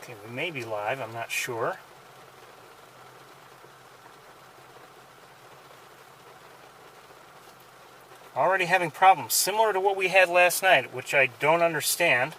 Okay, we may be live, I'm not sure. Already having problems, similar to what we had last night, which I don't understand.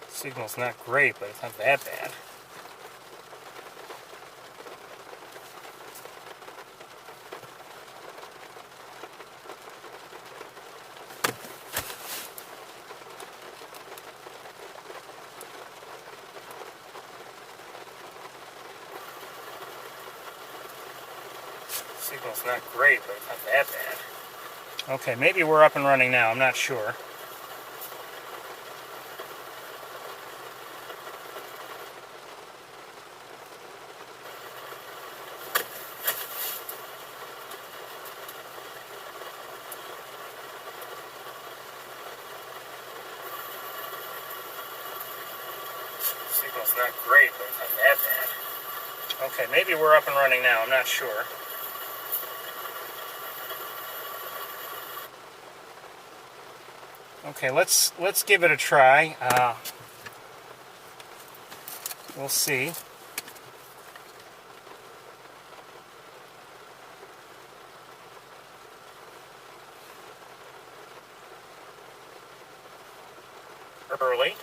Signal's not great, but it's not that bad. Signal's not great, but it's not that bad. Okay, maybe we're up and running now, I'm not sure. Signal's not great, but it's not that bad. Okay, maybe we're up and running now, I'm not sure. Okay, let's give it a try. We'll see. Early.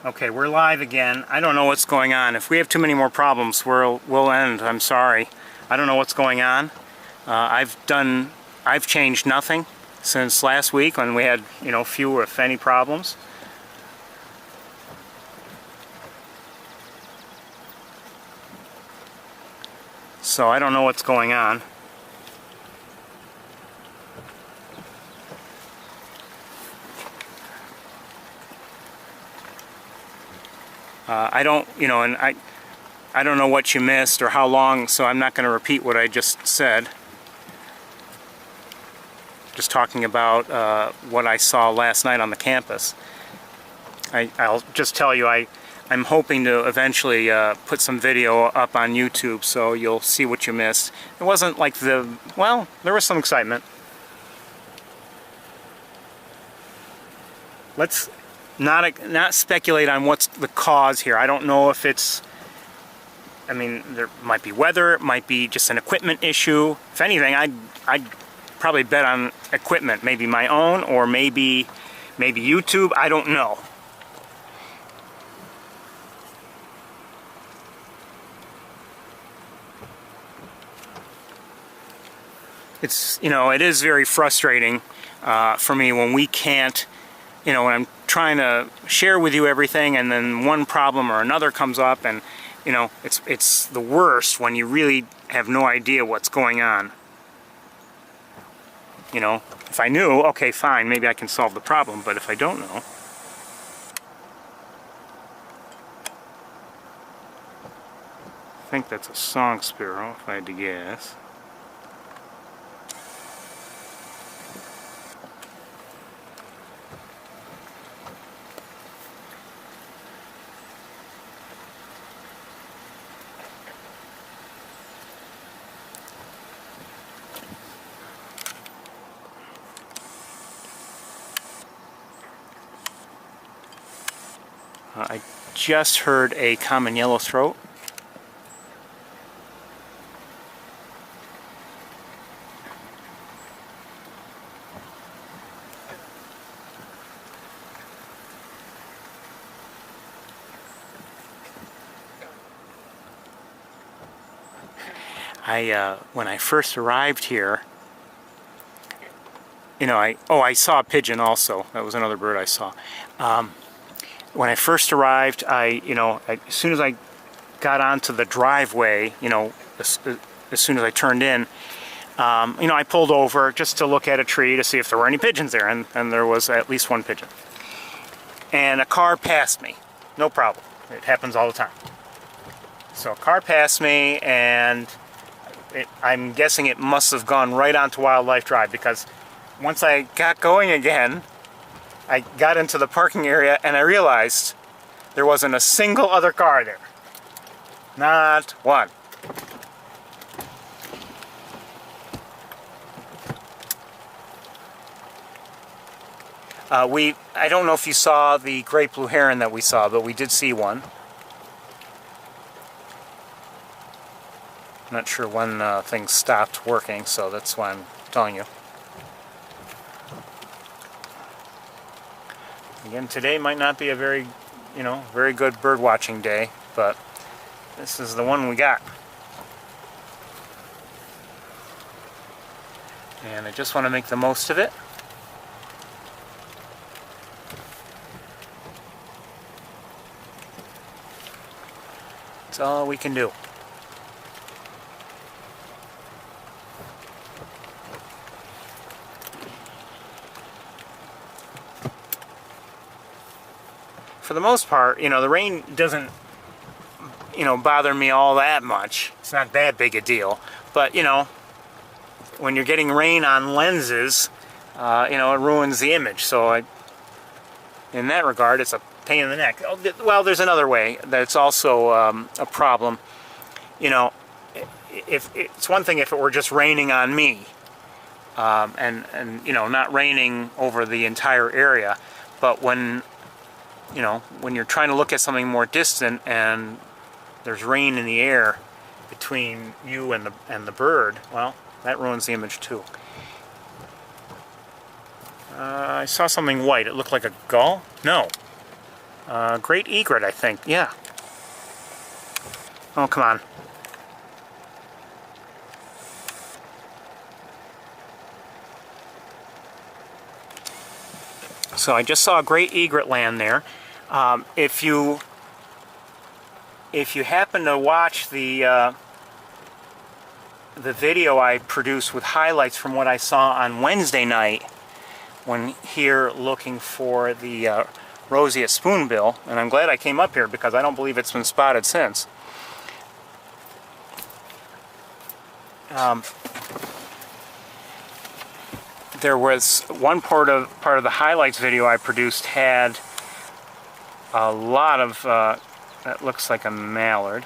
Okay, we're live again. I don't know what's going on. If we have too many more problems, we'll end. I'm sorry. I don't know what's going on. I've changed nothing since last week when we had, few if any problems. So I don't know what's going on. I don't, and I don't know what you missed or how long, so I'm not going to repeat what I just said. Just talking about what I saw last night on the campus. I'll just tell you, I'm hoping to eventually put some video up on YouTube so you'll see what you missed. It wasn't like well, there was some excitement. Let's not speculate on what's the cause here. I don't know if it's, there might be weather, it might be just an equipment issue. If anything, I'd probably bet on equipment, maybe my own or maybe YouTube, I don't know. It's, it is very frustrating for me when we can't, when I'm trying to share with you everything and then one problem or another comes up, and it's the worst when you really have no idea what's going on. If I knew, okay, fine, maybe I can solve the problem, but if I don't know. I think that's a song sparrow, if I had to guess. I just heard a common yellow throat. When I first arrived here, I saw a pigeon also. That was another bird I saw. When I first arrived, as soon as I got onto the driveway, as soon as I turned in, I pulled over just to look at a tree to see if there were any pigeons there, and there was at least one pigeon. And a car passed me. No problem. It happens all the time. So a car passed me, and I'm guessing it must have gone right onto Wildlife Drive, because once I got going again, I got into the parking area and I realized there wasn't a single other car there. Not one. I don't know if you saw the great blue heron that we saw, but we did see one. I'm not sure when things stopped working, so that's why I'm telling you. Again, today might not be a very good bird watching day, but this is the one we got. And I just want to make the most of it. That's all we can do. For the most part, the rain doesn't, bother me all that much. It's not that big a deal. But, when you're getting rain on lenses, it ruins the image. So, in that regard, it's a pain in the neck. Well, there's another way that's also a problem. If it's one thing if it were just raining on me, and not raining over the entire area, but when you're trying to look at something more distant and there's rain in the air between you and the bird, well, that ruins the image too. I saw something white. It looked like a gull? No. Great egret, I think. Yeah. Oh, come on. So I just saw a great egret land there. If you happen to watch the video I produced with highlights from what I saw on Wednesday night, when here looking for the roseate spoonbill, and I'm glad I came up here because I don't believe it's been spotted since. There was one part of the highlights video I produced had a lot of that looks like a mallard.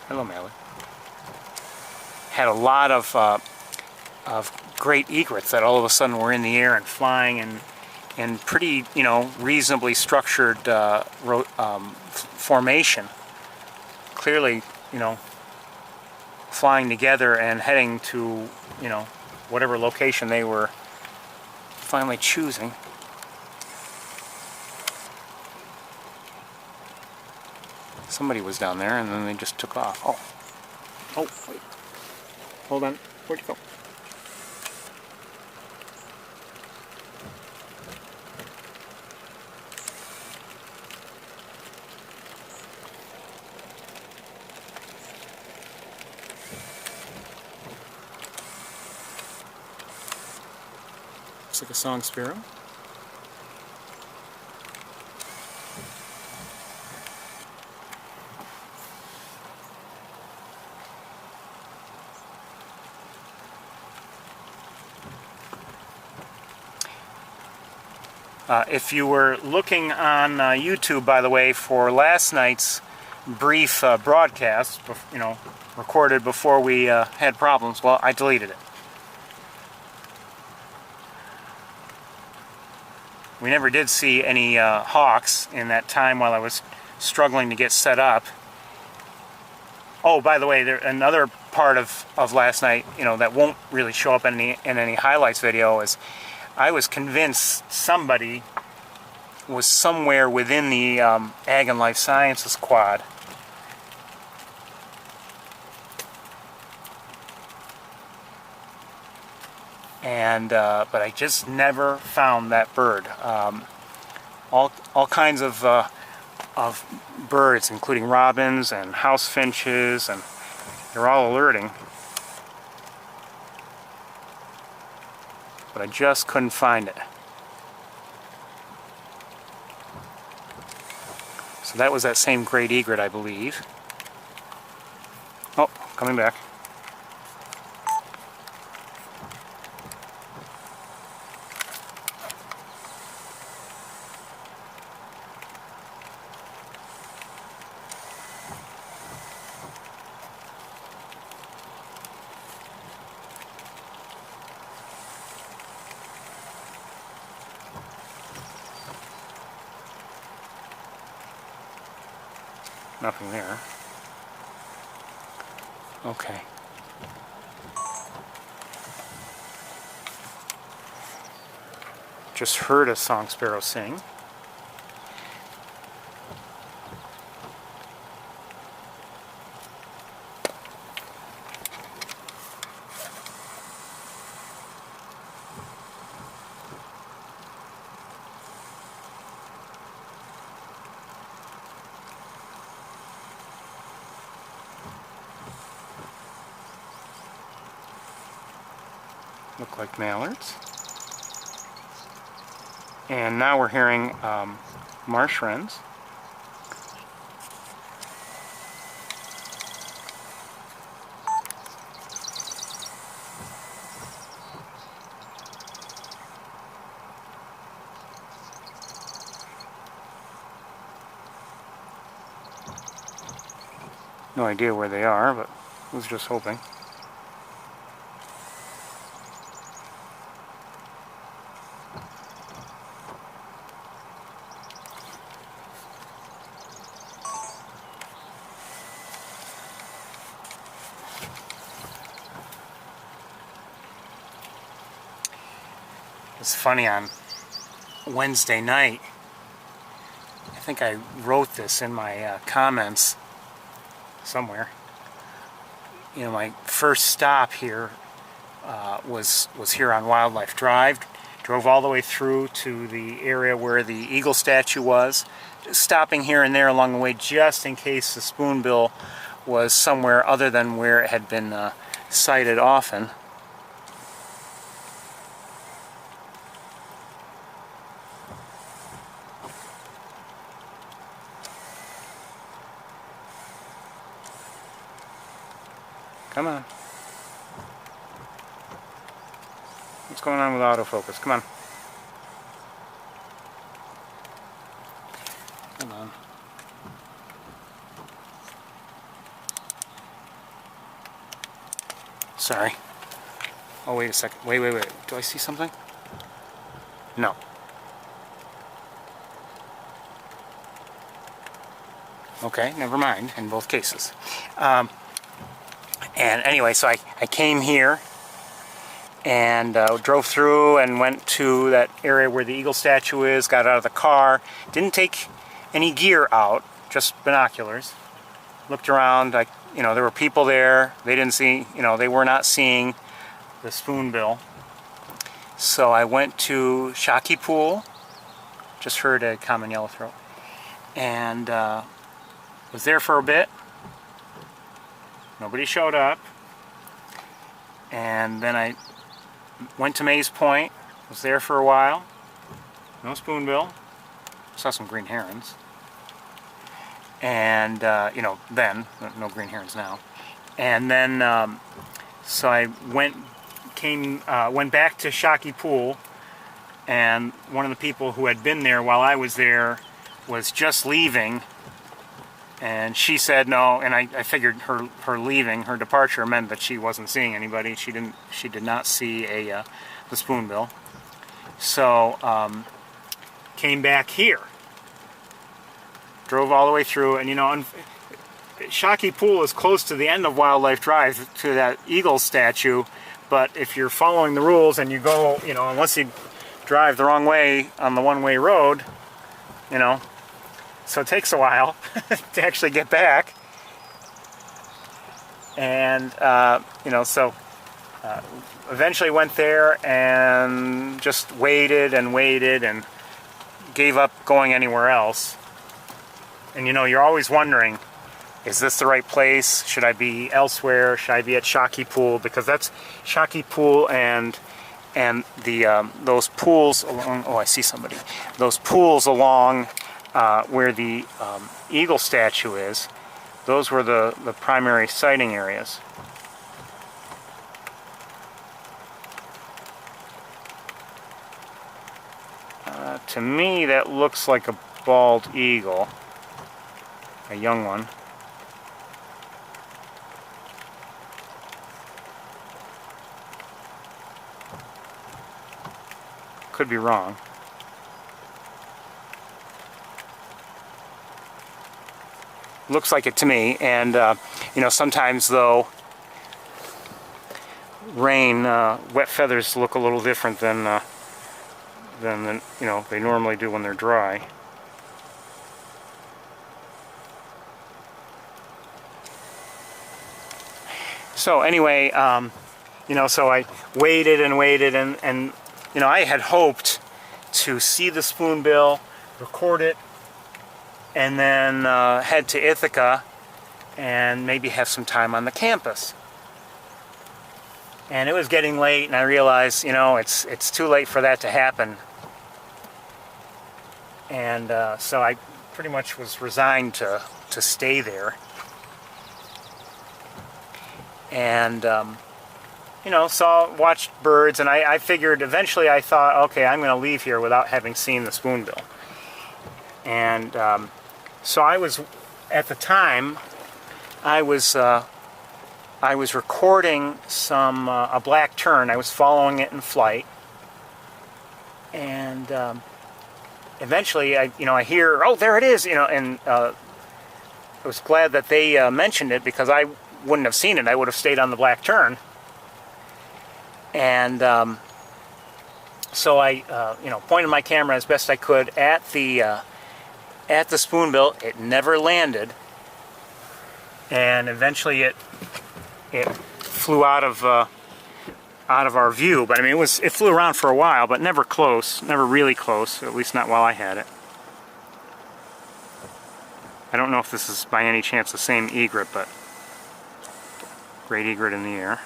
Hello, mallard. Had a lot of great egrets that all of a sudden were in the air and flying and pretty reasonably structured formation. Clearly flying together and heading to whatever location they were finally choosing. Somebody was down there and then they just took off. Oh, wait. Hold on. Where'd you go? Looks like a song sparrow. If you were looking on YouTube, by the way, for last night's brief broadcast, recorded before we had problems, well, I deleted it. We never did see any hawks in that time while I was struggling to get set up. Oh, by the way, another part of last night, you know, that won't really show up in any highlights video is I was convinced somebody was somewhere within the Ag and Life Sciences quad. And but I just never found that bird. All kinds of birds, including robins and house finches, and they're all alerting. But I just couldn't find it. So that was that same great egret, I believe. Oh, coming back. Nothing there. Okay. Just heard a song sparrow sing. Look like mallards. And now we're hearing marsh wrens. No idea where they are, but I was just hoping. It's funny, on Wednesday night, I think I wrote this in my comments somewhere. You know, my first stop here was here on Wildlife Drive. Drove all the way through to the area where the eagle statue was, just stopping here and there along the way just in case the spoonbill was somewhere other than where it had been sighted often. Come on. What's going on with autofocus? Come on. Come on. Sorry. Oh, wait a second. Wait. Do I see something? No. Okay, never mind in both cases. And anyway, so I came here and drove through and went to that area where the eagle statue is, got out of the car, didn't take any gear out, just binoculars. Looked around, you know, there were people there, they didn't see, you know, they were not seeing the spoonbill. So I went to Shockey Pool, just heard a common yellowthroat, and was there for a bit. Nobody showed up, and then I went to Mays Point, was there for a while, no spoonbill, saw some green herons, and you know, then, no green herons now, and then so I went back to Shockey Pool, and one of the people who had been there while I was there was just leaving. And she said no, and I figured her leaving, her departure, meant that she wasn't seeing anybody. She did not see the spoonbill. So came back here. Drove all the way through, and you know, Shockey Pool is close to the end of Wildlife Drive to that eagle statue, but if you're following the rules and you go, you know, unless you drive the wrong way on the one-way road, you know, so it takes a while to actually get back. And, you know, so eventually went there and just waited and waited and gave up going anywhere else. And, you know, you're always wondering, is this the right place? Should I be elsewhere? Should I be at Shockey Pool? Because that's Shockey Pool and the those pools along. Oh, I see somebody. Those pools along where the eagle statue is. Those were the primary sighting areas. To me, that looks like a bald eagle, a young one. Could be wrong. Looks like it to me. And you know, sometimes though, rain, wet feathers look a little different than you know they normally do when they're dry. So anyway, you know, so I waited and waited, and you know, I had hoped to see the spoonbill, record it, and then head to Ithaca and maybe have some time on the campus. And it was getting late, and I realized, you know, it's too late for that to happen. And so I pretty much was resigned to stay there. And you know, watched birds, and I figured eventually, I thought, okay, I'm going to leave here without having seen the spoonbill. And so I was, at the time, I was recording a black tern. I was following it in flight, and eventually, I hear, oh, there it is, you know, and I was glad that they mentioned it, because I wouldn't have seen it. I would have stayed on the black tern. And so I, you know, pointed my camera as best I could at the spoonbill. It never landed, and eventually it flew out of our view. But I mean, it flew around for a while, but never close, never really close. At least not while I had it. I don't know if this is by any chance the same egret, but great egret in the air.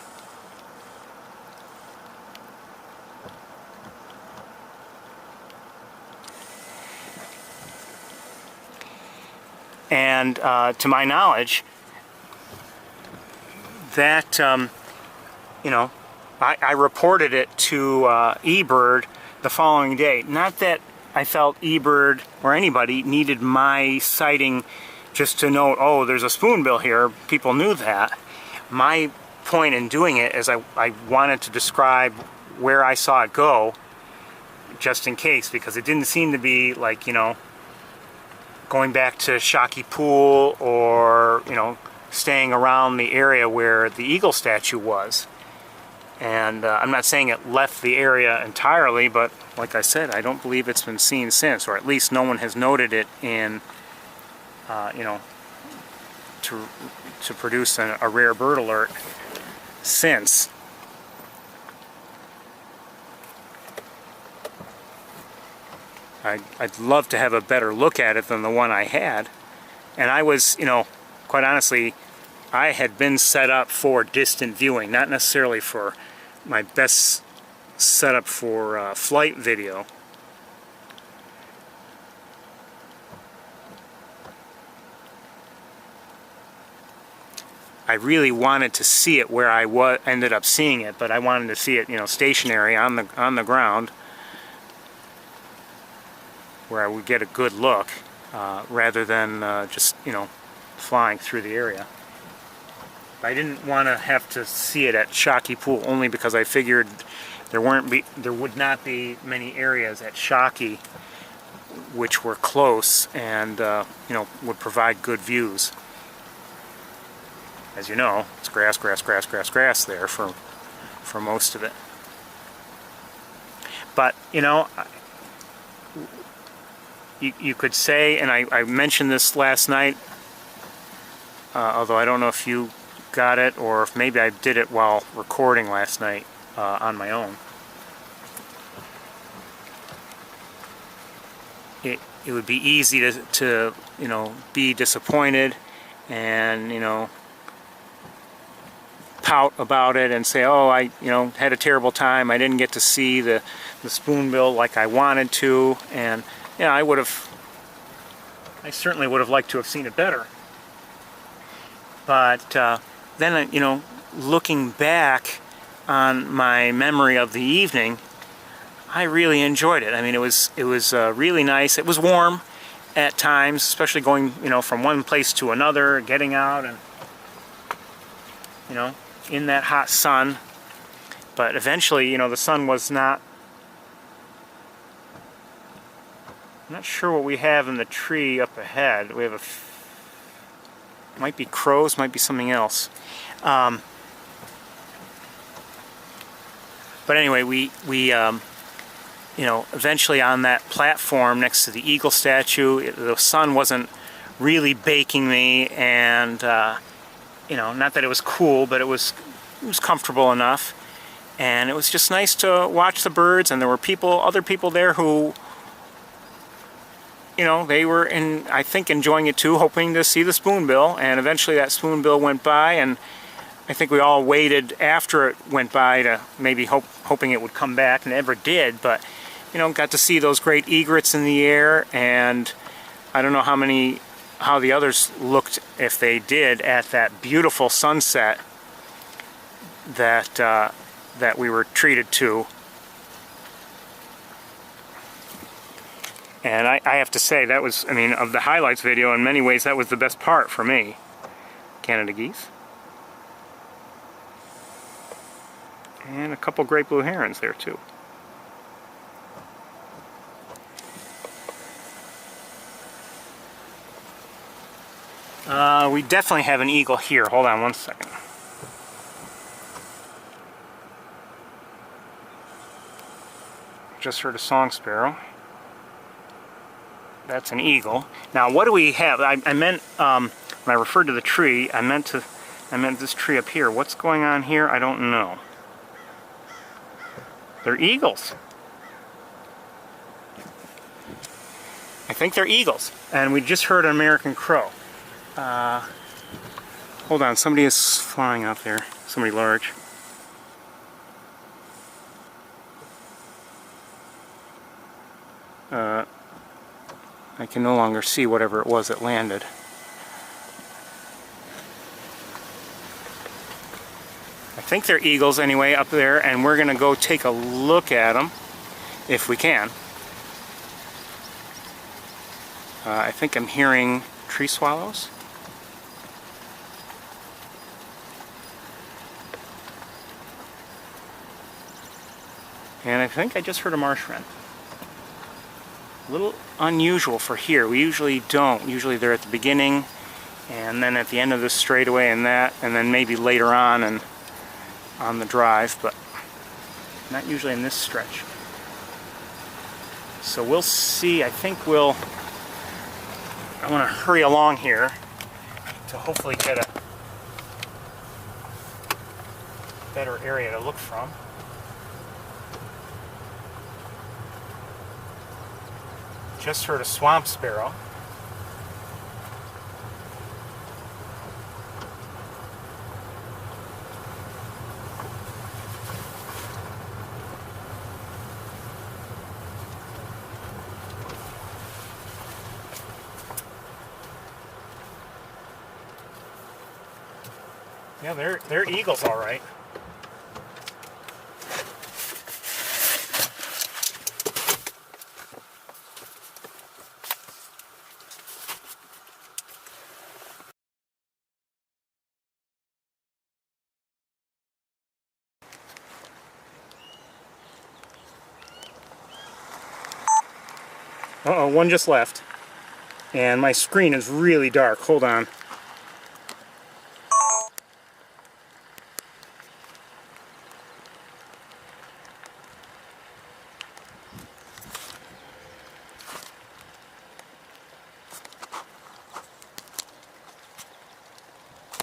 And to my knowledge, that, you know, I reported it to eBird the following day. Not that I felt eBird or anybody needed my sighting just to note, oh, there's a spoonbill here. People knew that. My point in doing it is I wanted to describe where I saw it go, just in case, because it didn't seem to be like, you know, going back to Shockey Pool, or, you know, staying around the area where the eagle statue was. And I'm not saying it left the area entirely, but like I said, I don't believe it's been seen since, or at least no one has noted it in, you know, to produce a rare bird alert since. I'd love to have a better look at it than the one I had. And I was, you know, quite honestly, I had been set up for distant viewing, not necessarily for my best setup for flight video. I really wanted to see it where I ended up seeing it, but I wanted to see it, you know, stationary on the ground, where I would get a good look, rather than just, you know, flying through the area. I didn't want to have to see it at Shockey Pool, only because I figured there would not be many areas at Shockey which were close and you know, would provide good views. As you know, it's grass, grass, grass, grass, grass there for most of it. But you know, you could say, and I mentioned this last night, although I don't know if you got it or if maybe I did it while recording last night on my own. It would be easy to you know, be disappointed and, you know, pout about it and say, oh, I, you know, had a terrible time, I didn't get to see the spoonbill like I wanted to, and yeah, I certainly would have liked to have seen it better. But then, you know, looking back on my memory of the evening, I really enjoyed it. I mean, it was really nice. It was warm at times, especially going, you know, from one place to another, getting out and, you know, in that hot sun. But eventually, you know, the sun was not. I'm not sure what we have in the tree up ahead. We have might be crows, might be something else. But anyway, we you know, eventually on that platform next to the eagle statue, the sun wasn't really baking me, and you know, not that it was cool, but it was comfortable enough, and it was just nice to watch the birds. And there were other people there who, you know, they were I think enjoying it too, hoping to see the spoonbill. And eventually that spoonbill went by, and I think we all waited after it went by to maybe hoping it would come back, and it never did. But you know, got to see those great egrets in the air, and I don't know how the others looked, if they did, at that beautiful sunset that that we were treated to. And I have to say, that was, I mean, of the highlights video, in many ways, that was the best part for me. Canada geese. And a couple great blue herons there, too. We definitely have an eagle here. Hold on one second. Just heard a song sparrow. That's an eagle. Now, what do we have? I meant, when I referred to the tree, I meant this tree up here. What's going on here? I don't know. They're eagles. I think they're eagles. And we just heard an American crow. Hold on, somebody is flying out there. Somebody large. I can no longer see whatever it was that landed. I think they're eagles anyway up there, and we're going to go take a look at them if we can. I think I'm hearing tree swallows. And I think I just heard a marsh wren. A little unusual for here. We usually don't. Usually they're at the beginning, and then at the end of this straightaway and that, and then maybe later on and on the drive, but not usually in this stretch. So we'll see. I want to hurry along here to hopefully get a better area to look from. Just heard a swamp sparrow. Yeah, they're eagles, all right. Uh-oh, one just left. And my screen is really dark. Hold on.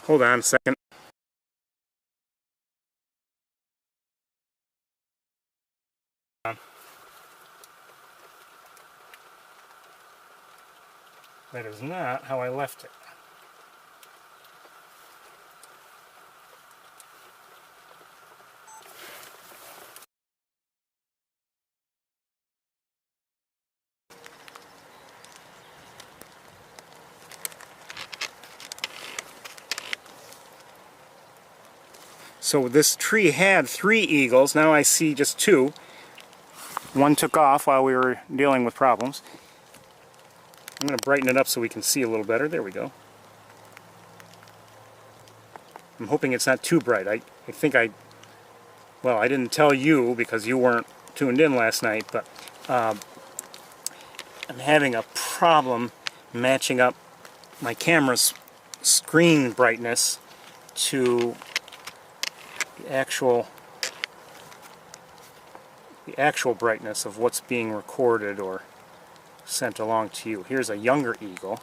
Hold on a second. That is not how I left it. So this tree had 3 eagles. Now I see just 2. One took off while we were dealing with problems. I'm going to brighten it up so we can see a little better. There we go. I'm hoping it's not too bright. I think well, I didn't tell you because you weren't tuned in last night, but I'm having a problem matching up my camera's screen brightness to the actual brightness of what's being recorded or sent along to you. Here's a younger eagle.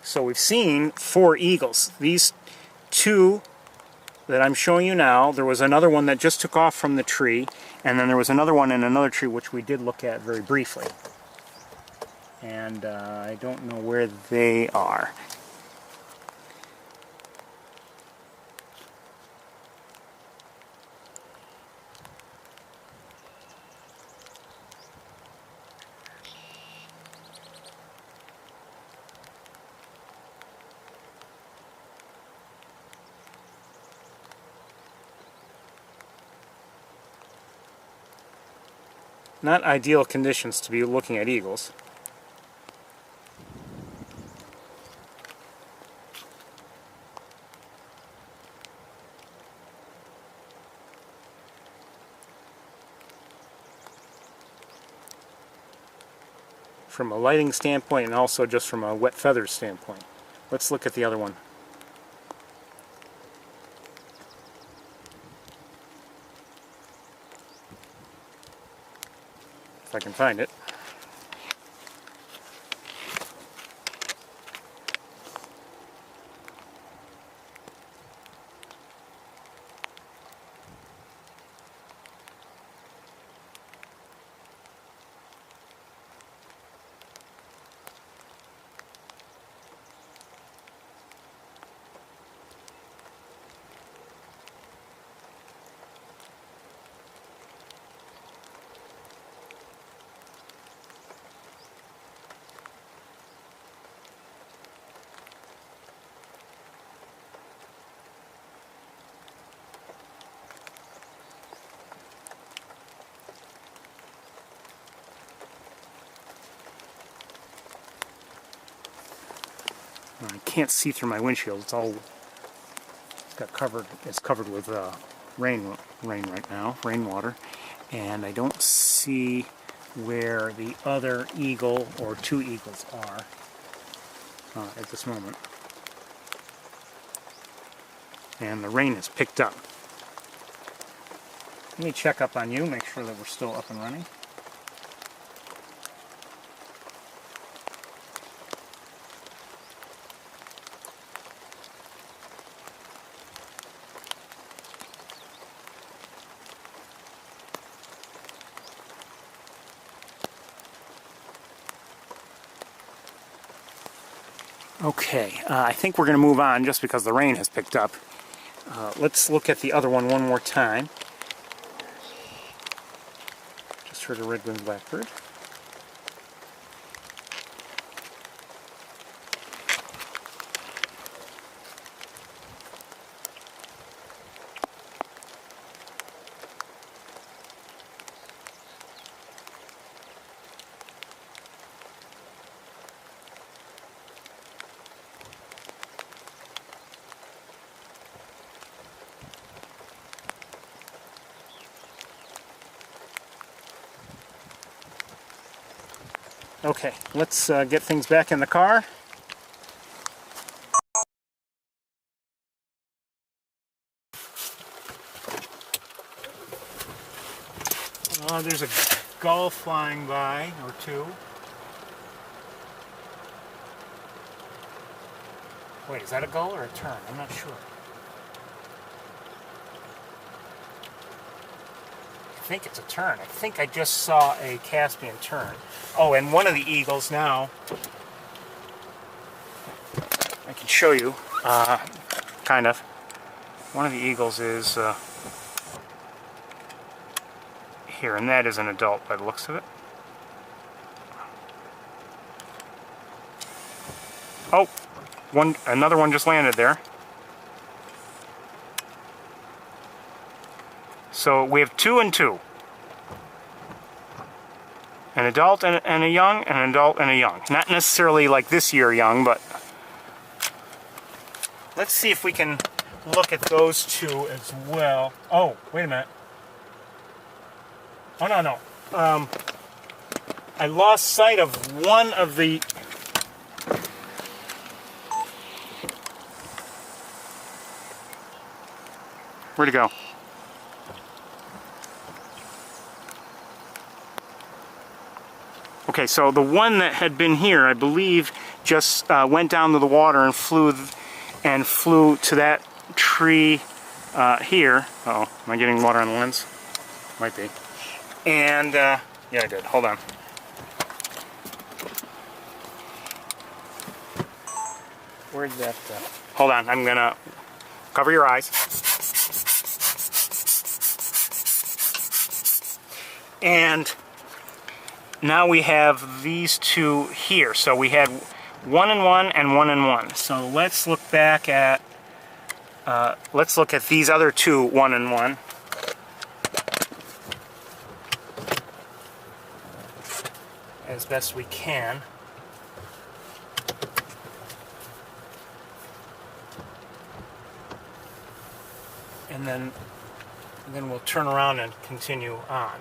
So we've seen 4 eagles. These 2 that I'm showing you now, there was another one that just took off from the tree, and then there was another one in another tree which we did look at very briefly. And I don't know where they are. Not ideal conditions to be looking at eagles. From a lighting standpoint and also just from a wet feathers standpoint. Let's look at the other one. If I can find it. I can't see through my windshield. It's covered with rain right now, rainwater, and I don't see where the other eagle or 2 eagles are at this moment. And the rain has picked up. Let me check up on you, make sure that we're still up and running. Okay, I think we're going to move on just because the rain has picked up. Let's look at the other one more time. Just heard a red-winged blackbird. Okay, let's get things back in the car. There's a gull flying by, or two. Wait, is that a gull or a tern? I'm not sure. I think it's a tern. I think I just saw a Caspian tern. Oh, and one of the eagles now, I can show you, kind of. One of the eagles is here, and that is an adult by the looks of it. Oh, another one just landed there. So we have 2 and 2. An adult and a young, and an adult and a young. Not necessarily like this year young, but let's see if we can look at those 2 as well. Oh, wait a minute. Oh, no. I lost sight of one of the... Where'd it go? Okay, so the one that had been here, I believe, just went down to the water and flew to that tree here. Uh-oh, am I getting water on the lens? Might be. And, yeah, I did. Hold on. Where'd that hold on, I'm gonna cover your eyes. And now we have these 2 here. So we had 1 and 1 and 1 and 1. So let's look back at these other 2 1 and 1. As best we can. And then we'll turn around and continue on.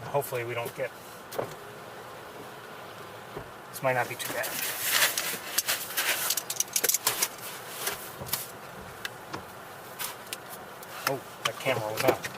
Hopefully we don't get... This might not be too bad. Oh, that camera was up.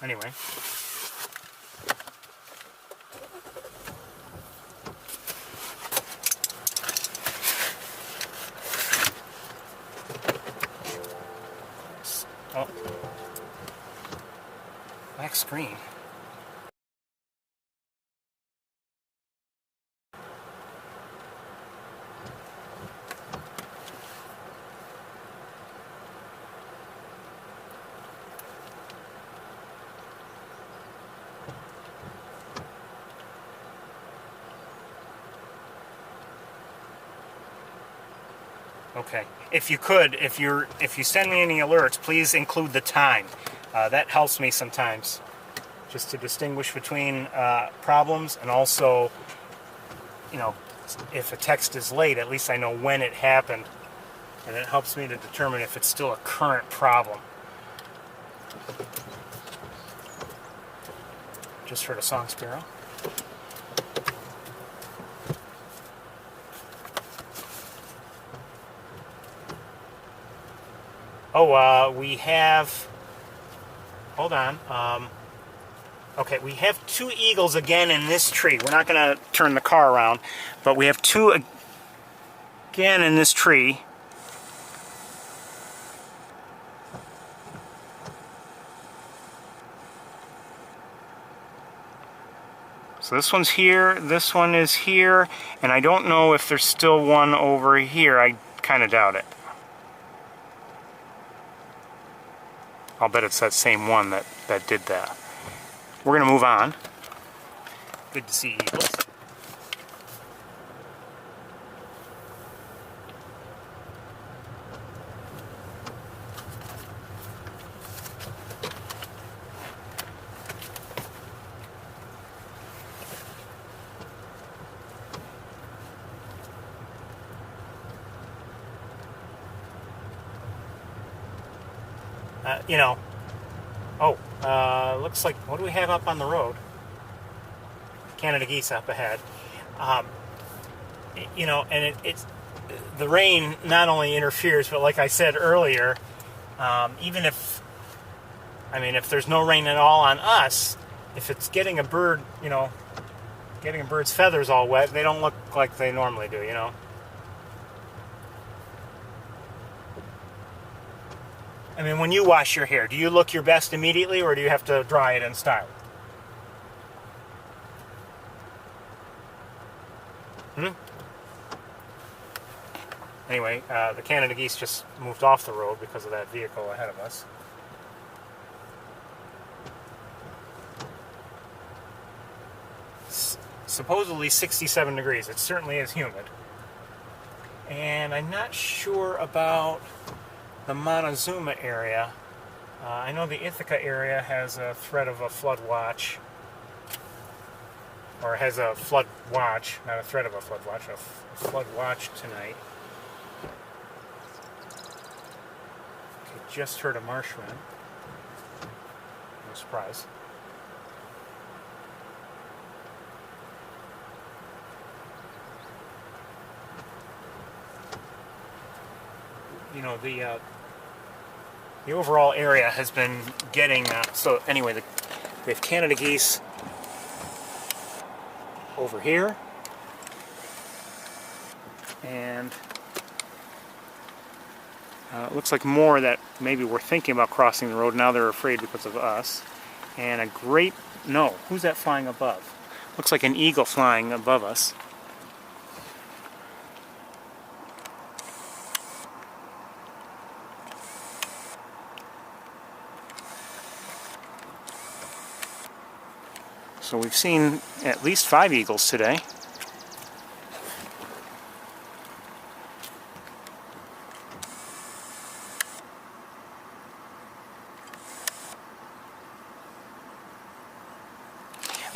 Anyway. Oh. Black screen. Okay. If you could, if you send me any alerts, please include the time. That helps me sometimes, just to distinguish between problems, and also, you know, if a text is late, at least I know when it happened, and it helps me to determine if it's still a current problem. Just heard a song sparrow. Oh, we have, hold on, okay, we have two eagles again in this tree. We're not going to turn the car around, but we have two again in this tree. So this one's here, this one is here, and I don't know if there's still one over here. I kind of doubt it. I'll bet it's that same one that did that. We're going to move on. Good to see eagles. You know, looks like, what do we have up on the road? Canada geese up ahead. You know, and it's the rain not only interferes, but like I said earlier, even if, I mean, if there's no rain at all on us, if it's getting a bird, you know, getting a bird's feathers all wet, they don't look like they normally do, you know. I mean, when you wash your hair, do you look your best immediately, or do you have to dry it and style it? Anyway, the Canada geese just moved off the road because of that vehicle ahead of us. Supposedly 67 degrees. It certainly is humid. And I'm not sure about the Montezuma area. I know the Ithaca area has a threat of a flood watch, or has a flood watch, not a threat of a flood watch, a flood watch tonight. Okay, just heard a marsh wren. No surprise. You know, the overall area has been getting, so anyway, we have Canada geese over here, and it looks like more that maybe were thinking about crossing the road. Now they're afraid because of us. And a great, no, who's that flying above? Looks like an eagle flying above us. So we've seen at least 5 eagles today.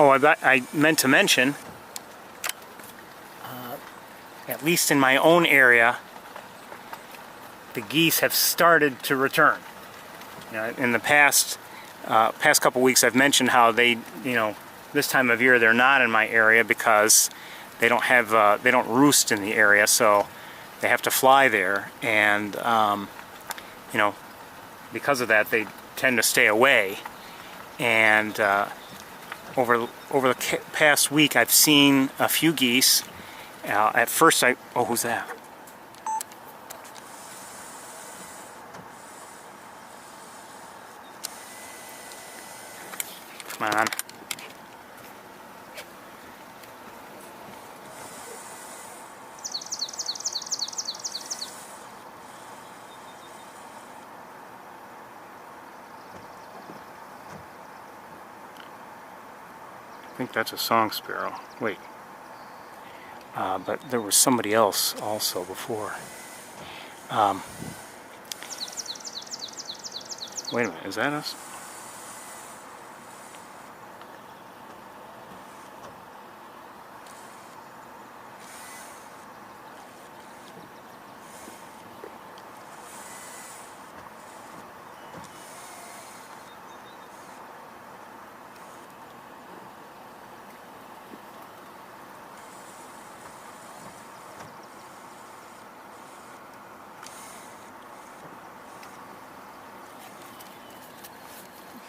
Oh, I meant to mention, at least in my own area, the geese have started to return. You know, in the past couple weeks, I've mentioned how they, you know, this time of year they're not in my area because they don't have, they don't roost in the area, so they have to fly there, and you know, because of that, they tend to stay away. And over the past week, I've seen a few geese. At first, oh, who's that? Come on. I think that's a song sparrow. Wait. But there was somebody else also before. Wait a minute, is that us?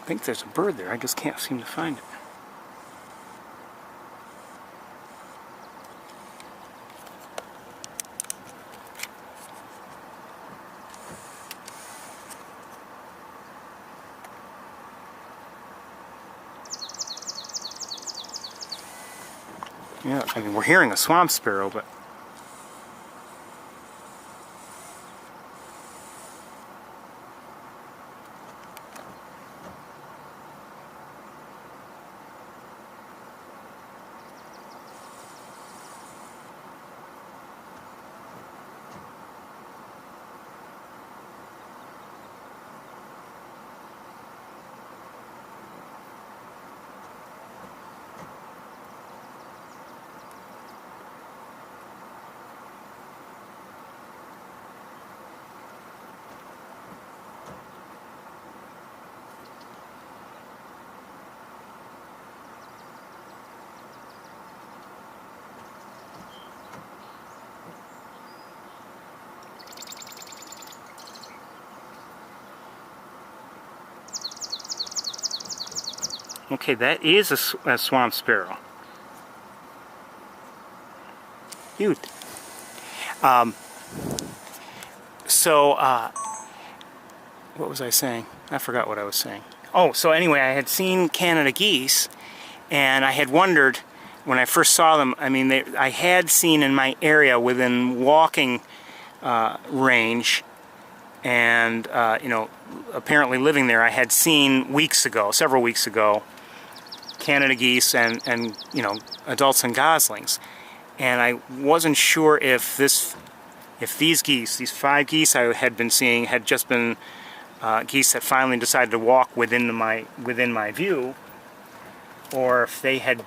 I think there's a bird there, I just can't seem to find it. Yeah, I mean, we're hearing a swamp sparrow, but okay, that is a swamp sparrow. Cute. What was I saying? I forgot what I was saying. Oh, so anyway, I had seen Canada geese, and I had wondered when I first saw them. I mean, I had seen in my area within walking range, and you know, apparently living there, I had seen weeks ago, several weeks ago, Canada geese and you know, adults and goslings, and I wasn't sure if these geese, these 5 geese I had been seeing, had just been geese that finally decided to walk within my view, or if they had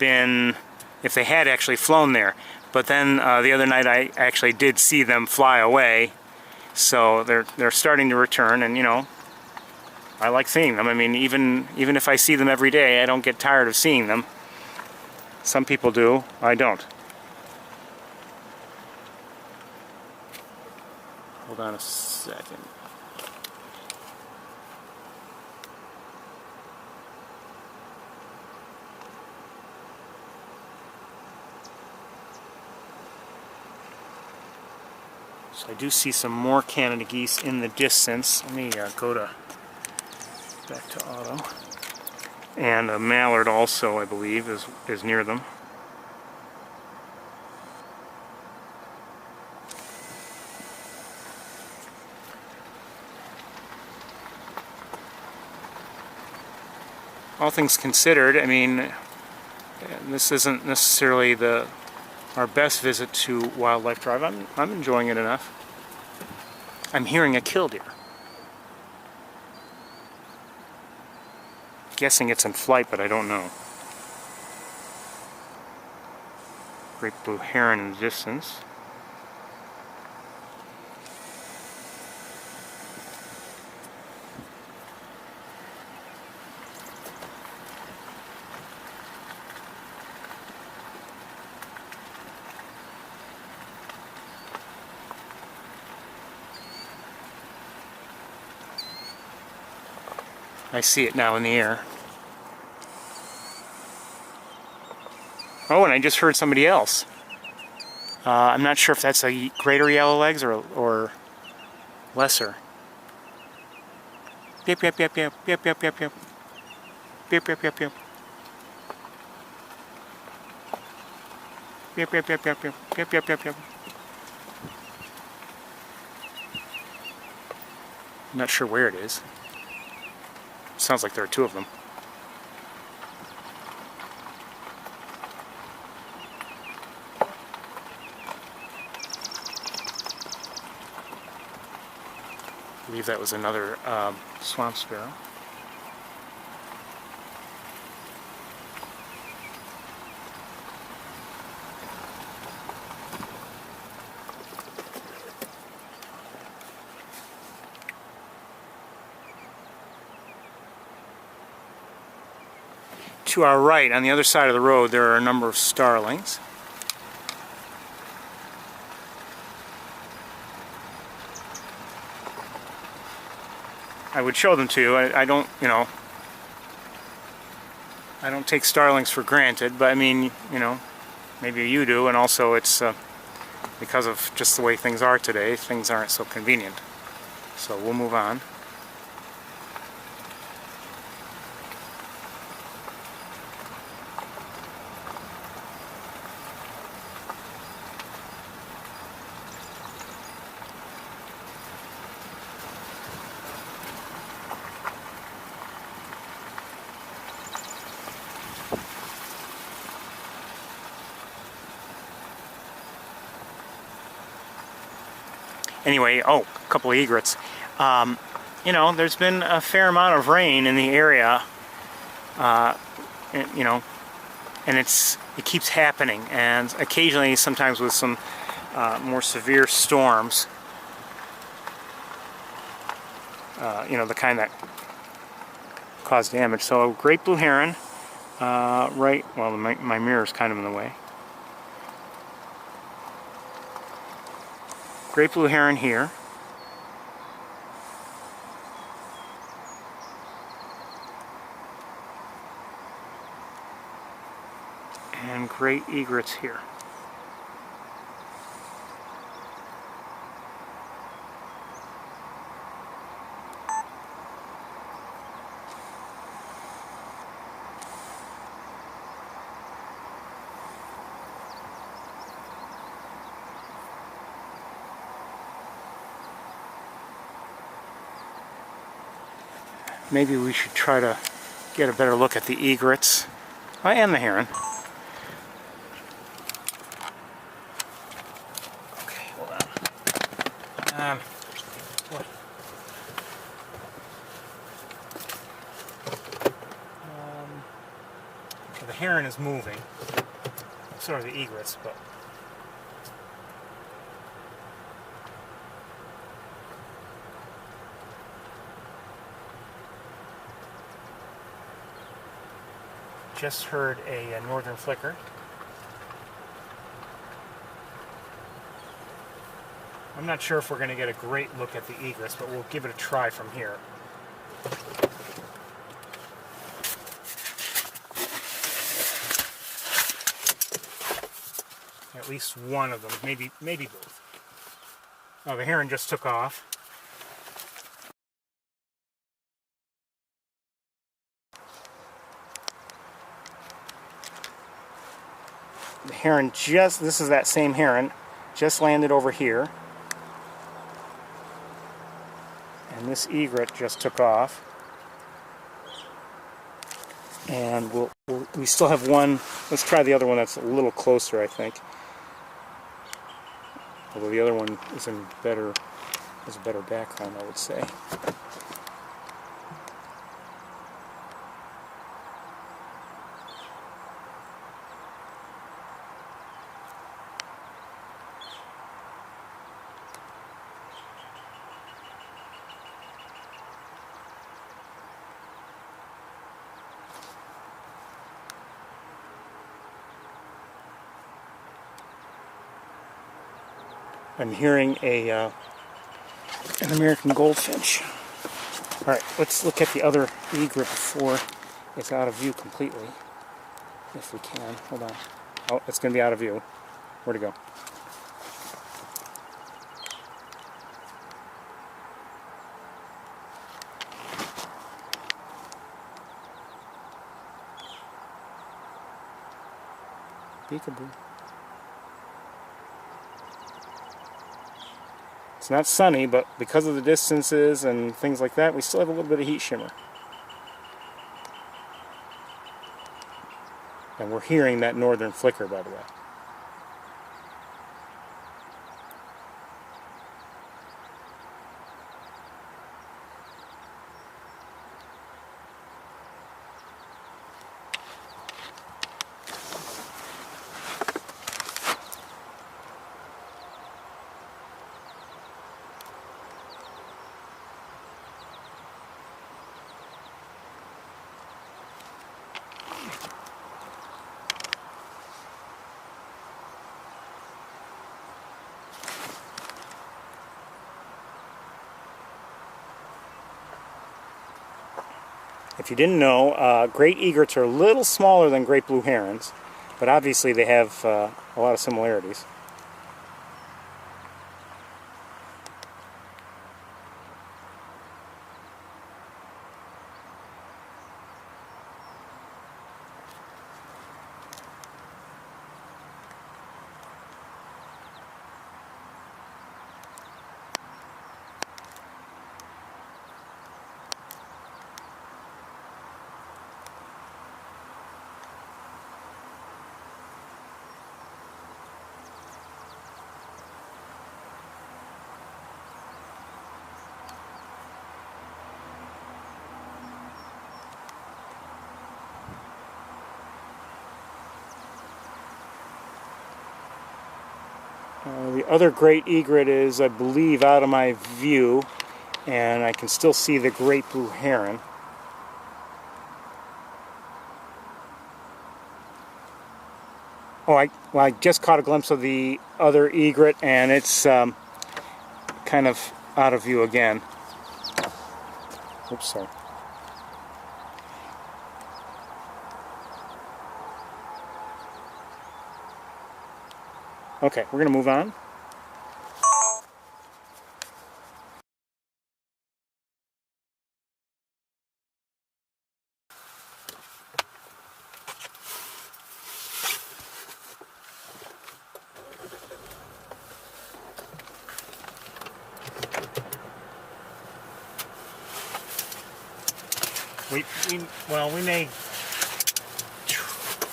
actually flown there. But then the other night I actually did see them fly away, so they're starting to return, and you know, I like seeing them. I mean, even if I see them every day, I don't get tired of seeing them. Some people do, I don't. Hold on a second. So I do see some more Canada geese in the distance. Let me go back to auto. And a mallard also, I believe, is near them. All things considered, I mean, this isn't necessarily our best visit to Wildlife Drive. I'm enjoying it enough. I'm hearing a killdeer. Guessing it's in flight, but I don't know. Great blue heron in the distance. I see it now in the air. Oh, and I just heard somebody else. I'm not sure if that's a greater yellowlegs or lesser. Yep, yep, yep, yep, yep, yep, yep, yep. Yep, yep, yep, yep. Yep, yep, yep, yep, yep, yep, yep, yep, yep. I'm not sure where it is. Sounds like there are 2 of them. believe that was another swamp sparrow. To our right, on the other side of the road, there are a number of starlings. I would show them to you. I don't, you know, I don't take starlings for granted, but I mean, you know, maybe you do, and also it's because of just the way things are today, things aren't so convenient. So we'll move on. Anyway, oh, a couple of egrets. You know, there's been a fair amount of rain in the area, you know, and it keeps happening, and occasionally, sometimes with some more severe storms, you know, the kind that cause damage. So, great blue heron, right, well, my mirror's kind of in the way. Great blue heron here. And great egrets here. Maybe we should try to get a better look at the egrets and the heron. Okay, hold on. What? The heron is moving. So are the egrets, but just heard a northern flicker. I'm not sure if we're going to get a great look at the egrets, but we'll give it a try from here. At least one of them, maybe both. Oh, the heron just took off. The heron this is that same heron, just landed over here. And this egret just took off. And we still have one. Let's try the other one that's a little closer, I think. Although the other one is has a better background, I would say. I'm hearing an American goldfinch. All right, let's look at the other egret before it's out of view completely, if we can. Hold on. Oh, it's going to be out of view. Where'd it go? Peekaboo. It's not sunny, but because of the distances and things like that, we still have a little bit of heat shimmer. And we're hearing that northern flicker, by the way. If you didn't know, great egrets are a little smaller than great blue herons, but obviously they have a lot of similarities. The other great egret is, I believe, out of my view, and I can still see the great blue heron. Oh, I just caught a glimpse of the other egret, and it's kind of out of view again. Oops, sorry. Okay, we're going to move on.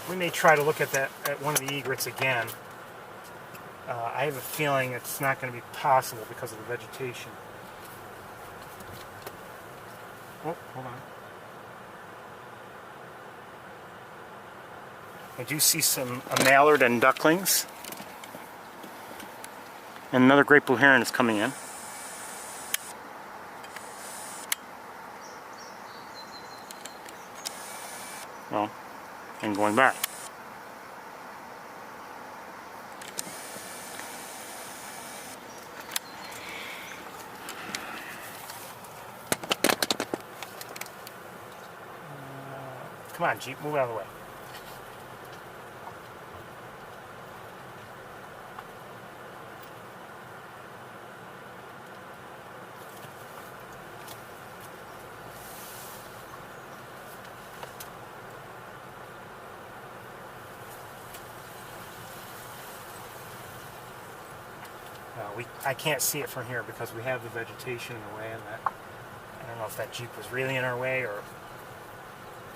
We may try to look at one of the egrets again. I have a feeling it's not going to be possible because of the vegetation. Oh, hold on. I do see a mallard and ducklings. And another great blue heron is coming in. Well, and going back. Come on, Jeep, move out of the way. I can't see it from here because we have the vegetation in the way, and that, I don't know if that Jeep was really in our way, or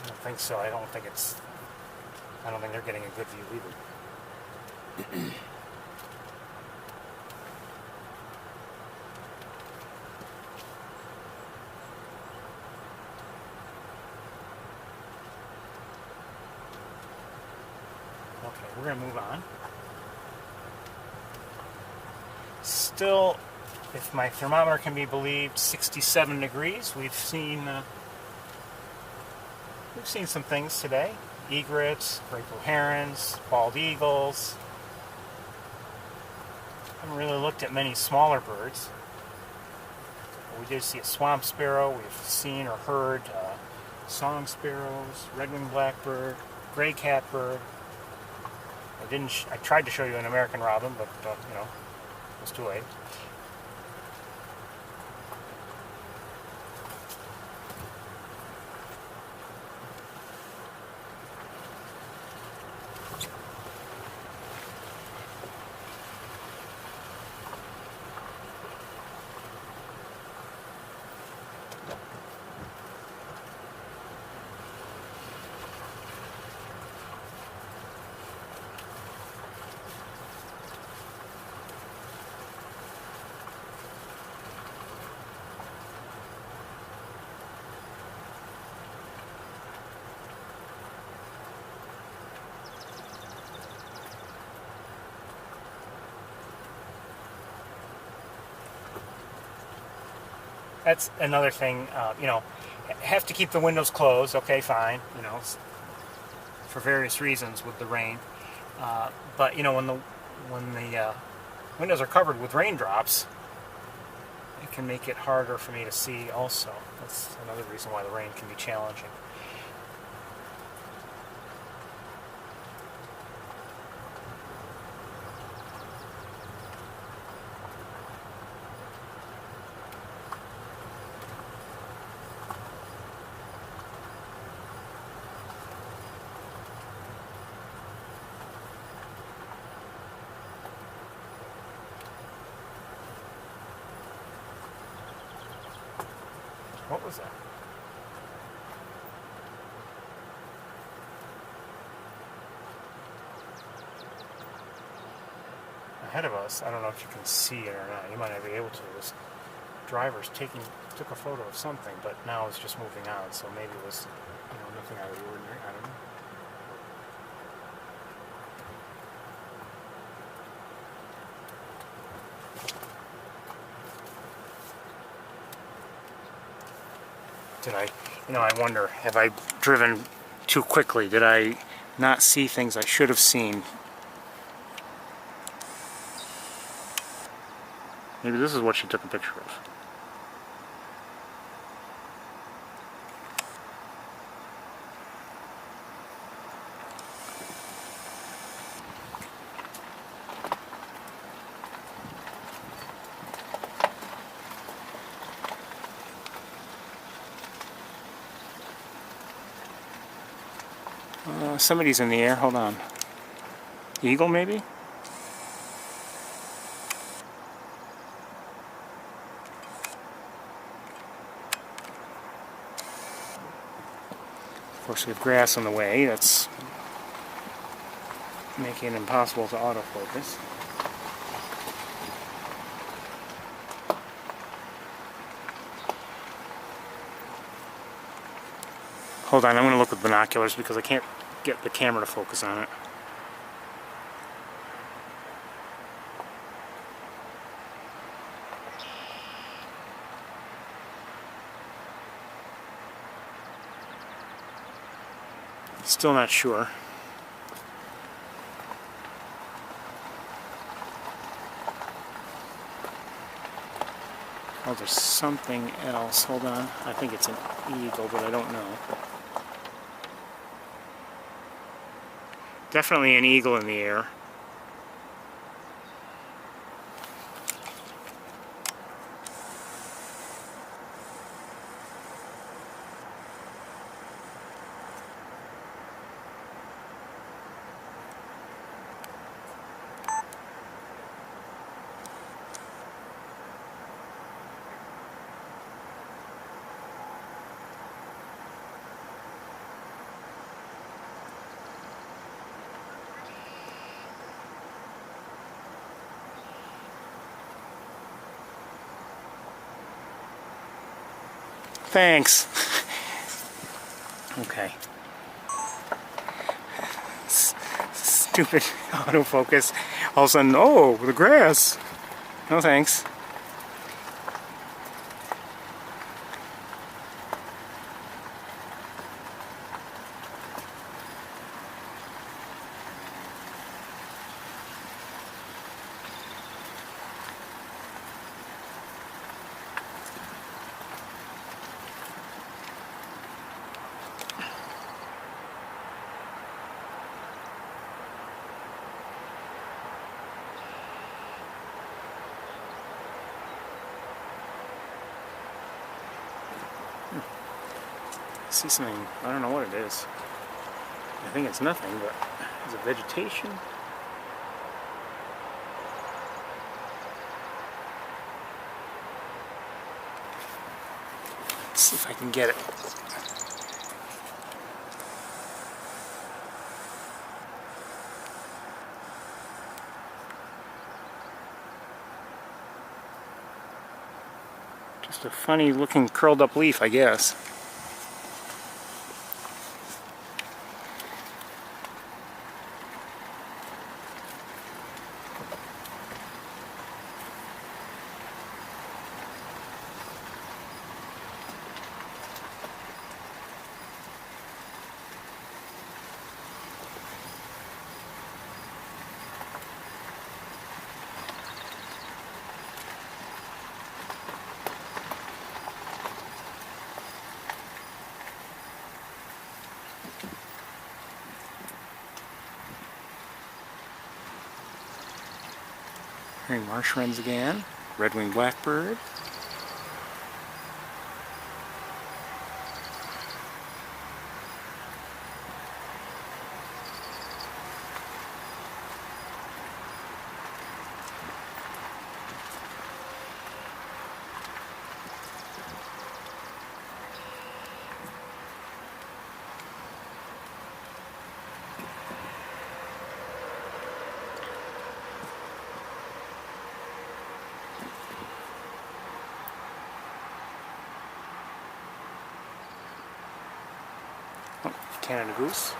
I don't think so. I don't think they're getting a good view either. Okay, we're going to move on. Still, if my thermometer can be believed, 67 degrees. We've seen some things today: egrets, great blue herons, bald eagles. Haven't really looked at many smaller birds. We did see a swamp sparrow. We've seen or heard song sparrows, red-winged blackbird, gray catbird. I tried to show you an American robin, but it's too late. That's another thing, have to keep the windows closed, okay, fine, for various reasons with the rain. But, when the windows are covered with raindrops, it can make it harder for me to see also. That's another reason why the rain can be challenging. What was that? Ahead of us, I don't know if you can see it or not. You might not be able to. This driver's took a photo of something, but now it's just moving on. So maybe it was, nothing out of the ordinary. I don't know. I wonder, have I driven too quickly? Did I not see things I should have seen? Maybe this is what she took a picture of. Somebody's in the air. Hold on. Eagle, maybe? Of course, we have grass on the way. That's making it impossible to autofocus. Hold on, I'm going to look with binoculars because I can't get the camera to focus on it. Still not sure. Oh, there's something else. Hold on. I think it's an eagle, but I don't know. Definitely an eagle in the air. Thanks. Okay. Stupid autofocus. All of a sudden, oh, the grass. No thanks. See something, I don't know what it is. I think it's nothing, but is it vegetation? Let's see if I can get it. Just a funny looking curled up leaf, I guess. Hearing marsh wrens again. Red-winged blackbird. Canada goose.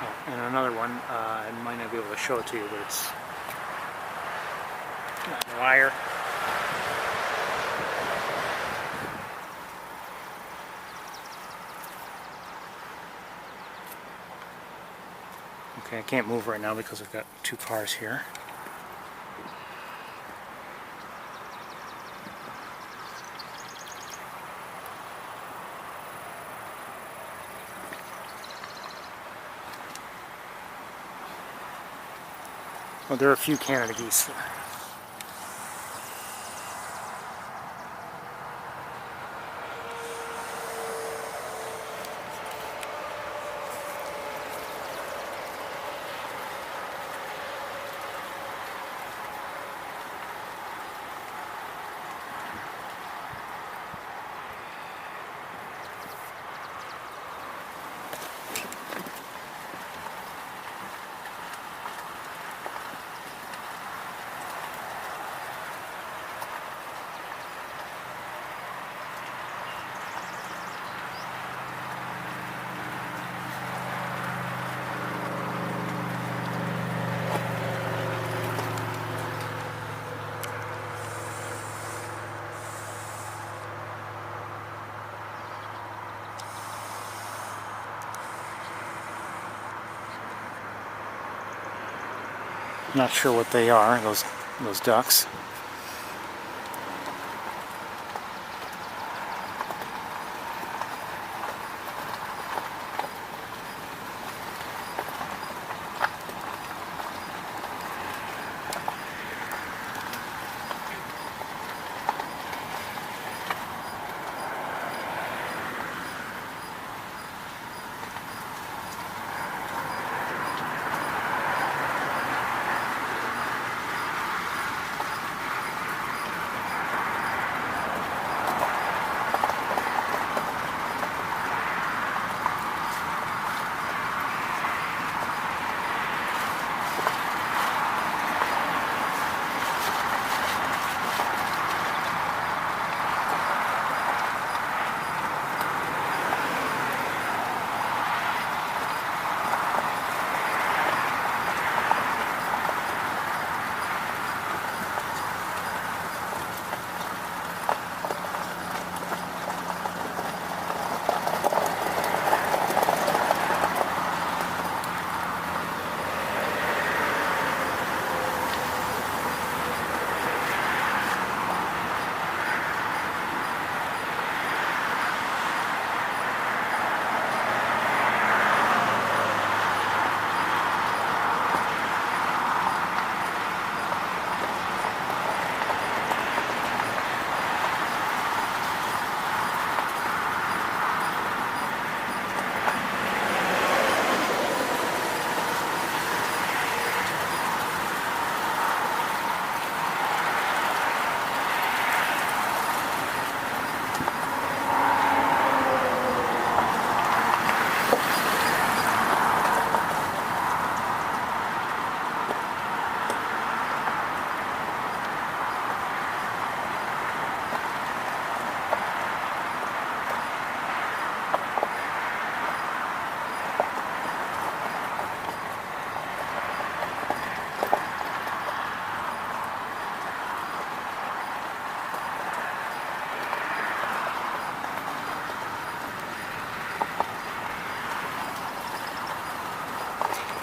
Oh, and another one, I might not be able to show it to you, but it's wire. Okay, I can't move right now because I've got two cars here. Well, there are a few Canada geese there. Not sure what they are, those ducks.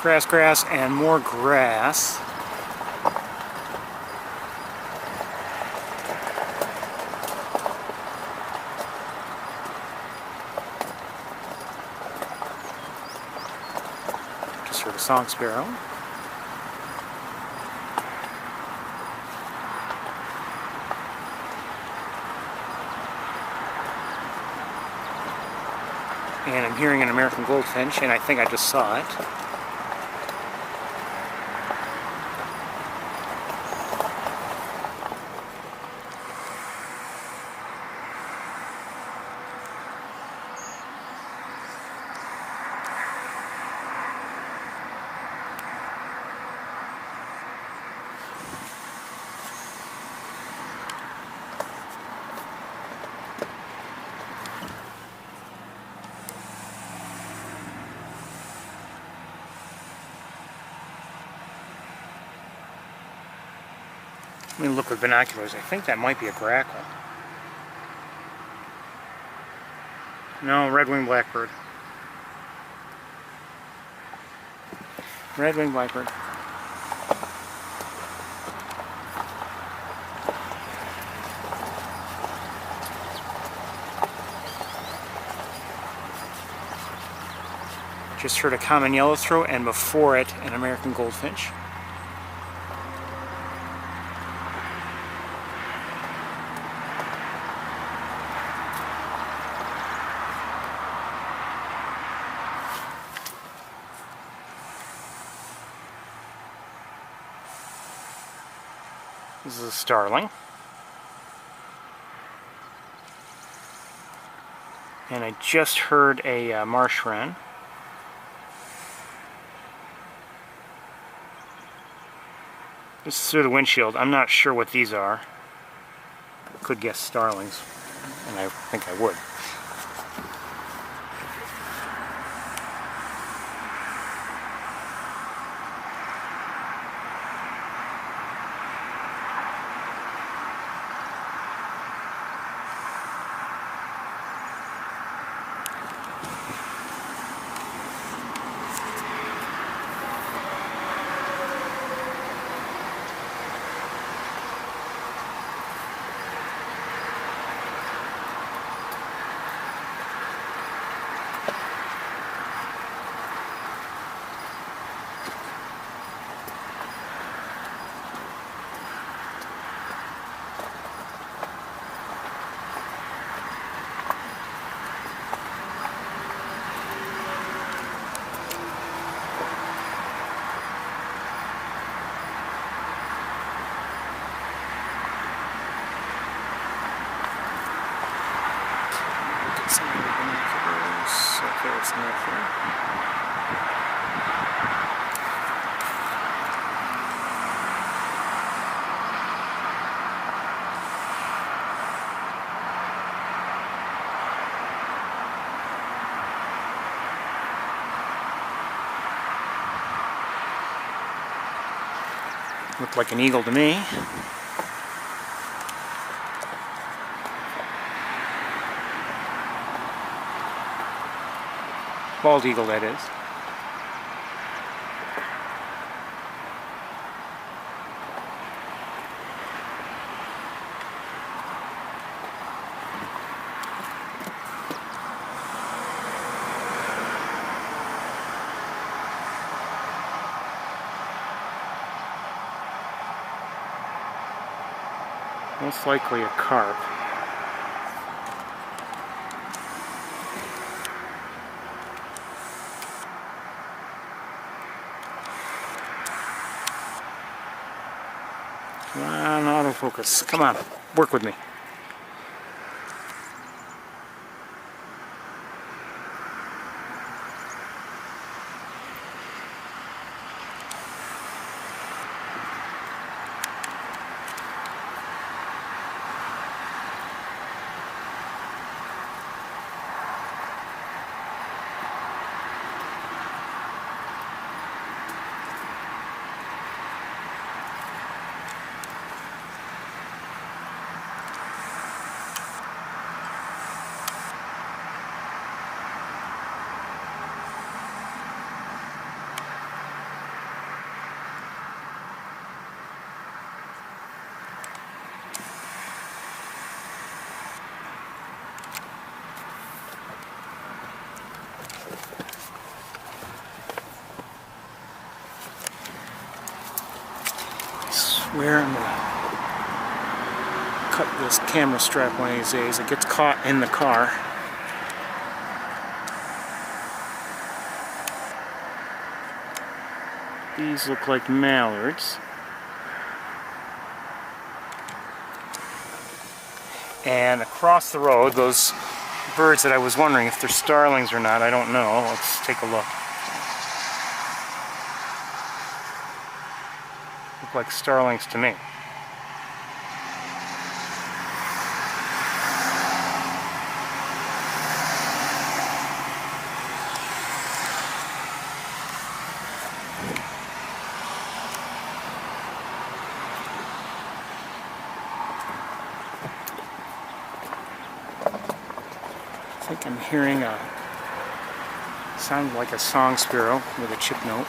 Grass, grass, and more grass. Just heard a song sparrow. And I'm hearing an American goldfinch, and I think I just saw it. Let me look with binoculars. I think that might be a grackle. No, red-winged blackbird. Red-winged blackbird. Just heard a common yellowthroat, and before it, an American goldfinch. This is a starling. And I just heard a marsh wren. This is through the windshield. I'm not sure what these are. Could guess starlings, and I think I would. Ferris Tour. Looked like an eagle to me. Bald eagle, that is. Most likely a carp. Come on, autofocus. Come on, work with me. where I'm gonna cut this camera strap one of these days. It gets caught in the car. These look like mallards. And across the road, those birds that I was wondering if they're starlings or not, I don't know. Let's take a look. Look like starlings to me. I think I'm hearing a sound like a song sparrow with a chip note.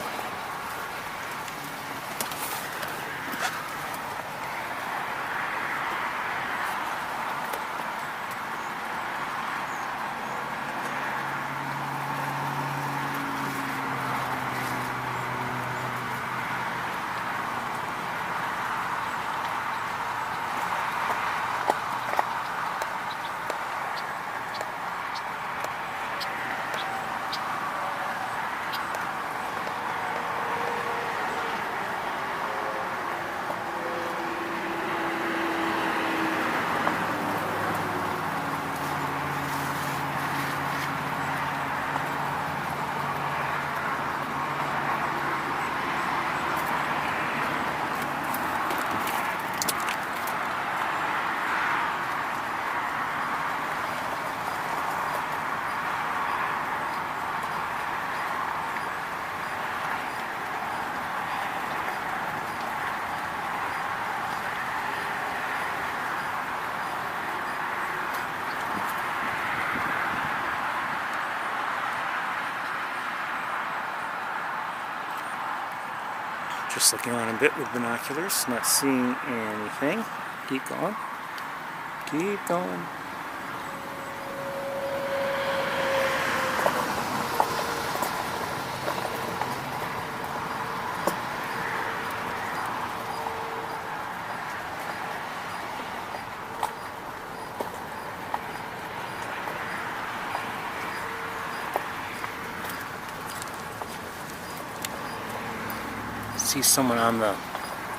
Just looking around a bit with binoculars, not seeing anything. Keep going. Keep going. See someone on the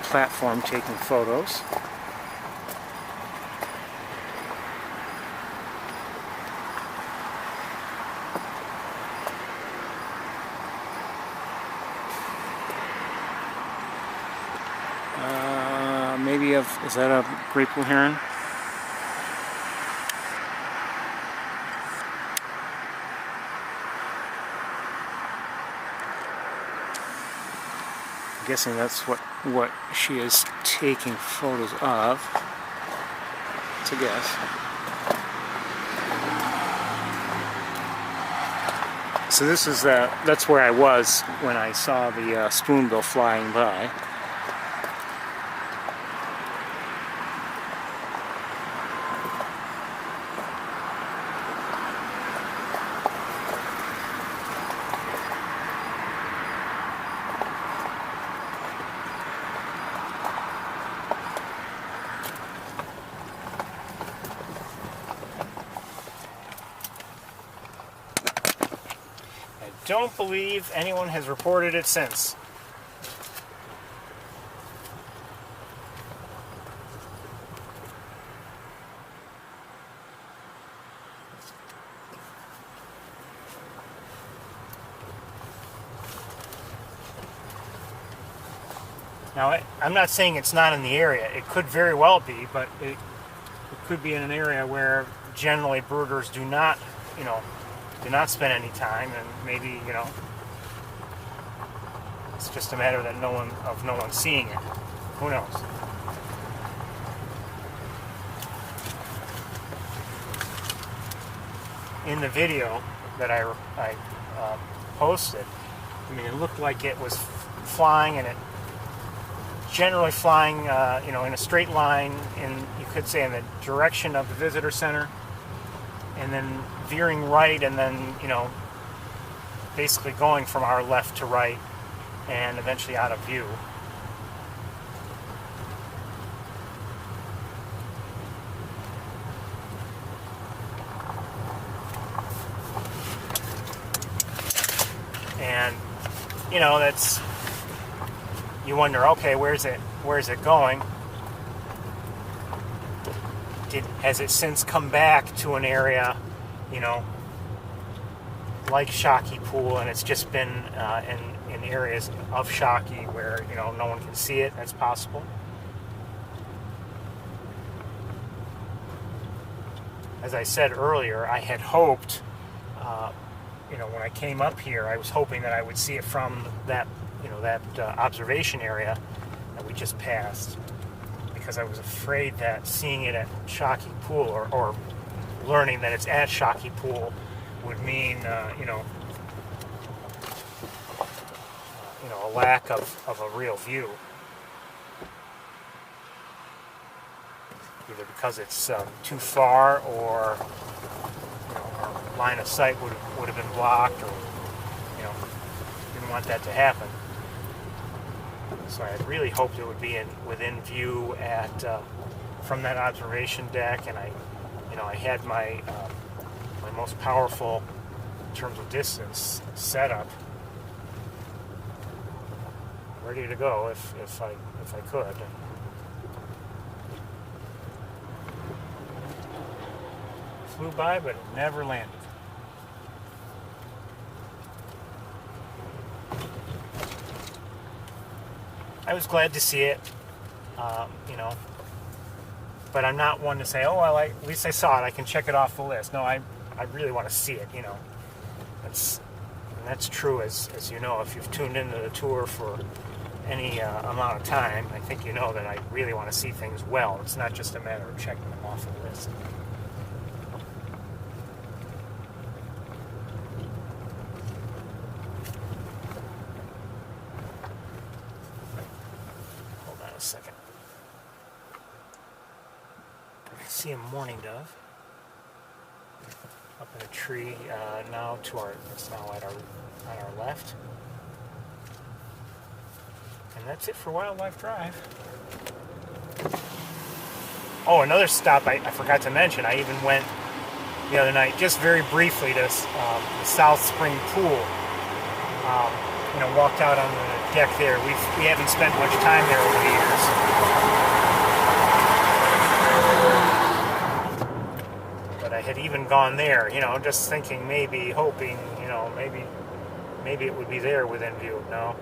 platform taking photos. Maybe is that a great blue heron? I'm guessing that's what she is taking photos of. It's a guess. So this is that's where I was when I saw the spoonbill flying by. Don't believe anyone has reported it since. Now, I'm not saying it's not in the area. It could very well be, but it could be in an area where generally birders do not, do not spend any time, and maybe, it's just a matter that no one seeing it. Who knows? In the video that I posted, it looked like it was flying, and it generally flying, in a straight line, you could say in the direction of the visitor center, and then veering right, and then, basically going from our left to right, and eventually out of view. you know, that's, you wonder, okay, where's it going? Has it since come back to an area, you know, like Shockey Pool, and it's just been in areas of Shockey where, you know, no one can see it? That's possible. As I said earlier, I had hoped, you know, when I came up here, I was hoping that I would see it from that, you know, that observation area that we just passed, because I was afraid that seeing it at Shockey Pool, or learning that it's at Shockey Pool, would mean, you know, a lack of a real view. Either because it's too far, or, you know, our line of sight would have been blocked, or, you know, didn't want that to happen. So I had really hoped it would be within view from that observation deck, and I had my my most powerful in terms of distance set up, ready to go if I could. Flew by, but it never landed. I was glad to see it, you know, but I'm not one to say, oh, well, at least I saw it, I can check it off the list. No, I really want to see it, you know. That's true, as you know, if you've tuned into the tour for any amount of time. I think you know that I really want to see things well. It's not just a matter of checking them off the list. Second. I see a mourning dove up in a tree now it's now on our left. And that's it for Wildlife Drive. Oh, another stop I forgot to mention. I even went the other night, just very briefly, to the South Spring Pool. You know, walked out on the deck there. We haven't spent much time there over the years. But I had even gone there, you know, just thinking, maybe, hoping, you know, maybe it would be there within view. No,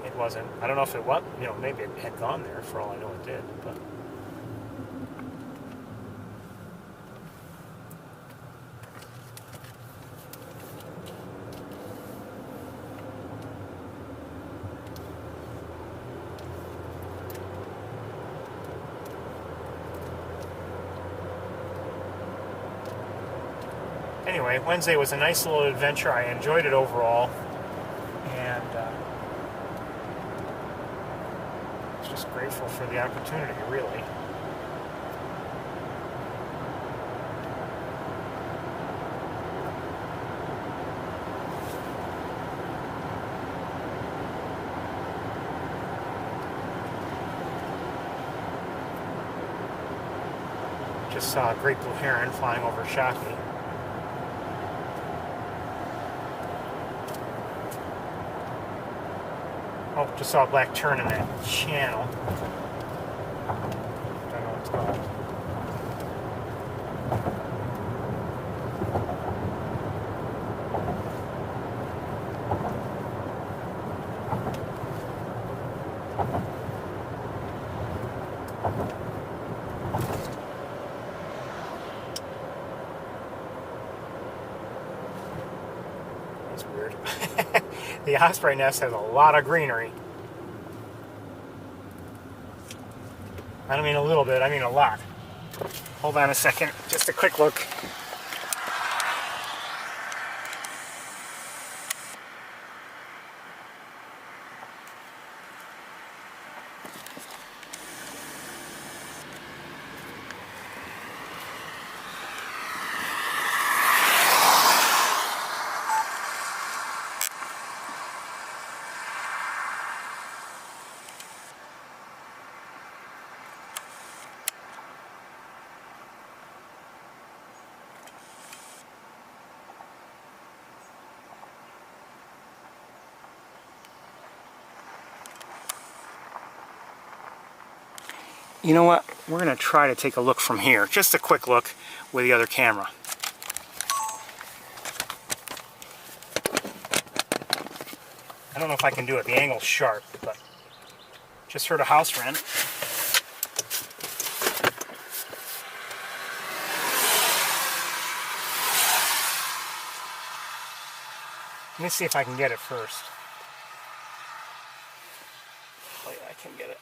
it wasn't. I don't know if it was, you know, maybe it had gone there, for all I know it did, but... Anyway, Wednesday was a nice little adventure. I enjoyed it overall, and I was just grateful for the opportunity, really. Just saw a great blue heron flying over Shockey. Oh, just saw a black tern in that channel. Don't know what it's called. That's weird. The osprey nest has a lot of greenery. I don't mean a little bit, I mean a lot. Hold on a second, just a quick look. You know what? We're going to try to take a look from here. Just a quick look with the other camera. I don't know if I can do it. The angle's sharp, but just heard a house wren. Let me see if I can get it first. Oh yeah, I can get it.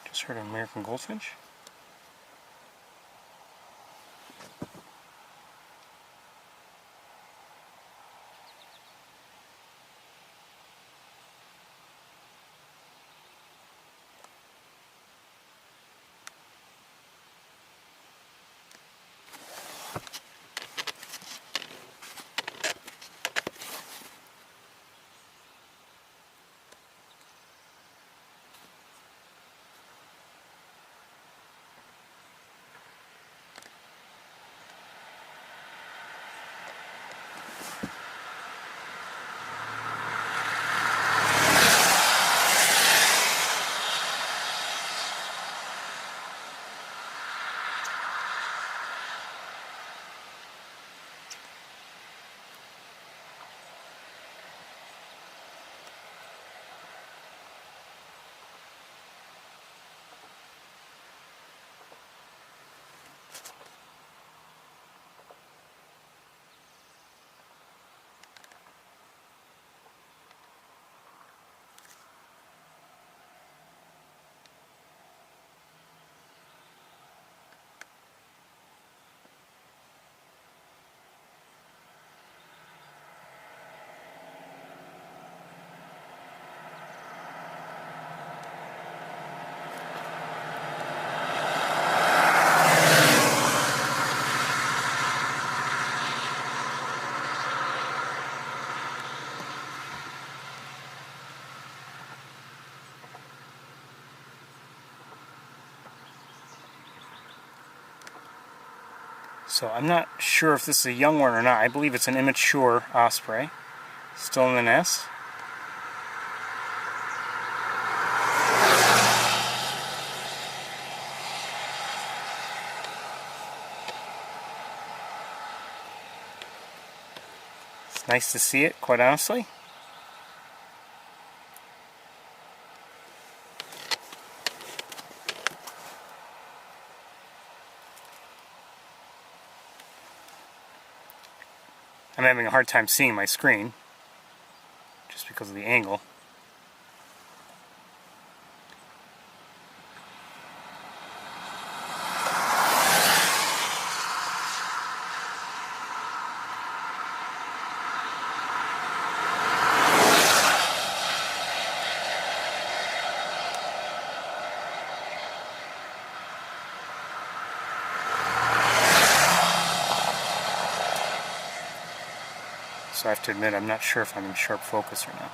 Just heard an American goldfinch. So I'm not sure if this is a young one or not. I believe it's an immature osprey. Still in the nest. It's nice to see it, quite honestly. I'm having a hard time seeing my screen, just because of the angle. So I have to admit, I'm not sure if I'm in sharp focus or not.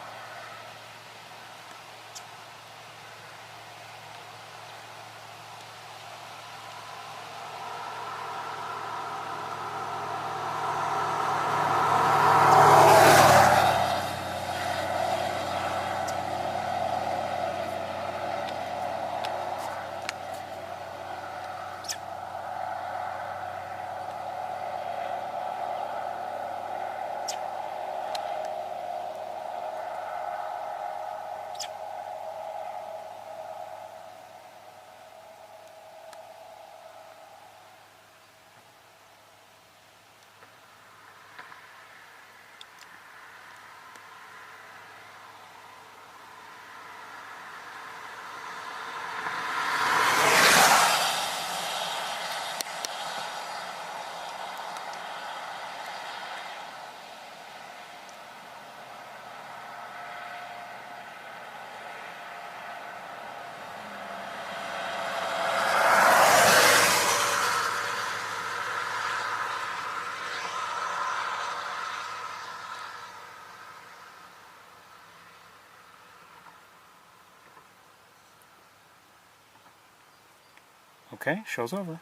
Okay, show's over.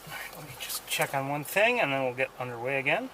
Alright, let me just check on one thing and then we'll get underway again.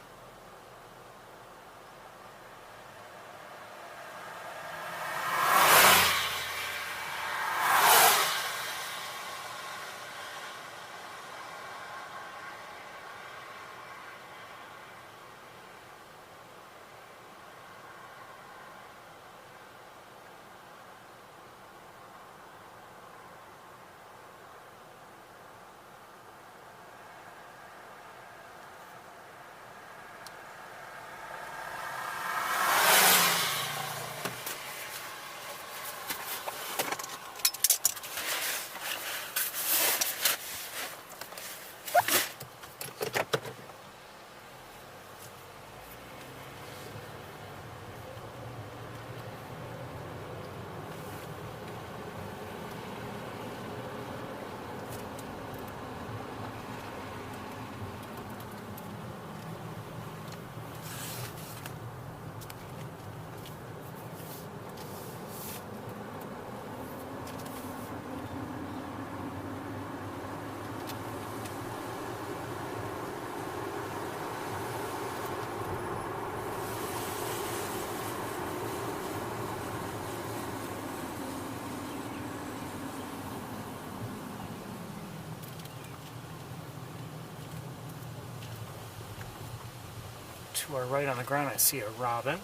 To our right on the ground I see a robin.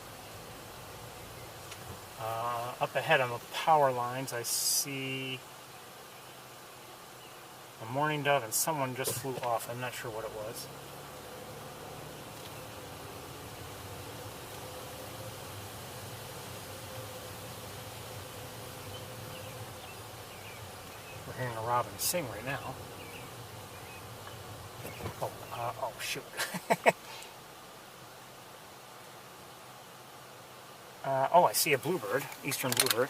Up ahead on the power lines I see a mourning dove and someone just flew off. I'm not sure what it was. We're hearing a robin sing right now. Oh shoot. Oh, I see a bluebird, eastern bluebird.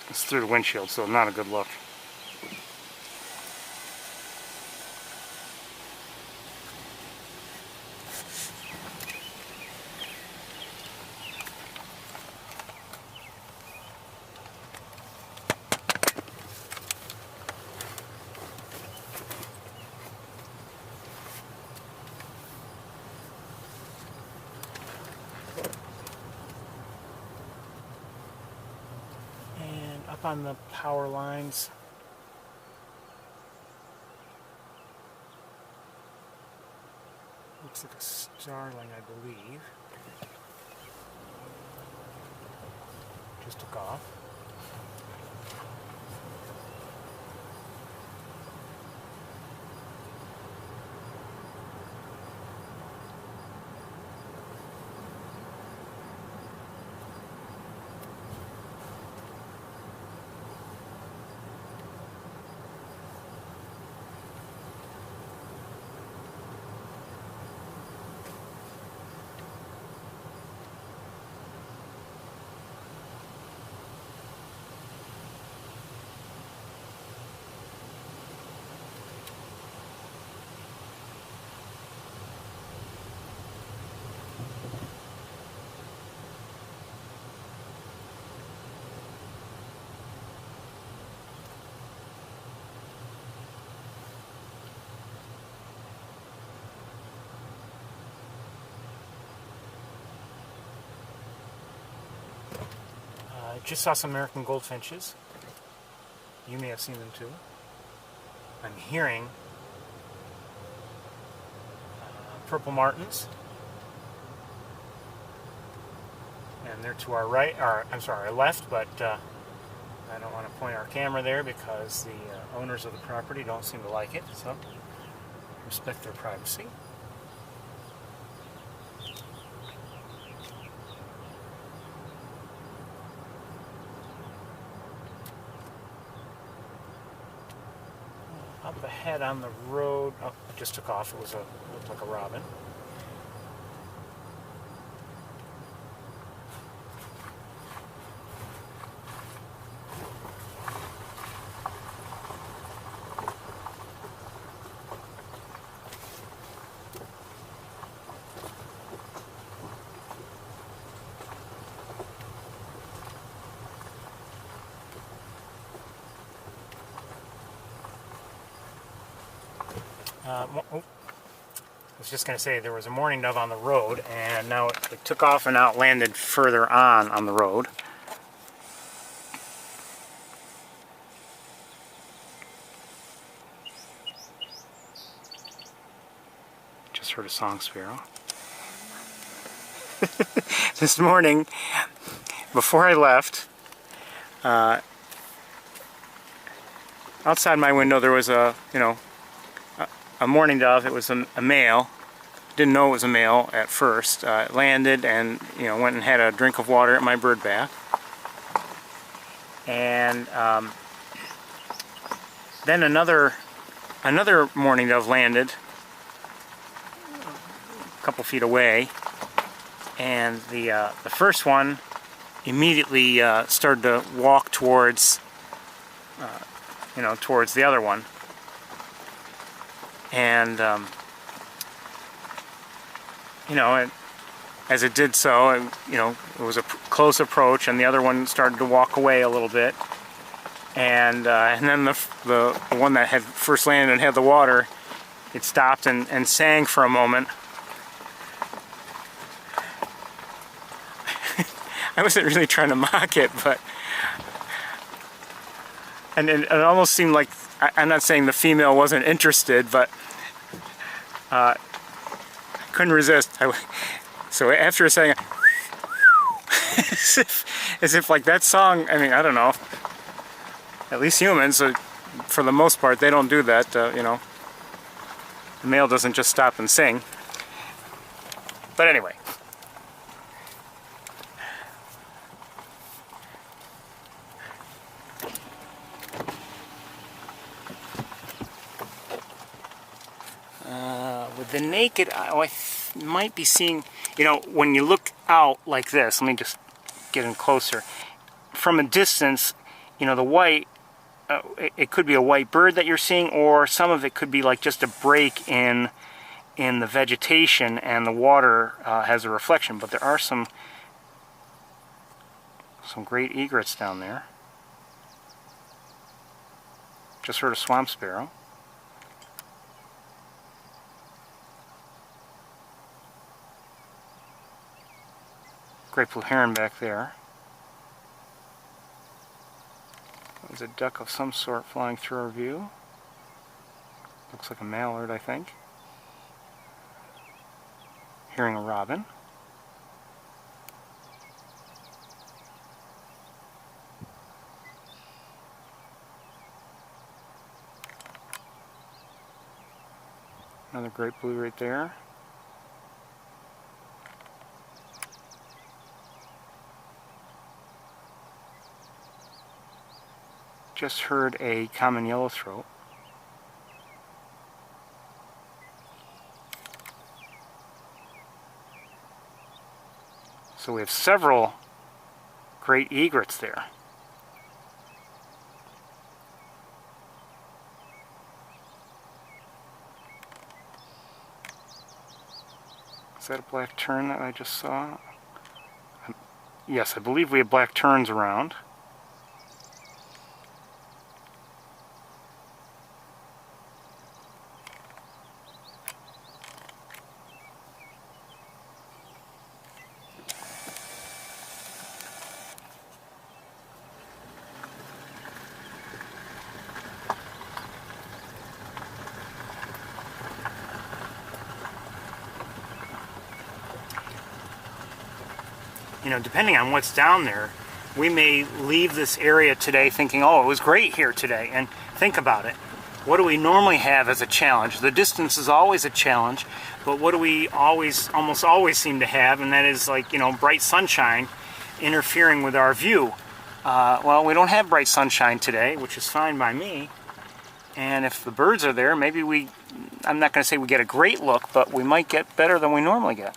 It's through the windshield, so not a good look. Up on the power lines, looks like a starling, I believe. Just took off. I just saw some American goldfinches. You may have seen them too. I'm hearing purple martins. And they're to our right, or I'm sorry, our left, but I don't want to point our camera there because the owners of the property don't seem to like it, so respect their privacy. Up ahead on the road, oh, it just took off. It looked like a robin. I was just going to say there was a mourning dove on the road, and now it took off and now it landed further on the road. Just heard a song sparrow. This morning, before I left, outside my window there was a mourning dove. It was a male. Didn't know it was a male at first. It landed and went and had a drink of water at my bird bath. And then another mourning dove landed a couple feet away, and the first one immediately started to walk towards towards the other one. And as it did so, it was a close approach, and the other one started to walk away a little bit. And then the one that had first landed and had the water, it stopped and sang for a moment. I wasn't really trying to mock it, but and it almost seemed like, I'm not saying the female wasn't interested, but I couldn't resist. So after a second, as if like that song, I mean, I don't know, at least humans, for the most part, they don't do that, the male doesn't just stop and sing. But anyway. With the naked eye, I might be seeing, when you look out like this, let me just get in closer. From a distance, the white, it could be a white bird that you're seeing, or some of it could be like just a break in the vegetation, and the water has a reflection. But there are some great egrets down there. Just heard a swamp sparrow. Great blue heron back there. There's a duck of some sort flying through our view. Looks like a mallard, I think. Hearing a robin. Another great blue right there. Just heard a common yellowthroat. So we have several great egrets there. Is that a black tern that I just saw? Yes, I believe we have black terns around. Depending on what's down there, we may leave this area today thinking, oh, it was great here today. And think about it. What do we normally have as a challenge? The distance is always a challenge, but what do we almost always seem to have? And that is like, bright sunshine interfering with our view. Well, we don't have bright sunshine today, which is fine by me. And if the birds are there, maybe I'm not going to say we get a great look, but we might get better than we normally get.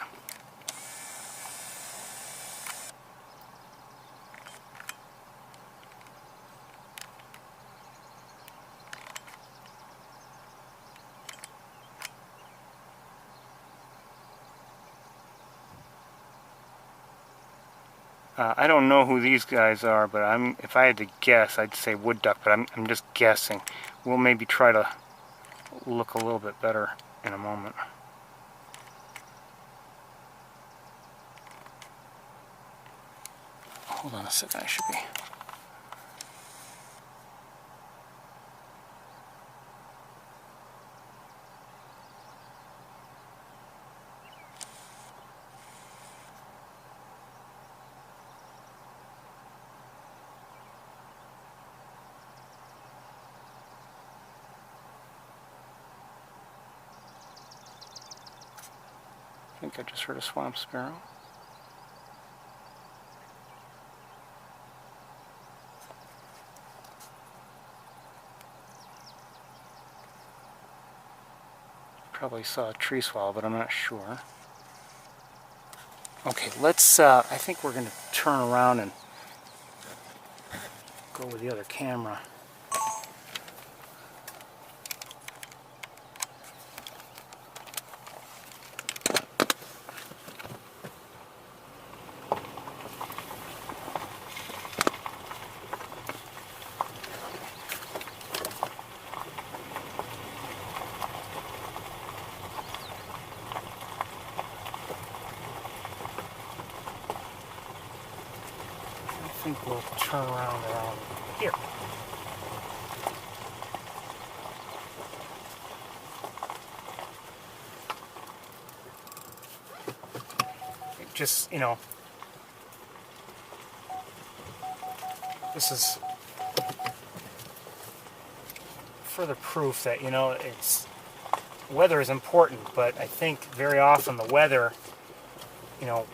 I don't know who these guys are, but if I had to guess, I'd say wood duck, but I'm just guessing. We'll maybe try to look a little bit better in a moment. Hold on a second, I should be. I think I just heard a swamp sparrow. Probably saw a tree swallow, but I'm not sure. Okay, let's, I think we're going to turn around and go with the other camera. I think we'll turn around here. It just, you know, this is further proof that, you know, it's weather is important, but I think very often the weather, you know,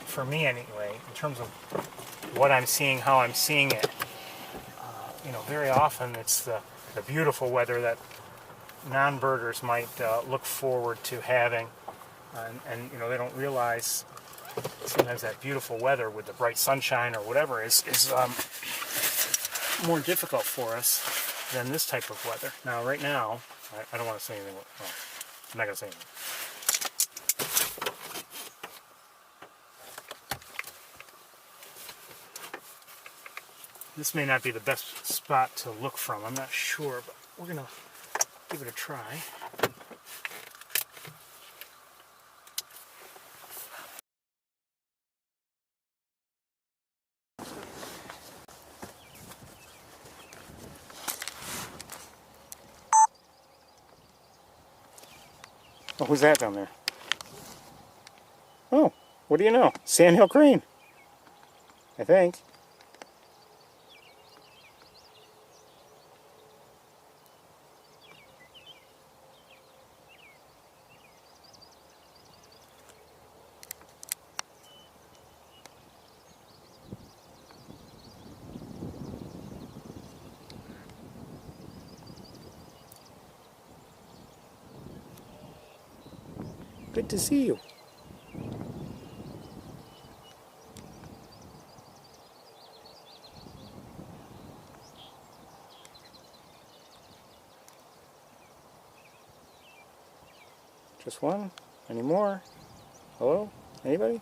for me anyway, in terms of what I'm seeing, how I'm seeing it, you know, very often it's the beautiful weather that non-birders might look forward to having, and you know, they don't realize sometimes that beautiful weather with the bright sunshine or whatever is more difficult for us than this type of weather. Now, right now, I don't want to say anything. Well, I'm not going to say anything. This may not be the best spot to look from, I'm not sure, but we're going to give it a try. Oh, who's that down there? Oh, what do you know? Sandhill crane, I think. Good to see you. Just one? Any more? Hello? Anybody?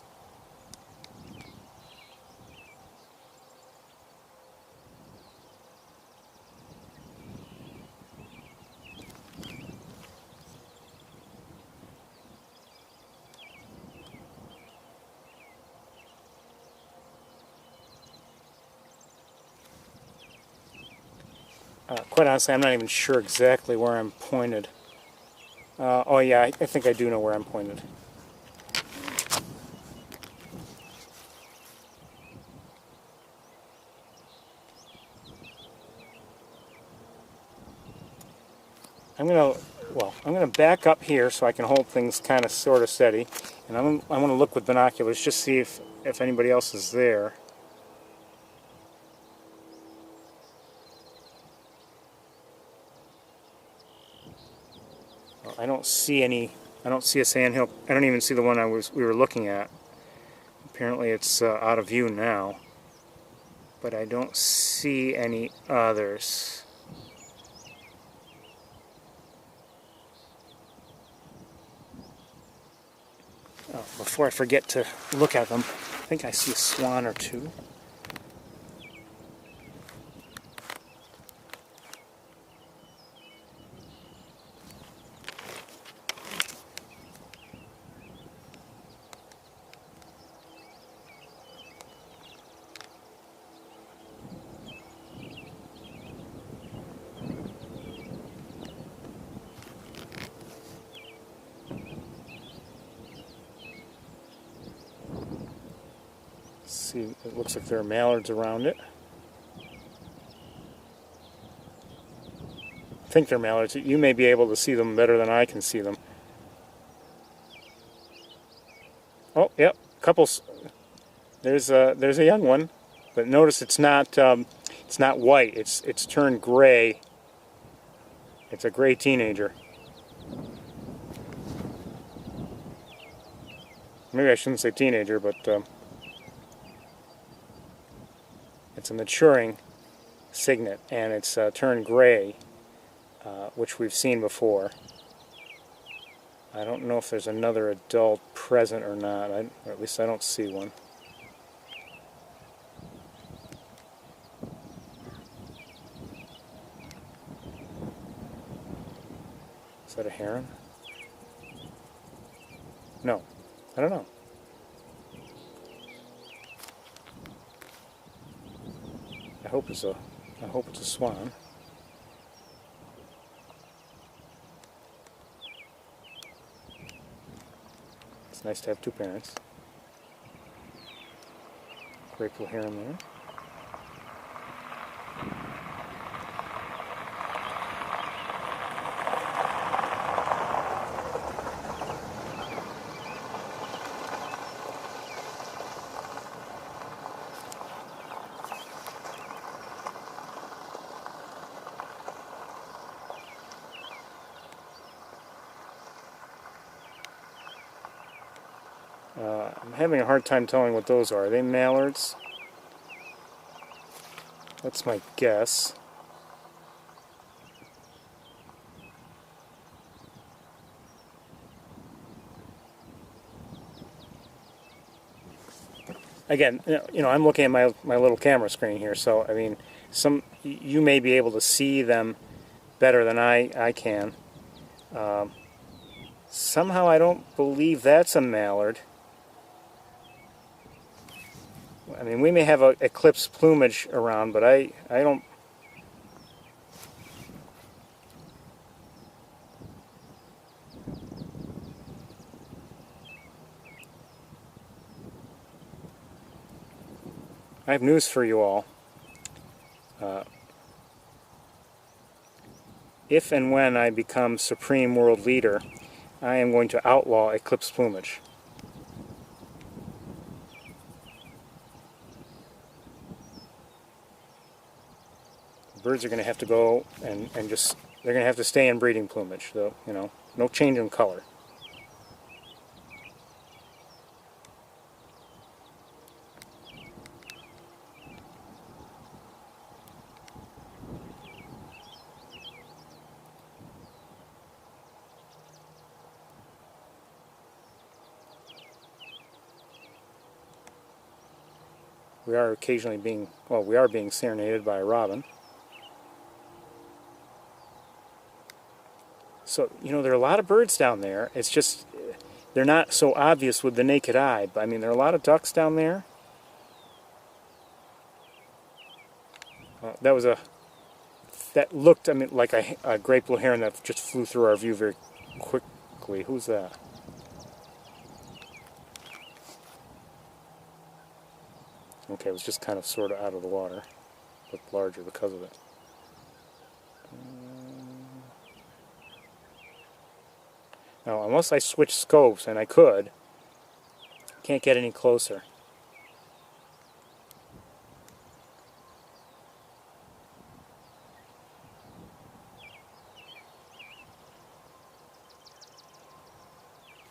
Quite honestly, I'm not even sure exactly where I'm pointed. Oh yeah, I think I do know where I'm pointed. I'm gonna back up here so I can hold things kind of sort of steady, and I'm gonna look with binoculars just see if anybody else is there. Well, I don't see any. I don't see a sandhill. I don't even see the one we were looking at. Apparently, it's out of view now. But I don't see any others. Oh, before I forget to look at them, I think I see a swan or two. See, it looks like there are mallards around it. I think they're mallards. You may be able to see them better than I can see them. Oh, yep, couples. There's a young one, but notice it's not white. It's turned gray. It's a gray teenager. Maybe I shouldn't say teenager, but it's a maturing cygnet, and it's turned gray, which we've seen before. I don't know if there's another adult present or not, or at least I don't see one. Is that a heron? No, I don't know. I hope it's a swan. It's nice to have two parents. Grateful heron there. I'm having a hard time telling what those are. Are they mallards? That's my guess. Again, you know, I'm looking at my little camera screen here, so I mean, you may be able to see them better than I can. Somehow I don't believe that's a mallard. I mean, we may have a eclipsed plumage around, but I don't. I have news for you all. If and when I become supreme world leader, I am going to outlaw eclipsed plumage. Birds are going to have to go and just, they're going to have to stay in breeding plumage, though, you know, no change in color. We are occasionally being, well, we are being serenaded by a robin. So, you know, there are a lot of birds down there. It's just, they're not so obvious with the naked eye. But, I mean, there are a lot of ducks down there. That looked, I mean, like a great blue heron that just flew through our view very quickly. Who's that? Okay, it was just kind of sort of out of the water. Looked larger because of it. Now, unless I switch scopes, and I could, can't get any closer.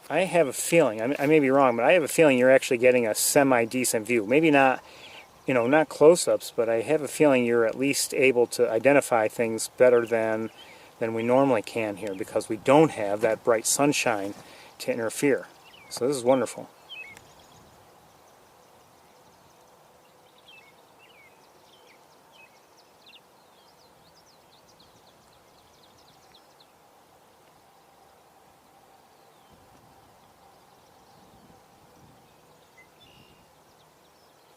I have a feeling, I may be wrong, but I have a feeling you're actually getting a semi-decent view. Maybe not, you know, not close-ups, but I have a feeling you're at least able to identify things better than we normally can here, because we don't have that bright sunshine to interfere. So this is wonderful.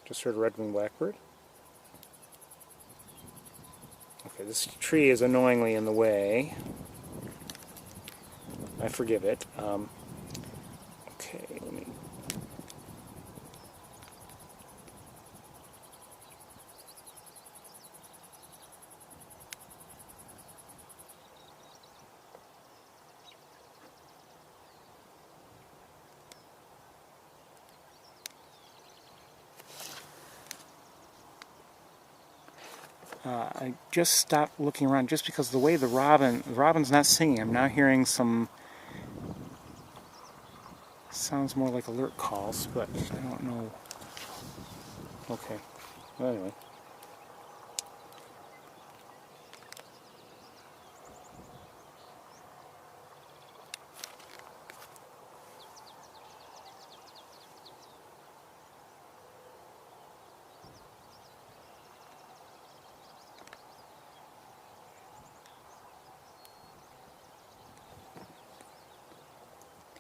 Just heard a red-winged blackbird. Okay, this tree is annoyingly in the way. I forgive it. Okay, let me... I just stopped looking around just because the way the robin's not singing. I'm now hearing some sounds more like alert calls, but I don't know. Okay, well, anyway.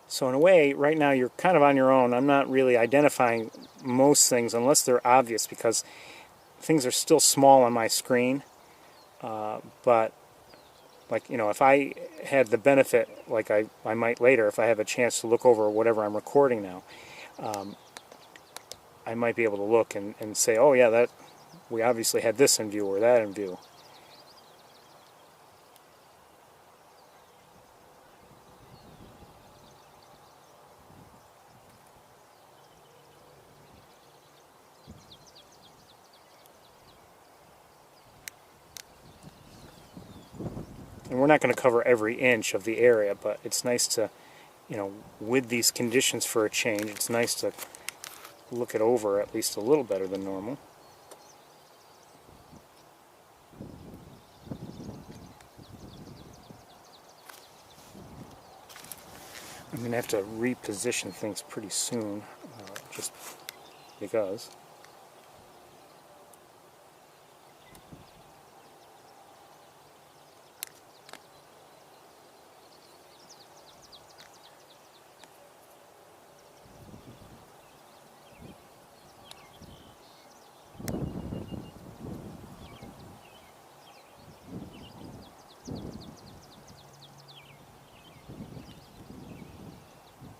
So in a way, right now you're kind of on your own. I'm not really identifying most things unless they're obvious because things are still small on my screen. But, like, you know, if I had the benefit, like I might later, if I have a chance to look over whatever I'm recording now, I might be able to look and say, oh yeah, that we obviously had this in view or that in view. And we're not going to cover every inch of the area, but it's nice to, you know, with these conditions for a change, it's nice to look it over at least a little better than normal. I'm going to have to reposition things pretty soon, just because.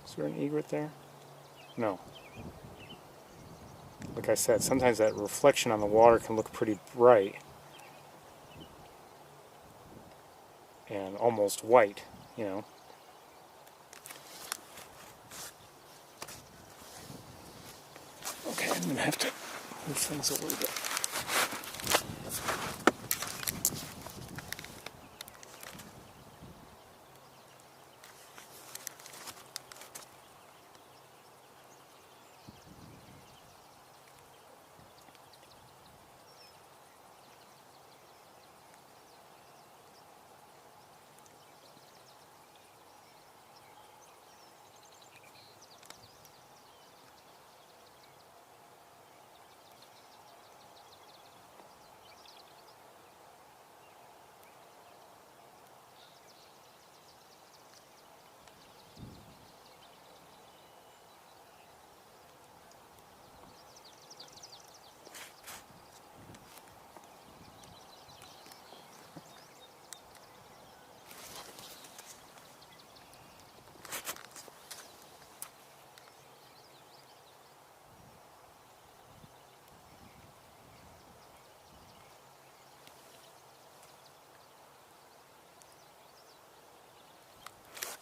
Is there an egret there? No. Like I said, sometimes that reflection on the water can look pretty bright and almost white, you know. Okay, I'm going to have to move things a little bit.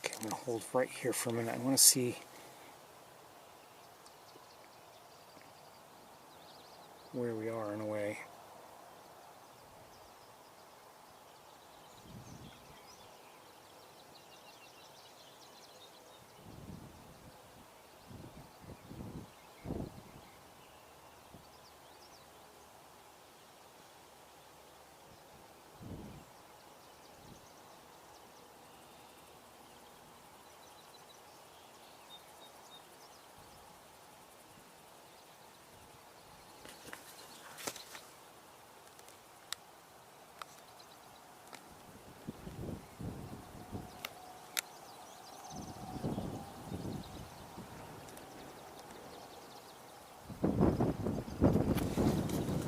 Okay, I'm going to hold right here for a minute. I want to see where we are in a way.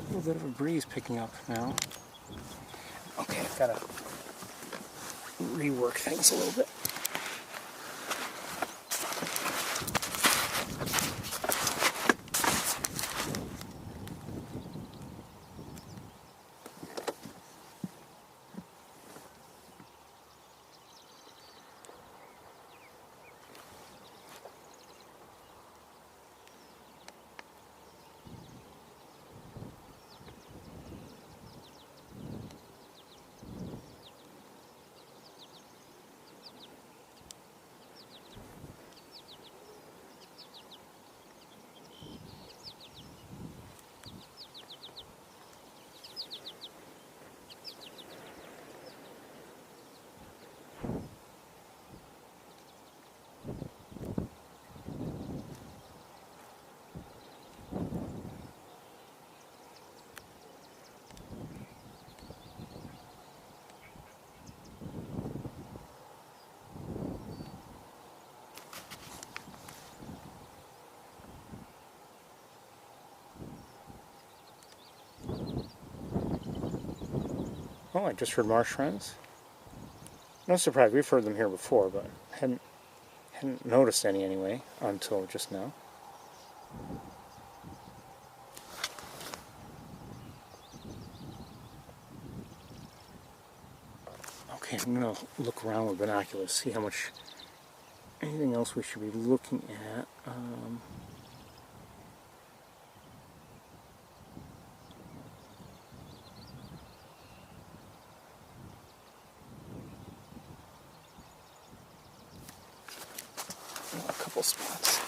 A little bit of a breeze picking up now. Okay, I've got to rework things a little bit. Oh, I just heard marsh wrens. No surprise, we've heard them here before, but hadn't noticed any anyway until just now. Okay, I'm gonna look around with binoculars, see how much anything else we should be looking at. A couple spots.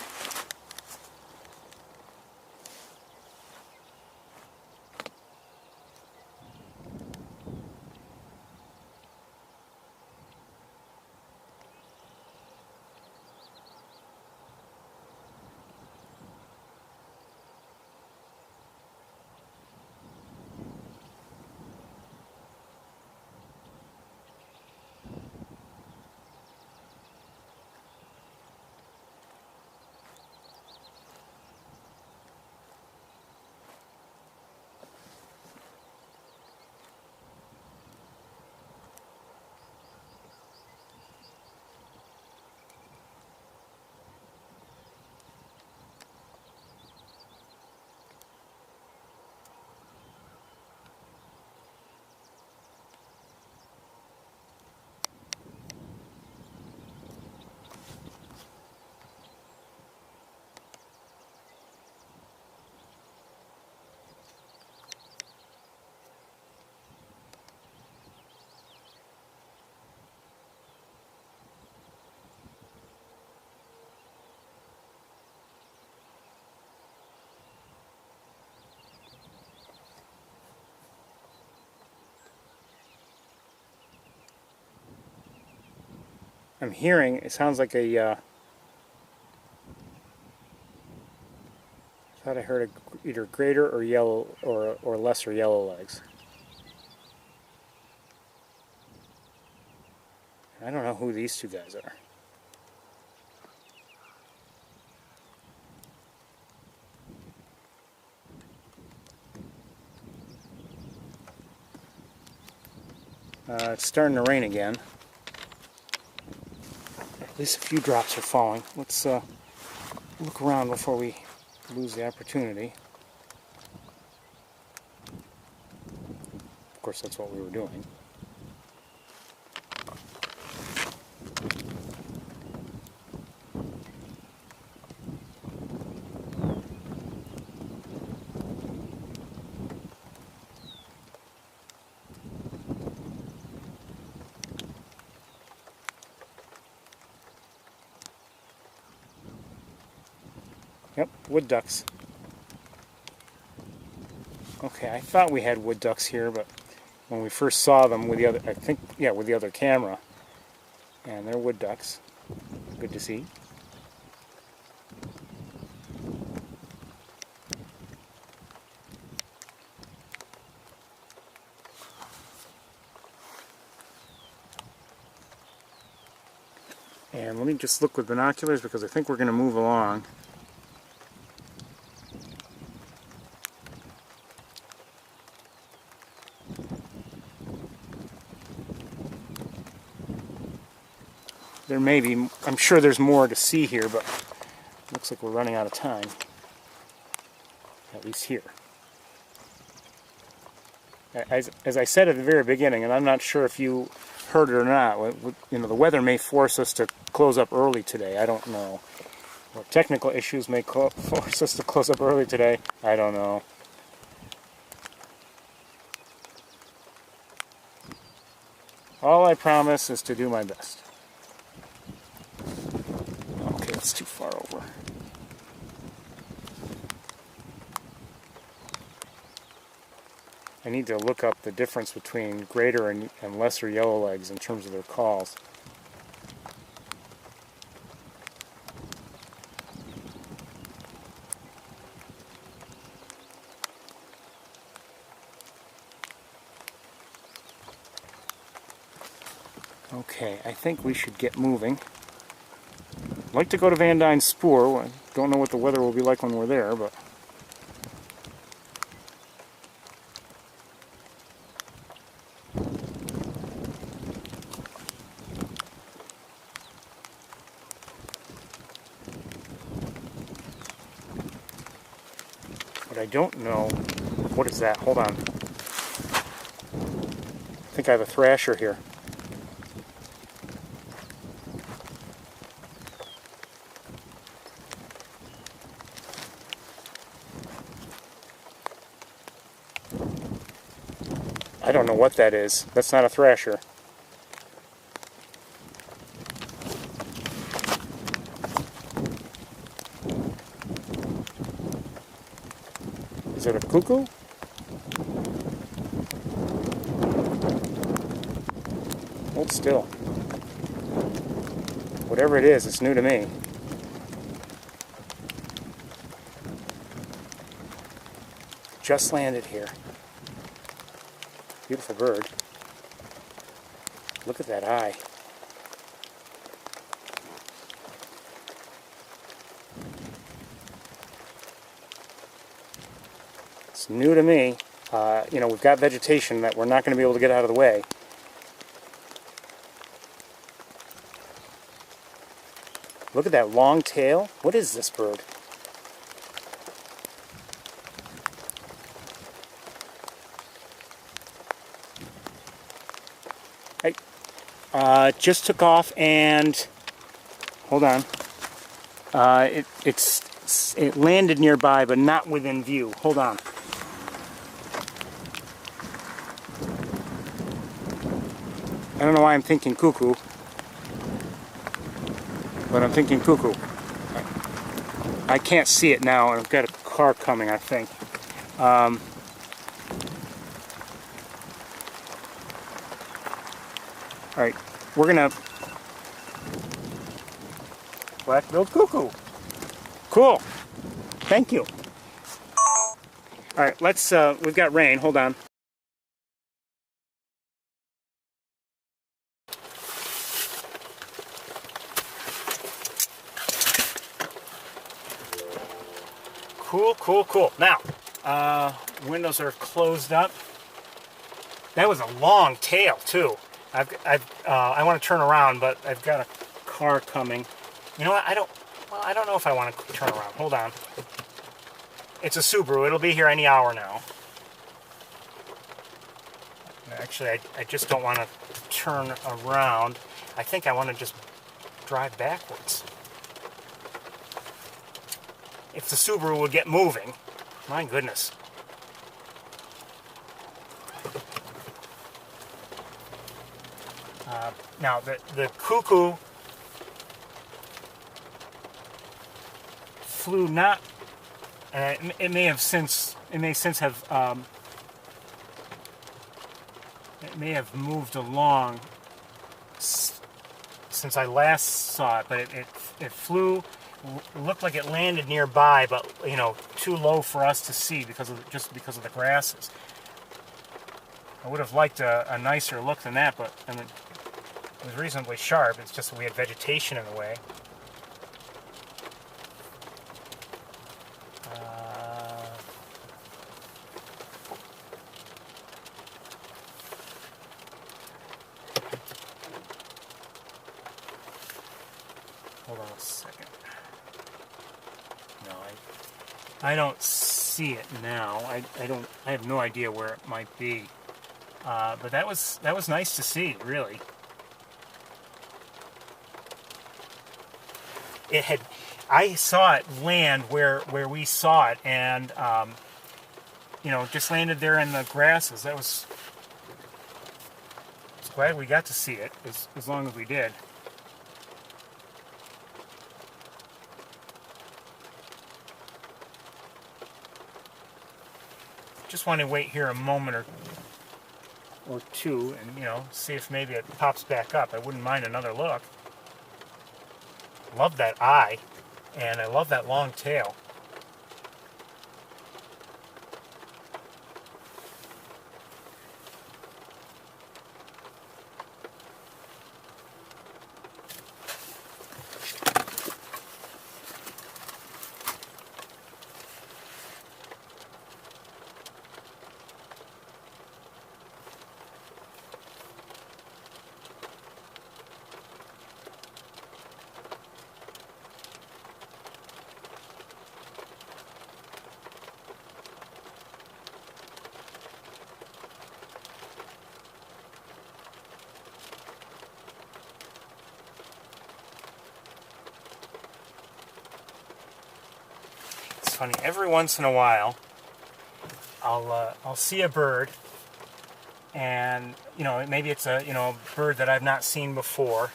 I'm hearing, it sounds like a, I thought I heard either greater or yellow, or lesser yellow legs. I don't know who these two guys are. It's starting to rain again. At least a few drops are falling. Let's look around before we lose the opportunity. Of course, that's what we were doing. Yep, wood ducks. Okay, I thought we had wood ducks here, but when we first saw them with the other, I think, yeah, with the other camera, and they're wood ducks. Good to see. And let me just look with binoculars because I think we're going to move along. There may be, I'm sure there's more to see here, but it looks like we're running out of time. At least here. As I said at the very beginning, and I'm not sure if you heard it or not, you know, the weather may force us to close up early today. I don't know. Or technical issues may force us to close up early today. I don't know. All I promise is to do my best. Okay, it's too far over. I need to look up the difference between greater and lesser yellowlegs in terms of their calls. Okay, I think we should get moving. I'd like to go to Van Dyne's Spoor. I don't know what the weather will be like when we're there, but But I don't know. What is that? Hold on. I think I have a thrasher here. I don't know what that is. That's not a thrasher. Is it a cuckoo? Hold still. Whatever it is, it's new to me. Just landed here. Beautiful bird. Look at that eye. It's new to me. You know, we've got vegetation that we're not going to be able to get out of the way. Look at that long tail. What is this bird? Just took off and hold on. It landed nearby, but not within view. Hold on. I don't know why I'm thinking cuckoo, but I'm thinking cuckoo. I can't see it now, and I've got a car coming, I think. All right, we're gonna black-billed cuckoo. Cool. Thank you. All right, let's. We've got rain. Hold on. Cool, cool, cool. Now, windows are closed up. That was a long tail too. I want to turn around, but I've got a car coming. You know what? I don't know if I want to turn around. Hold on. It's a Subaru. It'll be here any hour now. Actually, I just don't want to turn around. I think I want to just drive backwards. If the Subaru would get moving. My goodness. Now, the cuckoo flew not. It may since moved along since I last saw it, but it flew. Looked like it landed nearby, but you know, too low for us to see because of the grasses. I would have liked a nicer look than that, but I mean, it was reasonably sharp. It's just that we had vegetation in the way. Hold on a second. No, I don't see it now. I have no idea where it might be. But that was nice to see, really. I saw it land where we saw it, and you know, just landed there in the grasses. I was glad we got to see it as long as we did. Just want to wait here a moment or two, and you know, see if maybe it pops back up. I wouldn't mind another look. Love that eye, and I love that long tail. funny. Every once in a while, I'll see a bird, and maybe it's a bird that I've not seen before,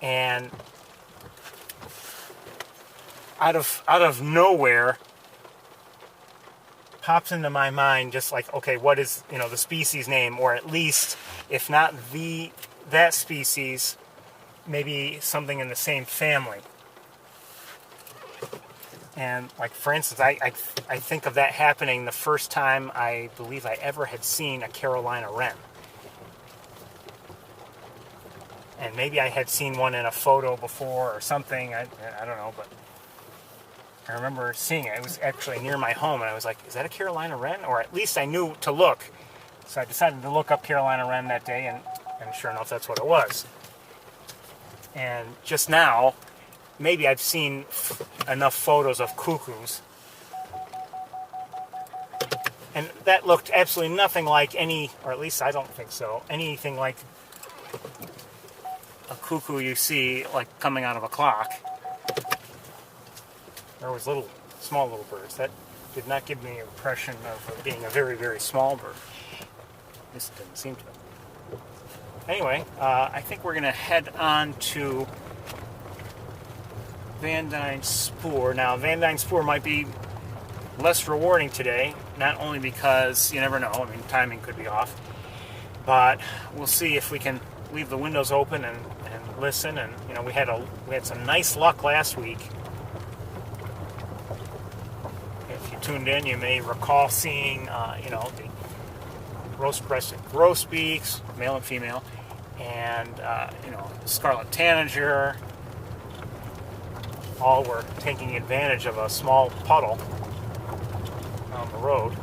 and out of nowhere pops into my mind just like, okay, what is the species name, or at least if not that species, maybe something in the same family. And like, for instance, I think of that happening the first time I believe I ever had seen a Carolina wren. And maybe I had seen one in a photo before or something, I don't know, but I remember seeing it. It was actually near my home, and I was like, is that a Carolina wren? Or at least I knew to look. So I decided to look up Carolina wren that day, and sure enough, that's what it was. And just now, maybe I've seen enough photos of cuckoos, and that looked absolutely nothing like any, or at least I don't think so, anything like a cuckoo you see like coming out of a clock. There was small little birds. That did not give me an impression of being a very, very small bird. This didn't seem to. Anyway, I think we're going to head on to Van Dyne Spoor. Now, Van Dyne Spoor might be less rewarding today, not only because you never know, I mean, timing could be off, but we'll see if we can leave the windows open and listen. And we had some nice luck last week. If you tuned in, you may recall seeing the rose-crested grosbeaks, male and female, and scarlet tanager. All were taking advantage of a small puddle on the road.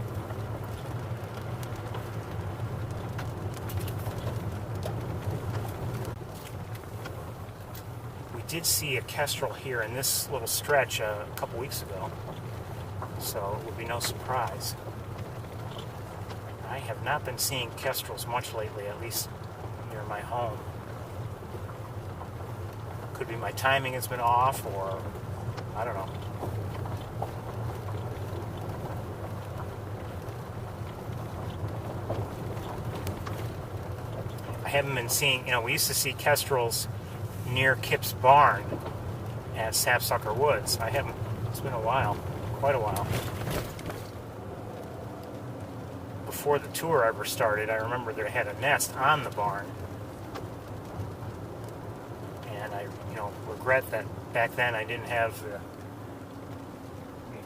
We did see a kestrel here in this little stretch a couple weeks ago, so it would be no surprise. I have not been seeing kestrels much lately, at least near my home. Could be my timing has been off, or I don't know. I haven't been seeing, we used to see kestrels near Kip's barn at Sapsucker Woods. It's been a while, quite a while. Before the tour ever started, I remember they had a nest on the barn. And I, regret that back then I didn't have the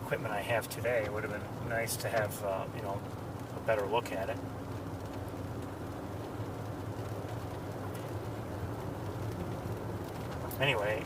equipment I have today. It would have been nice to have, a better look at it. Anyway,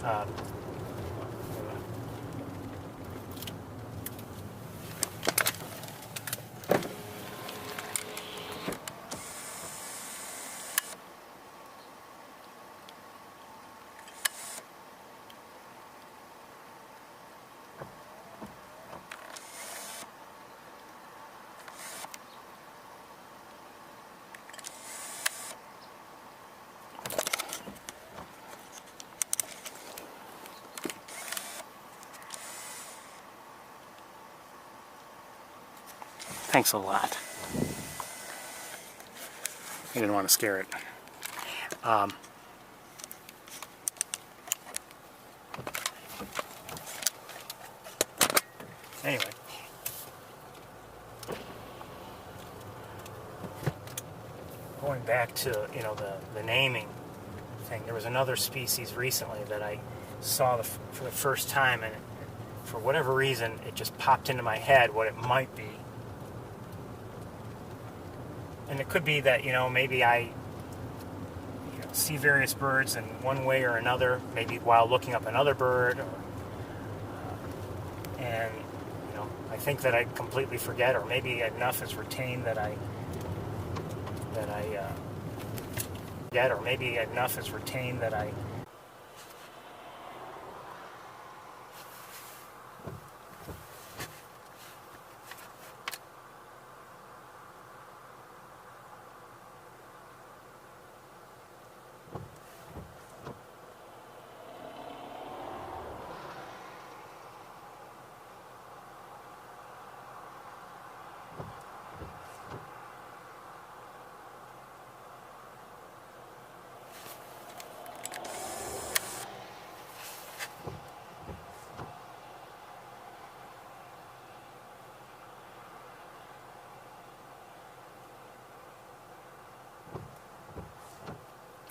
thanks a lot. I didn't want to scare it. Anyway. Going back to, the naming thing, there was another species recently that I saw for the first time, and for whatever reason, it just popped into my head what it might be. And it could be that, maybe I see various birds in one way or another, maybe while looking up another bird, and I think that I completely forget, or maybe enough is retained that I forget, or maybe enough is retained that I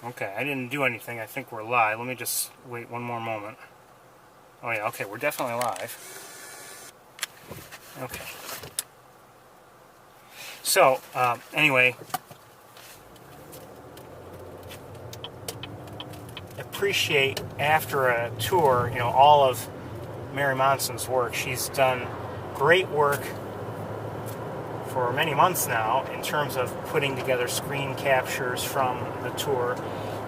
Okay, I didn't do anything. I think we're live. Let me just wait one more moment. Oh yeah, okay, we're definitely live. Okay. So, anyway, appreciate after a tour, you know, all of Mary Monson's work. She's done great work for many months now in terms of putting together screen captures from the tour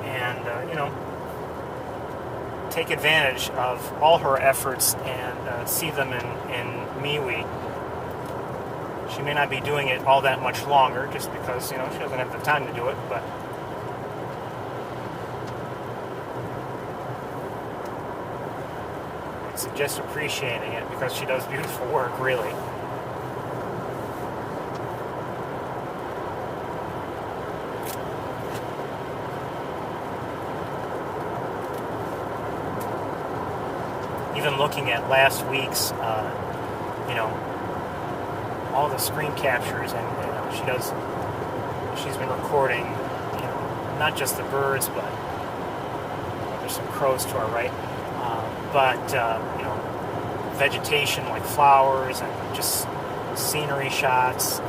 and, you know, take advantage of all her efforts and see them in MeWe. She may not be doing it all that much longer just because, you know, she doesn't have the time to do it, but I suggest appreciating it because she does beautiful work, really. Even looking at last week's, you know, all the screen captures, and you know, she's been recording, you know, not just the birds, but there's some crows to our right, but you know, vegetation like flowers and just scenery shots.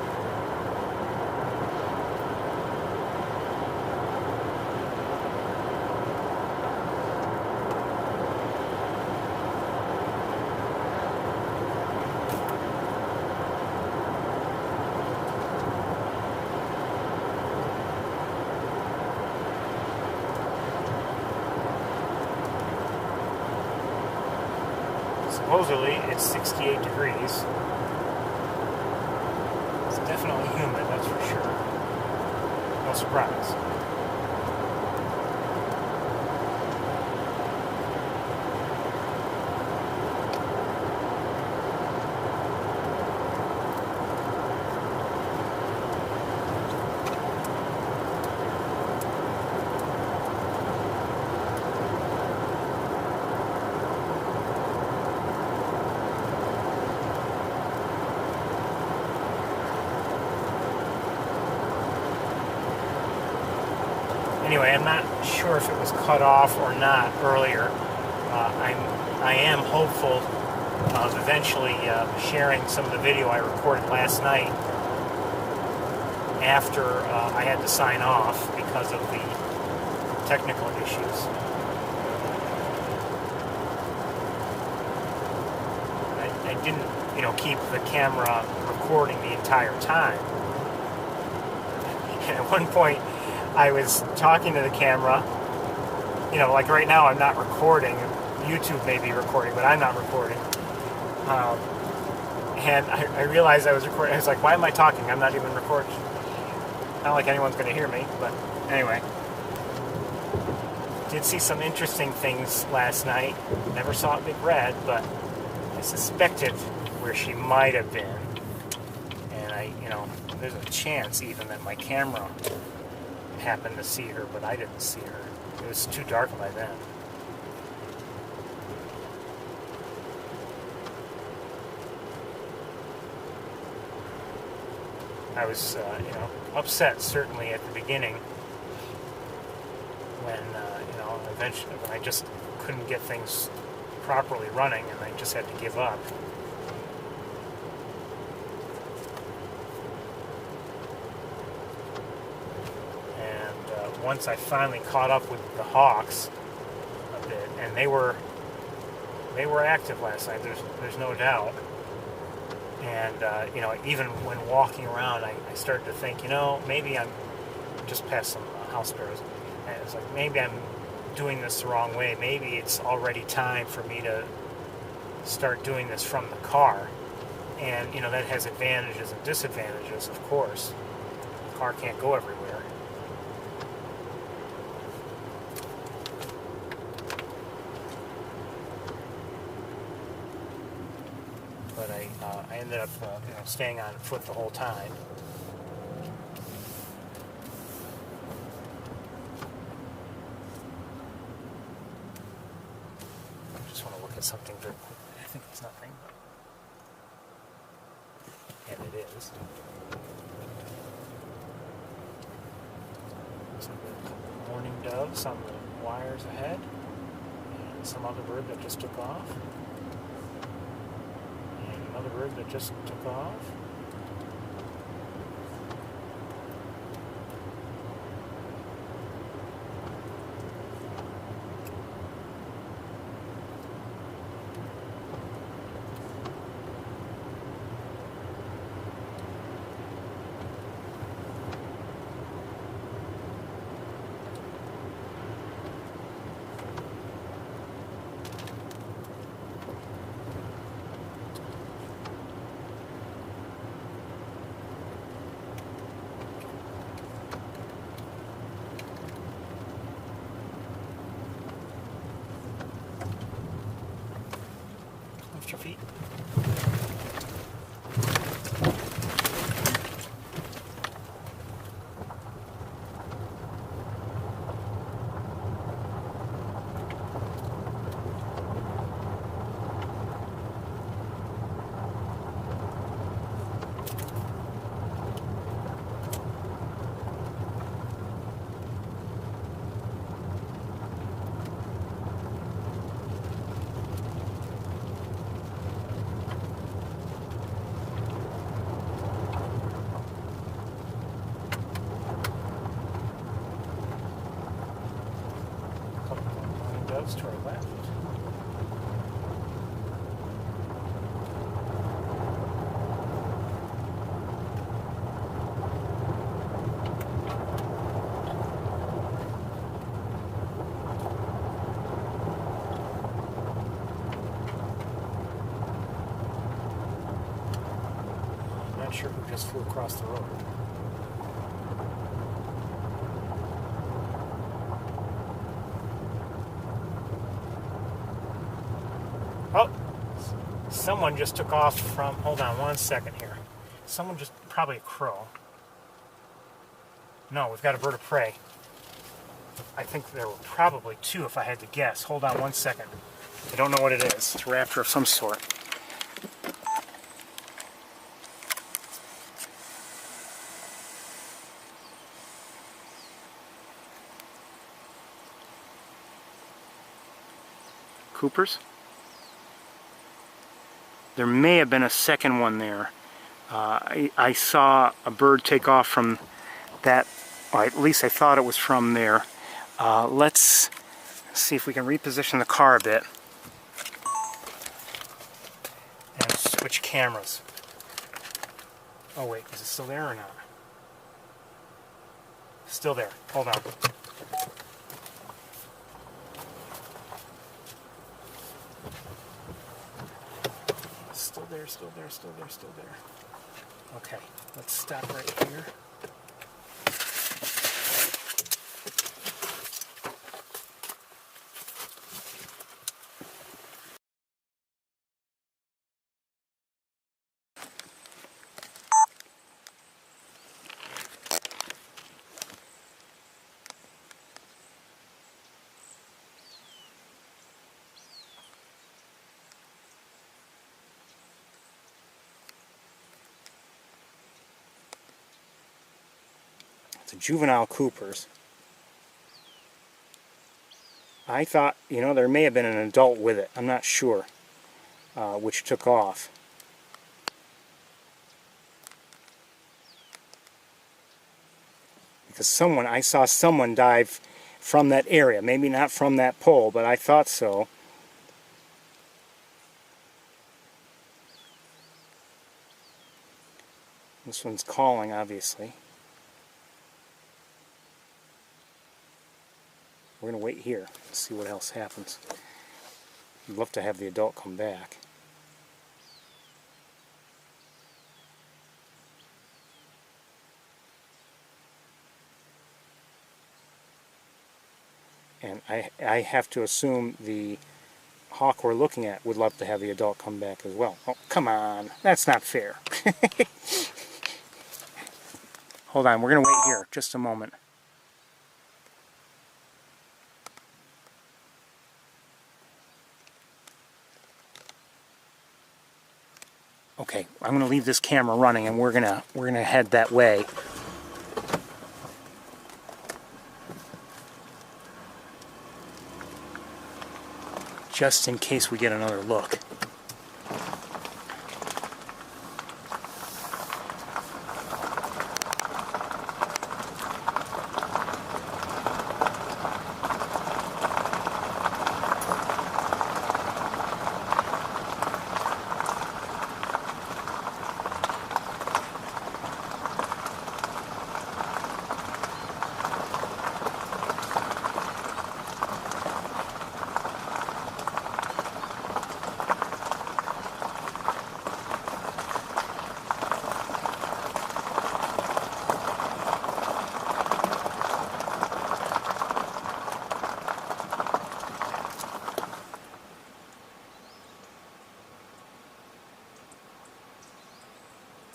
Supposedly it's 68 degrees. It's definitely humid, that's for sure. No surprise. Anyway, I'm not sure if it was cut off or not earlier. I am hopeful of eventually sharing some of the video I recorded last night after I had to sign off because of the technical issues. I didn't, you know, keep the camera recording the entire time. And at one point, I was talking to the camera, you know, like right now I'm not recording. YouTube may be recording, but I'm not recording. And I realized I was recording. I was like, why am I talking? I'm not even recording. Not like anyone's going to hear me, but anyway. Did see some interesting things last night. Never saw Big Red, but I suspected where she might have been. And you know, there's a chance even that my camera happened to see her, but I didn't see her. It was too dark by then. I was, you know, upset certainly at the beginning when, you know, eventually when I just couldn't get things properly running and I just had to give up. Once I finally caught up with the hawks a bit, and they were active last night. There's no doubt. And you know, even when walking around, I started to think, you know, maybe I'm just past some house sparrows, and it's like maybe I'm doing this the wrong way. Maybe it's already time for me to start doing this from the car. And you know, that has advantages and disadvantages, of course. The car can't go everywhere. But I ended up you know, staying on foot the whole time. I just want to look at something very quickly. I think it's nothing. And it is. So Mourning doves on the wires ahead. And some other bird that just took off. And another bird that just took off. Lift your feet. Doves to our left. I'm not sure who just flew across the road. Oh, someone just took off from, hold on one second here. Someone just, probably a crow. No, we've got a bird of prey. I think there were probably two if I had to guess. Hold on one second. I don't know what it is. It's a raptor of some sort. Coopers? There may have been a second one there. I saw a bird take off from that, or at least I thought it was from there. Let's see if we can reposition the car a bit and switch cameras. Oh wait, is it still there or not? Still there. Hold on. Still there, still there, still there, still there. Okay, let's stop right here. It's a juvenile Cooper's. I thought, you know, there may have been an adult with it. I'm not sure which took off. Because I saw someone dive from that area. Maybe not from that pole, but I thought so. This one's calling, obviously. We're going to wait here and see what else happens. I'd love to have the adult come back. And I have to assume the hawk we're looking at would love to have the adult come back as well. Oh, come on. That's not fair. Hold on, we're going to wait here just a moment. Okay, I'm going to leave this camera running and we're gonna head that way. just in case we get another look.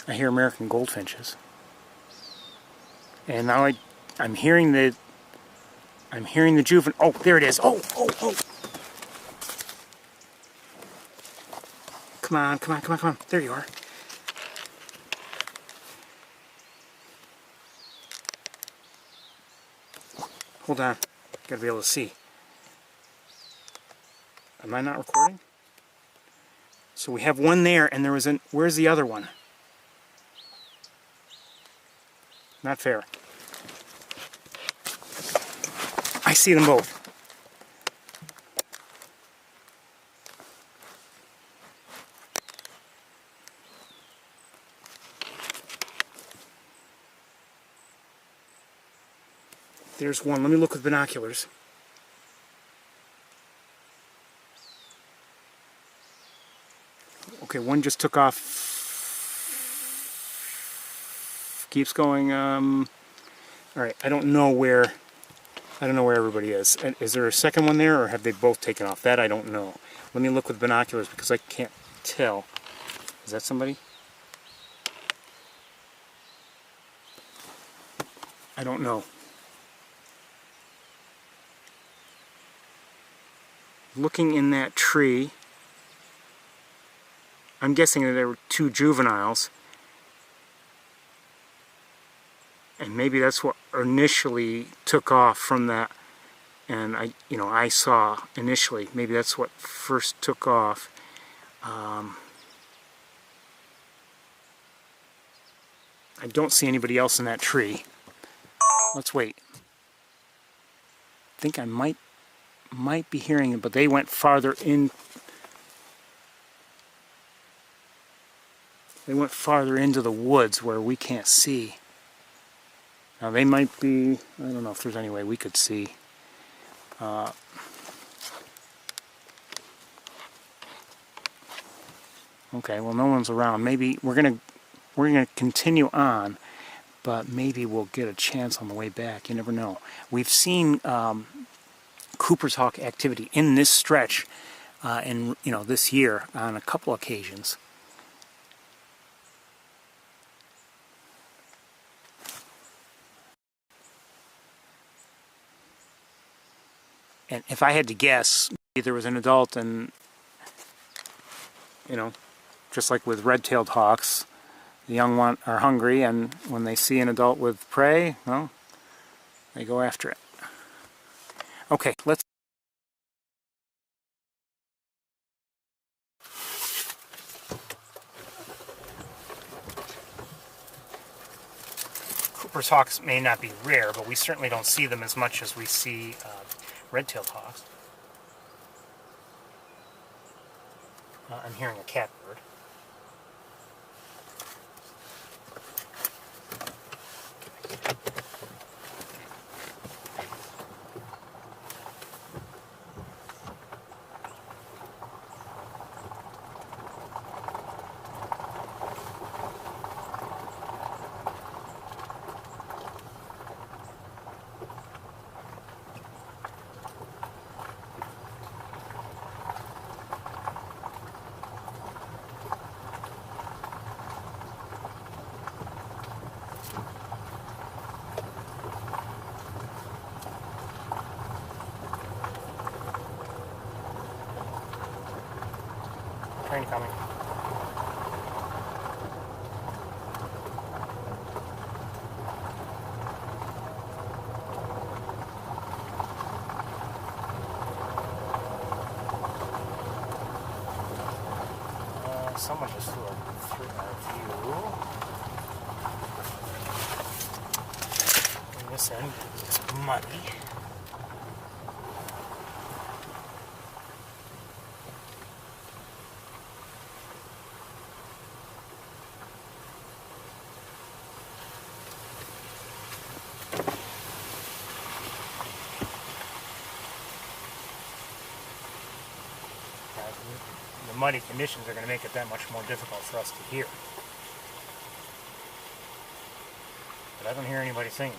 I hear American goldfinches, and now I'm hearing the juvenile. Oh, there it is. Oh, oh, oh! Come on, come on, come on, come on! There you are. Hold on, gotta be able to see. Am I not recording? So we have one there, and there was an. Where's the other one? Not fair. I see them both. There's one. Let me look with binoculars. Okay, one just took off. Keeps going. All right, I don't know where everybody is. Is there a second one there, or have they both taken off? That I don't know. Let me look with binoculars because I can't tell. Is that somebody? I don't know. Looking in that tree, I'm guessing that there were two juveniles. And maybe that's what initially took off from that, and I saw initially, maybe that's what first took off. I don't see anybody else in that tree. Let's wait. I think I might be hearing it, but they went farther in. They went farther into the woods where we can't see. Now they might be, I don't know if there's any way we could see. Okay, well no one's around. Maybe we're gonna continue on, but maybe we'll get a chance on the way back. You never know. We've seen Cooper's hawk activity in this stretch, in this year on a couple occasions. And if I had to guess, maybe there was an adult, and just like with red-tailed hawks, the young one are hungry, and when they see an adult with prey, well, they go after it. Okay, let's. Cooper's hawks may not be rare, but we certainly don't see them as much as we see red-tailed hawks. I'm hearing a catbird. Train coming. Someone just threw our view. Bring this in because it's muddy. The muddy conditions are going to make it that much more difficult for us to hear. But I don't hear anybody singing.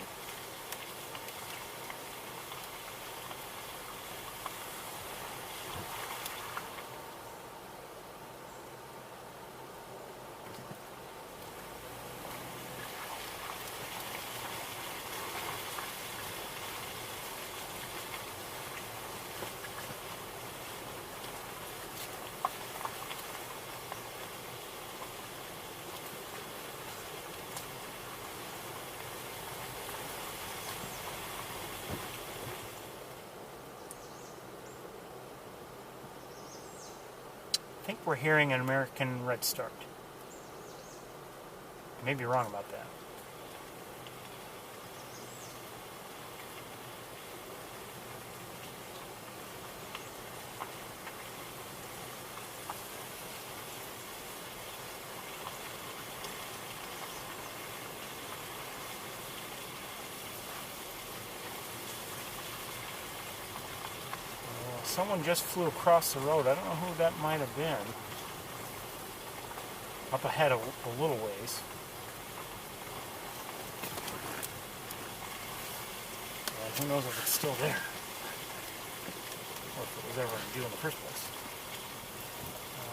I think we're hearing an American redstart. I may be wrong about that. Someone just flew across the road. I don't know who that might have been. Up ahead a little ways. And who knows if it's still there. Or if it was ever in view in the first place.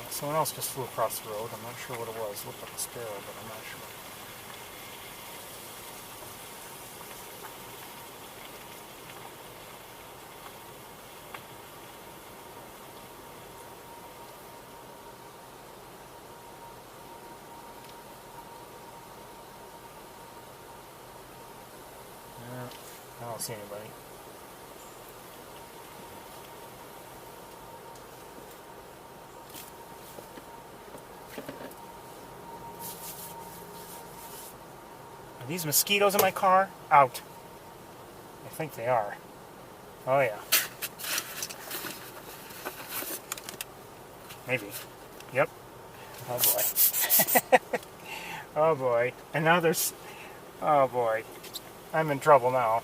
Someone else just flew across the road. I'm not sure what it was. It looked like a sparrow, but I'm not sure. I don't see anybody. Are these mosquitoes in my car? Out. I think they are. Oh yeah. Maybe. Yep. Oh boy. Oh boy. And now there's... Oh boy. I'm in trouble now.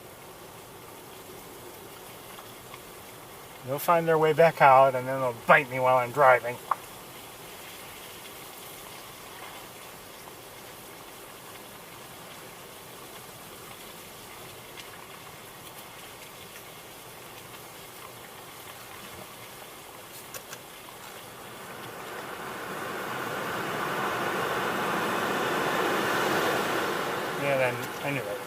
They'll find their way back out and then they'll bite me while I'm driving. Yeah, then I knew that.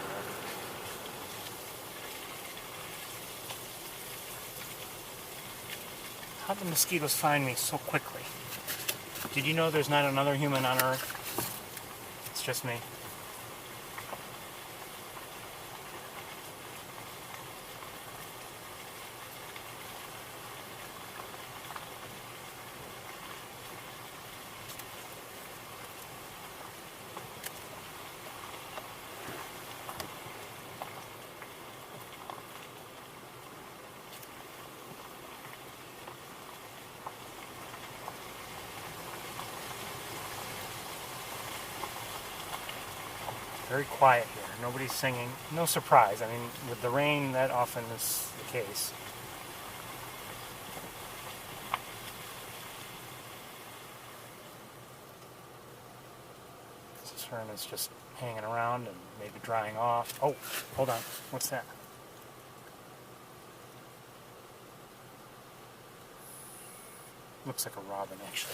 How did the mosquitoes find me so quickly? Did you know there's not another human on Earth? It's just me. Very quiet here. Nobody's singing. No surprise. I mean, with the rain, that often is the case. This fern is just hanging around and maybe drying off. Oh, hold on. What's that? Looks like a robin, actually.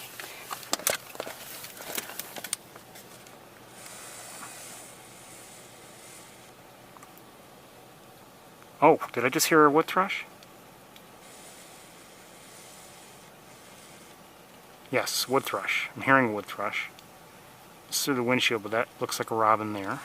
Oh, did I just hear a wood thrush? Yes, wood thrush. I'm hearing wood thrush. It's through the windshield, but that looks like a robin there.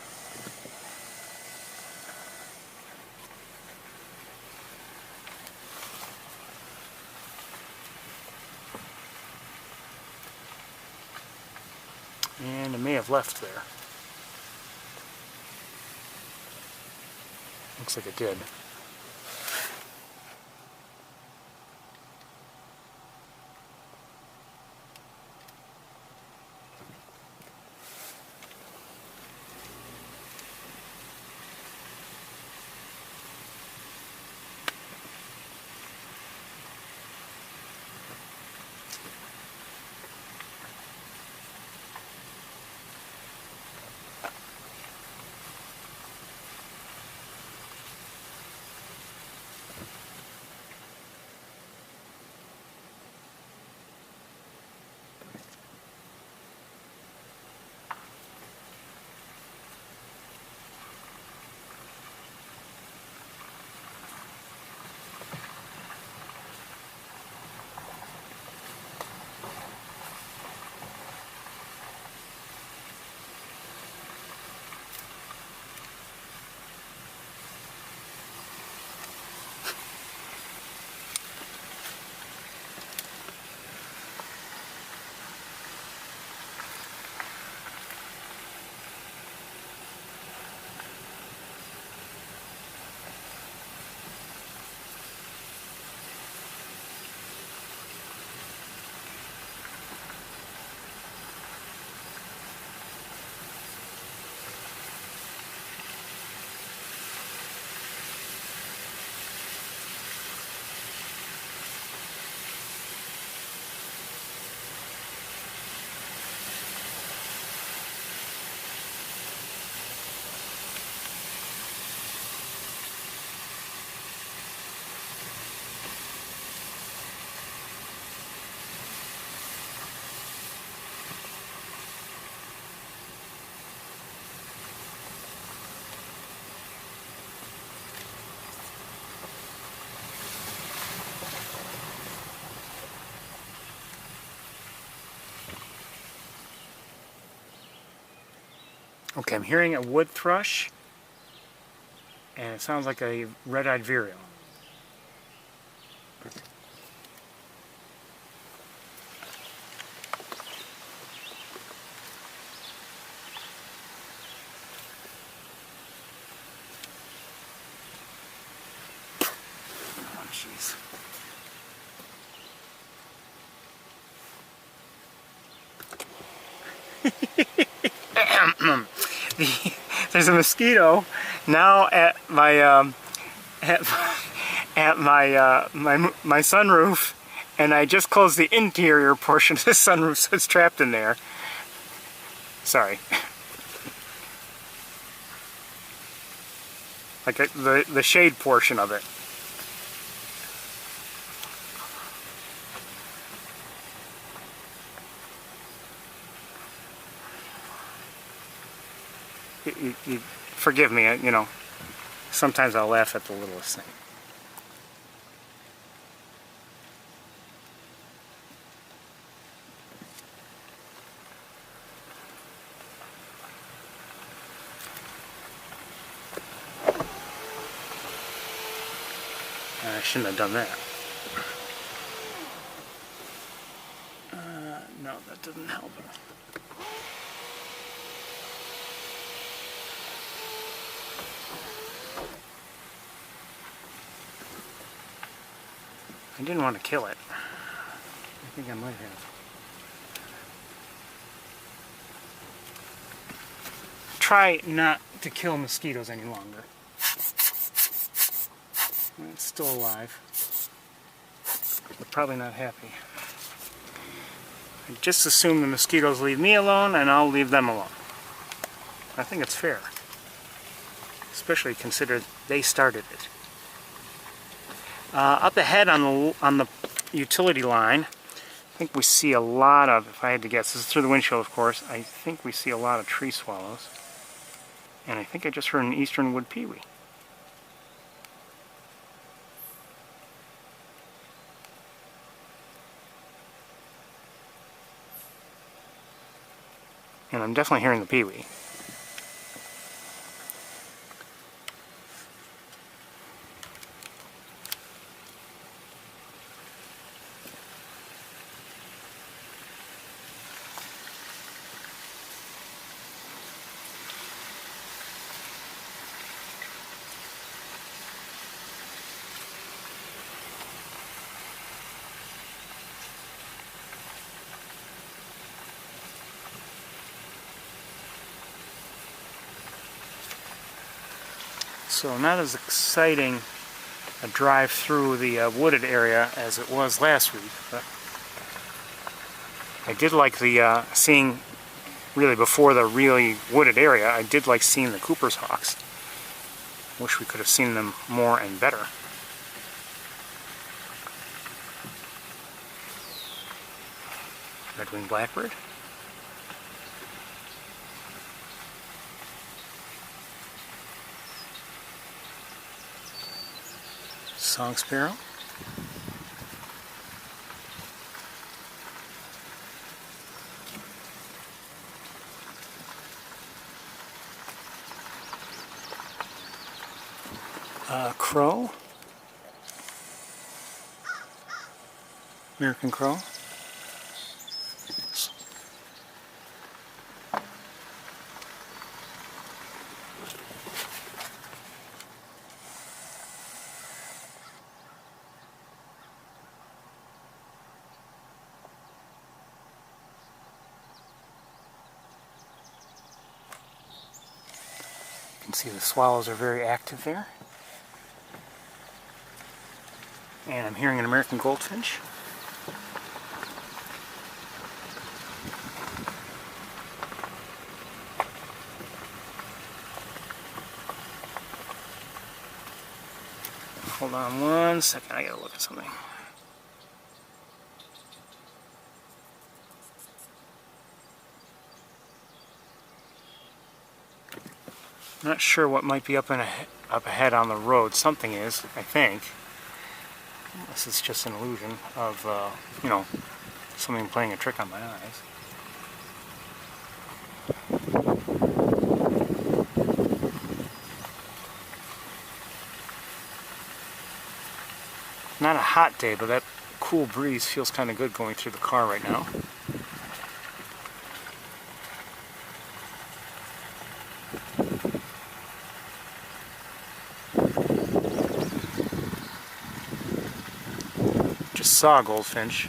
And it may have left there. Looks like it did. Okay, I'm hearing a wood thrush, and it sounds like a red-eyed vireo. Oh, jeez. There's a mosquito now at my my sunroof, and I just closed the interior portion of the sunroof, so it's trapped in there. Sorry. Like the shade portion of it. You forgive me, you know, sometimes I'll laugh at the littlest thing. I shouldn't have done that. No, that doesn't help. I didn't want to kill it. I think I might have. Try not to kill mosquitoes any longer. It's still alive. But probably not happy. I just assume the mosquitoes leave me alone and I'll leave them alone. I think it's fair. Especially considered they started it. Up ahead on the utility line, I think we see a lot of, if I had to guess, this is through the windshield of course, I think we see a lot of tree swallows. And I think I just heard an eastern wood pewee. And I'm definitely hearing the pewee. So not as exciting a drive through the wooded area as it was last week, but I did like the seeing, really before the really wooded area, I did like seeing the Cooper's hawks. Wish we could have seen them more and better. Red-winged blackbird. Song sparrow. Crow. American crow. You can see the swallows are very active there. And I'm hearing an American goldfinch. Hold on one second, I gotta look at something. Not sure what might be up ahead on the road. Something is, I think. This is just an illusion of, you know, something playing a trick on my eyes. Not a hot day, but that cool breeze feels kind of good going through the car right now. Just saw a goldfinch.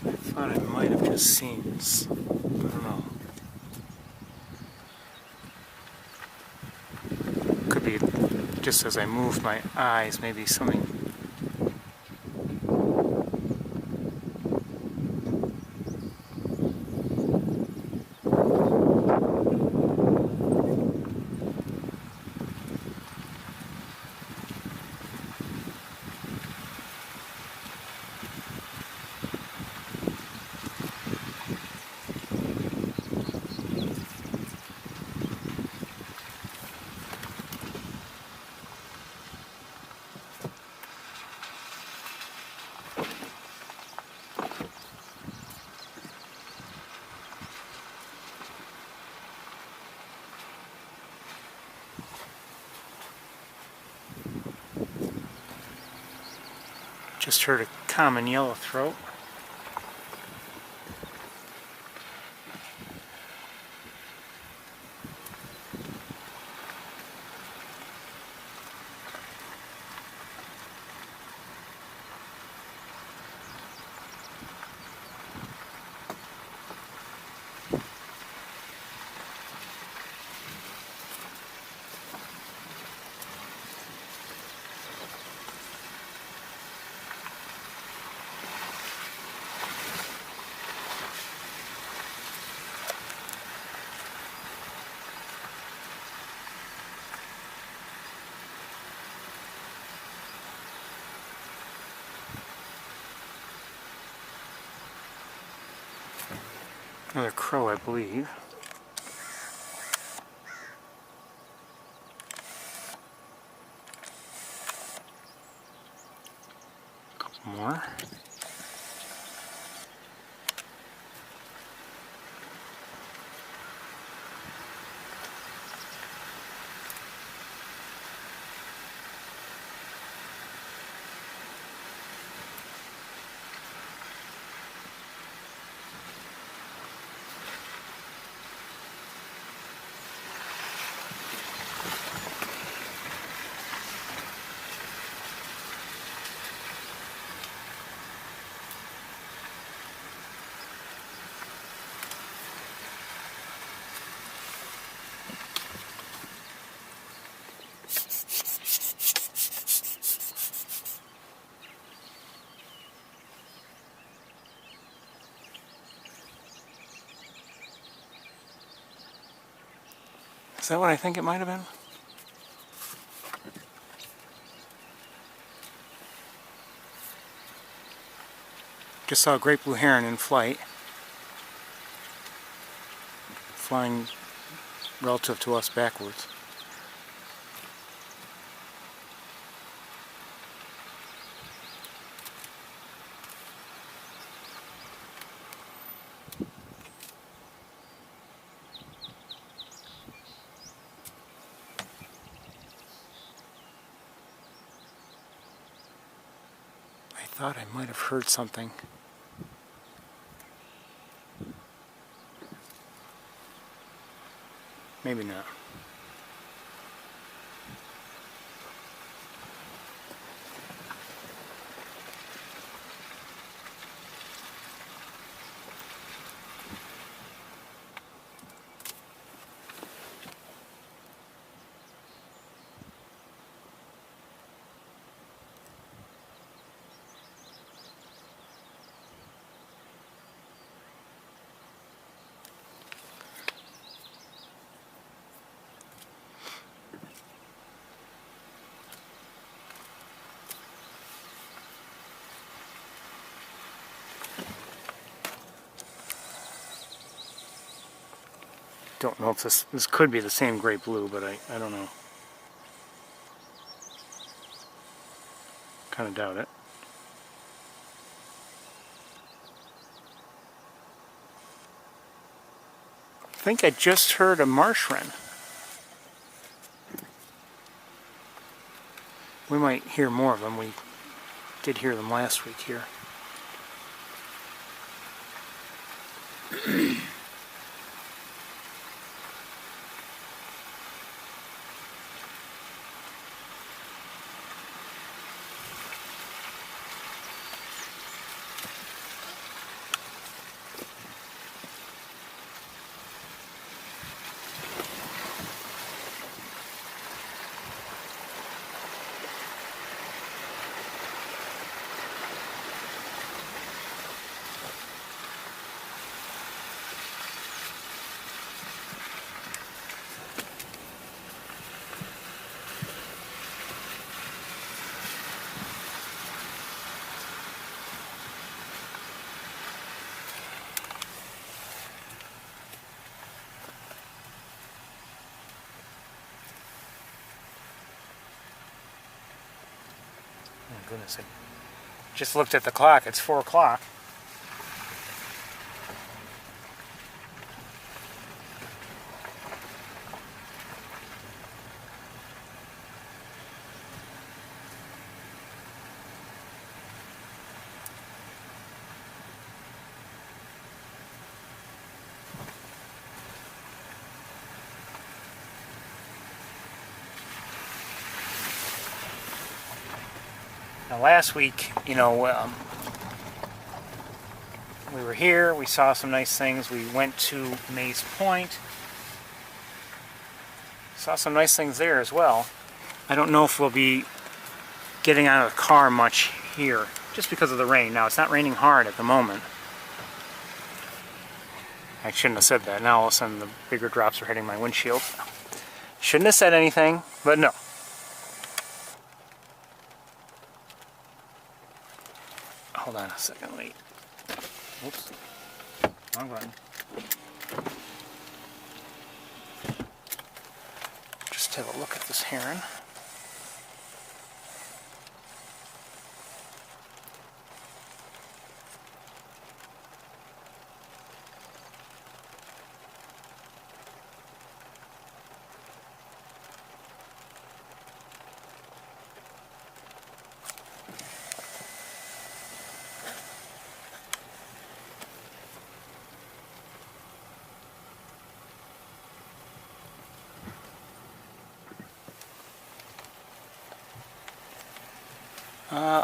I thought I might have just seen this. I don't know. Could be just as I moved my eyes, maybe something. Just heard a common yellowthroat. Another crow, I believe. A couple more. Is that what I think it might have been? Just saw a great blue heron in flight. Flying relative to us backwards. I thought I might have heard something. Maybe not. Don't know if this could be the same great blue, but I don't know. Kind of doubt it. I think I just heard a marsh wren. We might hear more of them. We did hear them last week here. Oh goodness, I just looked at the clock. It's 4 o'clock. Now last week, you know, we were here, we saw some nice things, we went to Mays Point, saw some nice things there as well. I don't know if we'll be getting out of the car much here, just because of the rain. Now it's not raining hard at the moment. I shouldn't have said that. Now all of a sudden the bigger drops are hitting my windshield. Shouldn't have said anything, but no. Hold on a second, wait. Oops. Wrong button. Just have a look at this heron.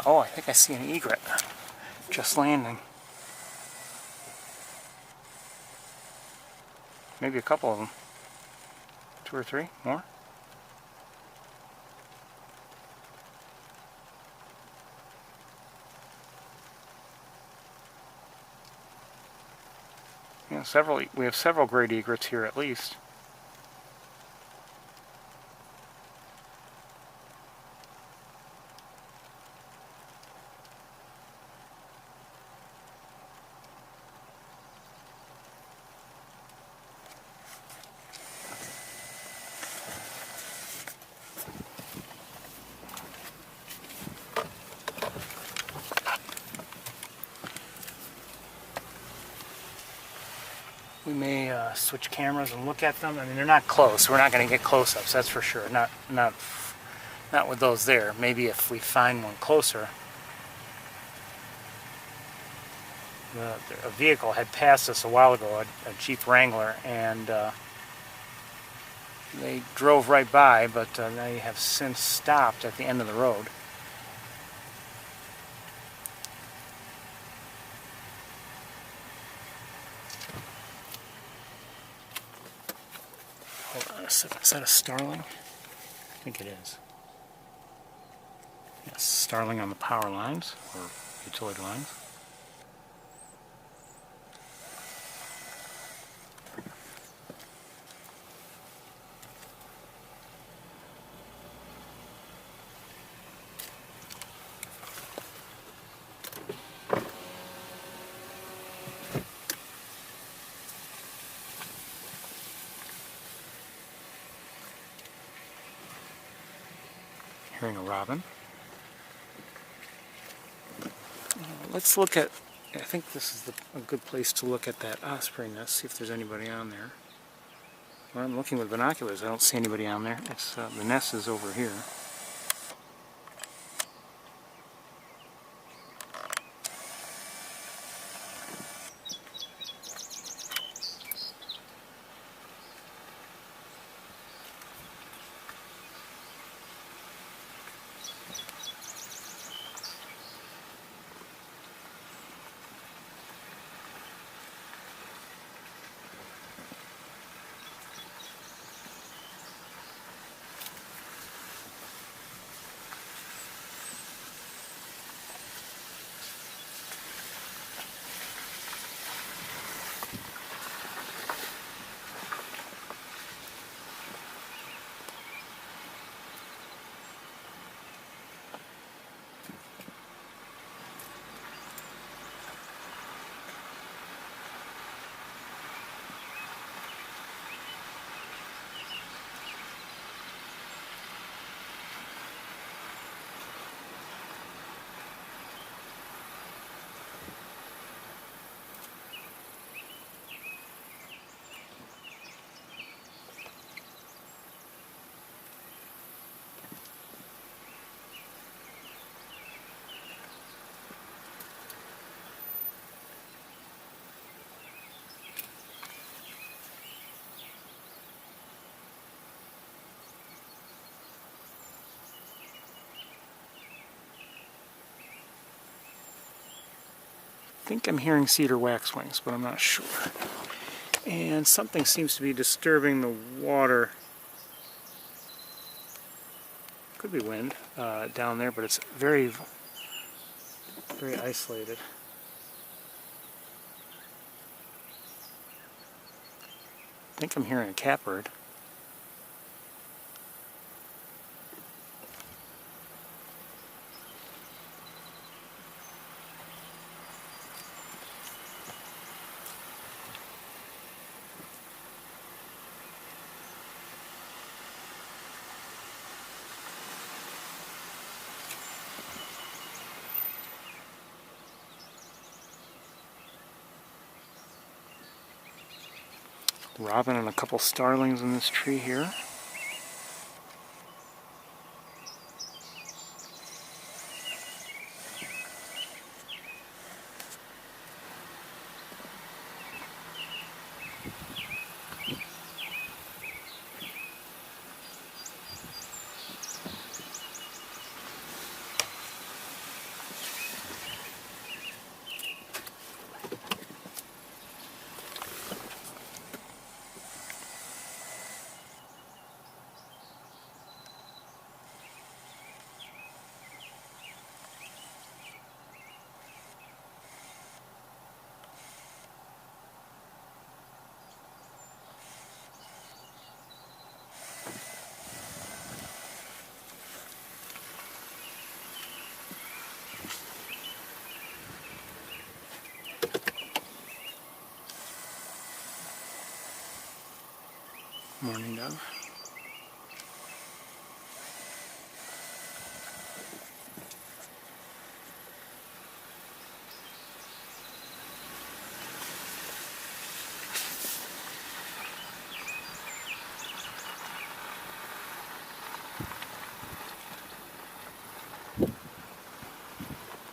Oh, I think I see an egret just landing. Maybe a couple of them. 2 or 3 more. Yeah, we have several great egrets here at least. We may switch cameras and look at them. I mean, they're not close. We're not going to get close-ups, that's for sure. Not with those there. Maybe if we find one closer. A vehicle had passed us a while ago, a Jeep Wrangler, and they drove right by, but they have since stopped at the end of the road. Hold on a second. Is that a starling? I think it is. Yes, starling on the power lines, or utility lines. Hearing a robin. Let's look at, I think this is a good place to look at that osprey nest, see if there's anybody on there. Well, I'm looking with binoculars, I don't see anybody on there. It's the nest is over here. I think I'm hearing cedar waxwings, but I'm not sure. And something seems to be disturbing the water. Could be wind down there, but it's very, very isolated. I think I'm hearing a catbird. Robin and a couple starlings in this tree here. Morning dove.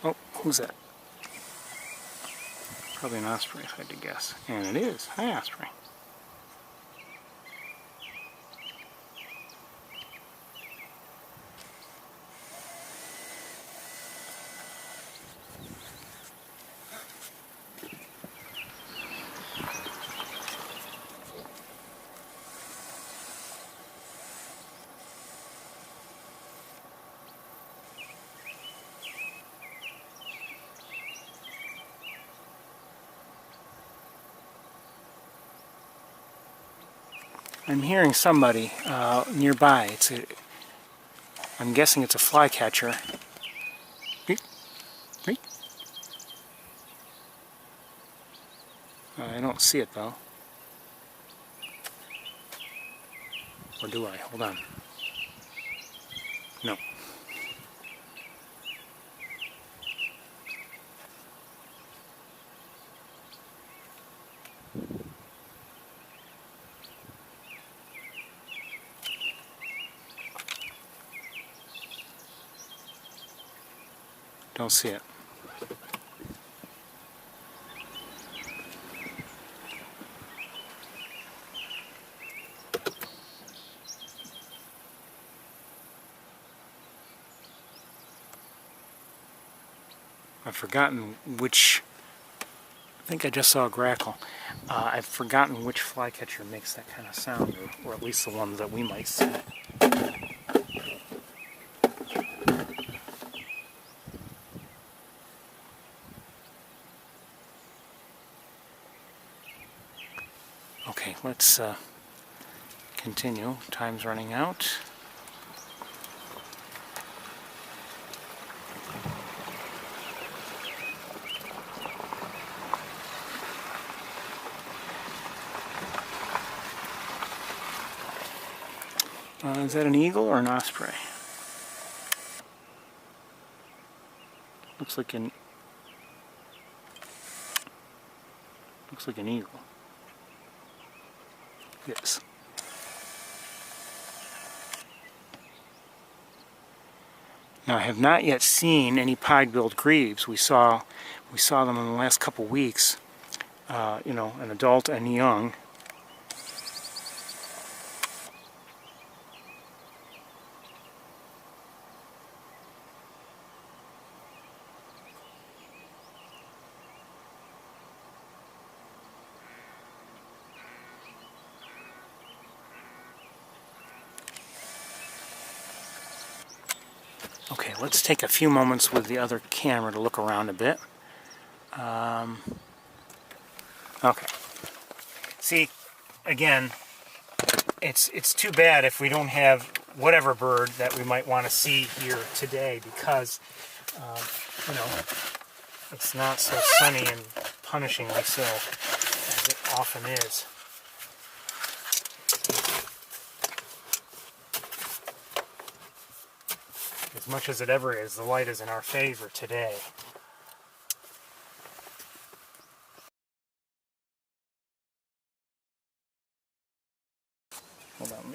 Oh, who's that? Probably an osprey if I had to guess. And it is. Hi, osprey. I'm hearing somebody nearby. I'm guessing it's a flycatcher. I don't see it though. Or do I? Hold on. No. Don't see it. I've forgotten which. I think I just saw a grackle. I've forgotten which flycatcher makes that kind of sound, or at least the ones that we might see. Okay, let's continue. Time's running out. Is that an eagle or an osprey? Looks like an eagle. Yes. Now I have not yet seen any pied-billed grebes. We saw them in the last couple weeks. You know, an adult and young. Okay, let's take a few moments with the other camera to look around a bit. Okay. See, again, it's too bad if we don't have whatever bird that we might want to see here today, because you know, it's not so sunny and punishingly so as it often is. As much as it ever is, the light is in our favor today. Hold on,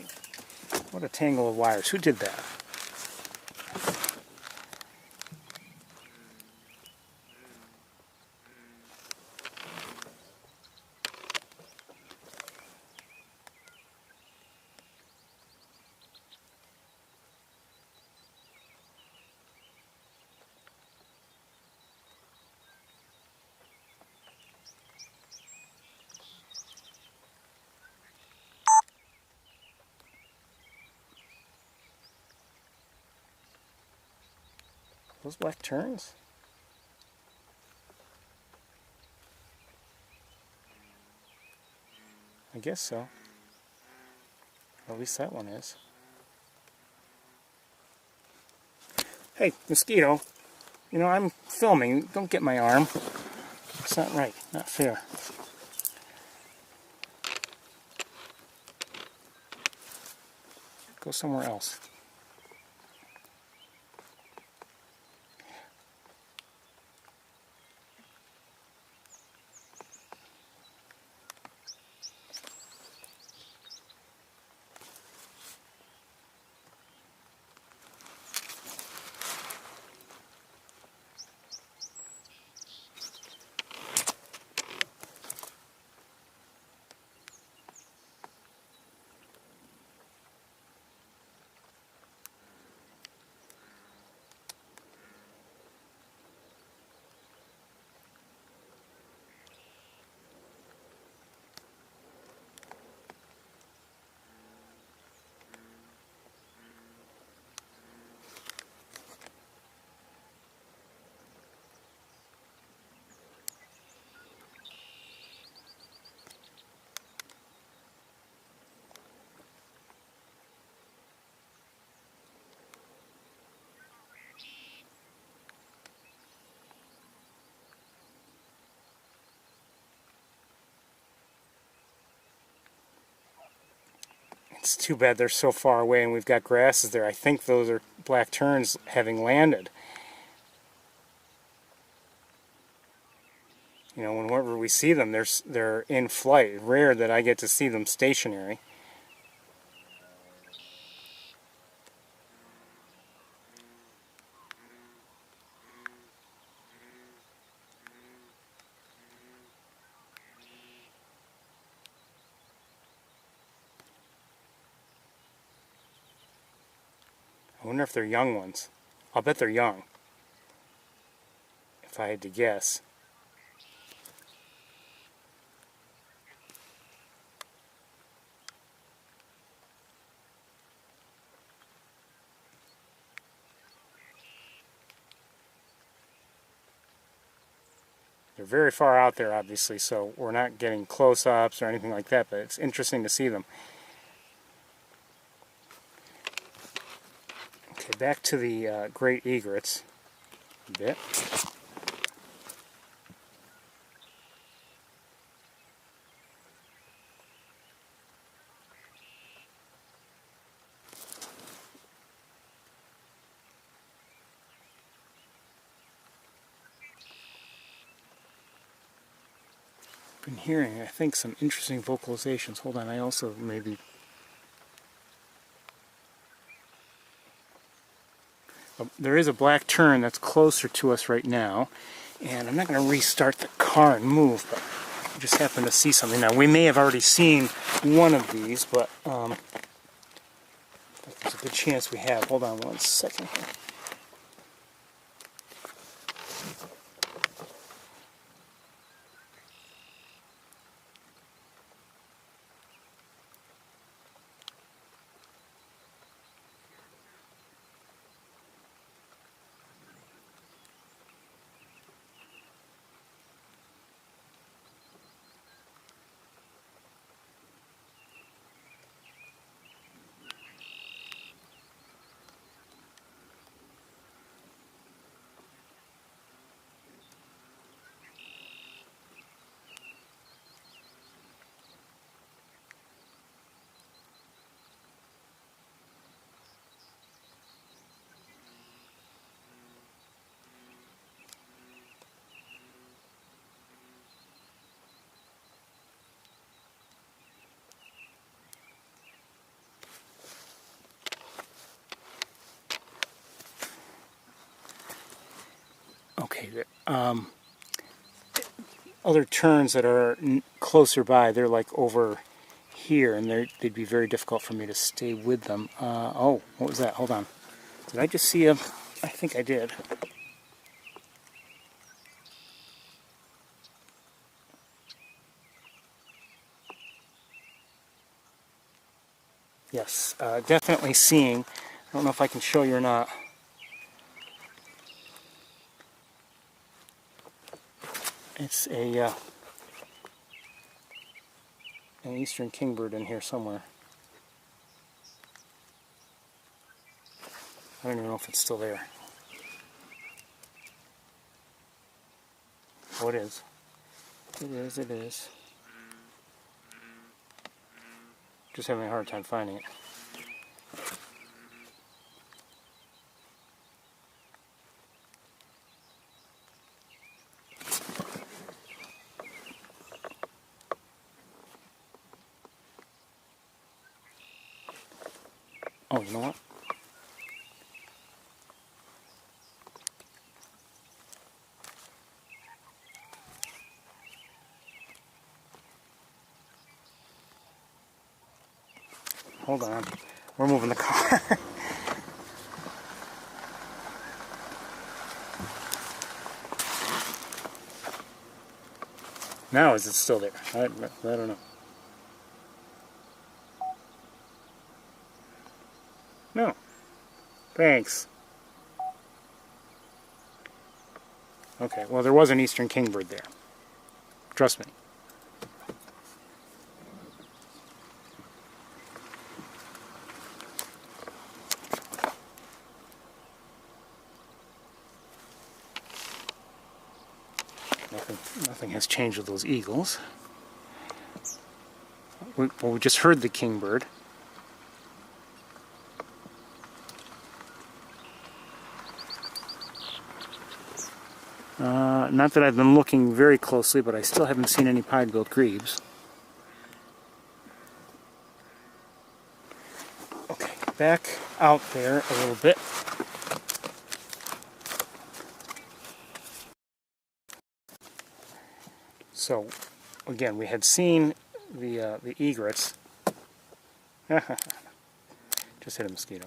what a tangle of wires. Who did that? Those black turns? I guess so. Or at least that one is. Hey, mosquito. You know, I'm filming. Don't get my arm. It's not right. Not fair. Go somewhere else. It's too bad they're so far away and we've got grasses there. I think those are black terns having landed. You know, whenever we see them, they're in flight. Rare that I get to see them stationary. I wonder if they're young ones. I'll bet they're young, if I had to guess. They're very far out there, obviously, so we're not getting close-ups or anything like that, but it's interesting to see them. Okay, back to the great egrets a bit. Been hearing, I think, some interesting vocalizations. Hold on, I also maybe... There is a black tern that's closer to us right now, and I'm not going to restart the car and move, but I just happened to see something. Now, we may have already seen one of these, but there's a good chance we have. Hold on one second here. Okay, other turns that are closer by, they're like over here, and they'd be very difficult for me to stay with them. Oh, what was that? Hold on. Did I just see a... I think I did. Yes, definitely seeing. I don't know if I can show you or not. It's an eastern kingbird in here somewhere. I don't even know if it's still there. Oh, it is. It is, it is. Just having a hard time finding it. Oh, you know what? Hold on. We're moving the car. Now is it still there? I don't know. No. Thanks. Okay, well there was an eastern kingbird there. Trust me. Nothing has changed with those eagles. We just heard the kingbird. Not that I've been looking very closely, but I still haven't seen any pied-billed grebes. Okay, back out there a little bit. So, again, we had seen the egrets. Just hit a mosquito.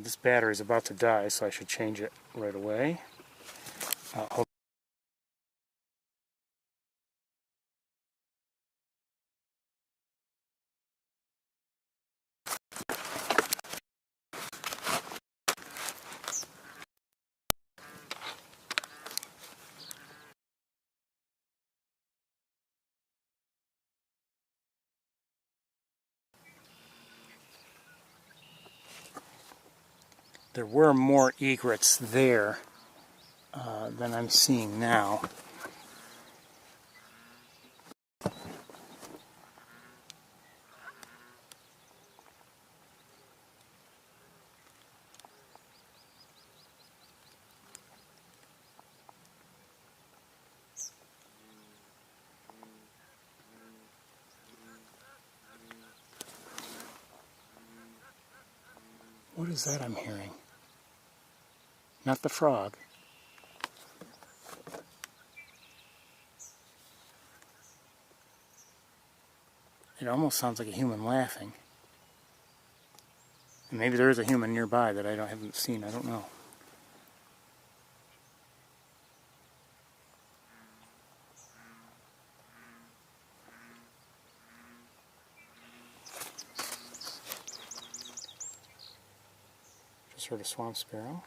This battery is about to die, so I should change it right away. There were more egrets there than I'm seeing now. What is that I'm hearing? Not the frog. It almost sounds like a human laughing. And maybe there is a human nearby that I haven't seen. I don't know. Just heard a swamp sparrow.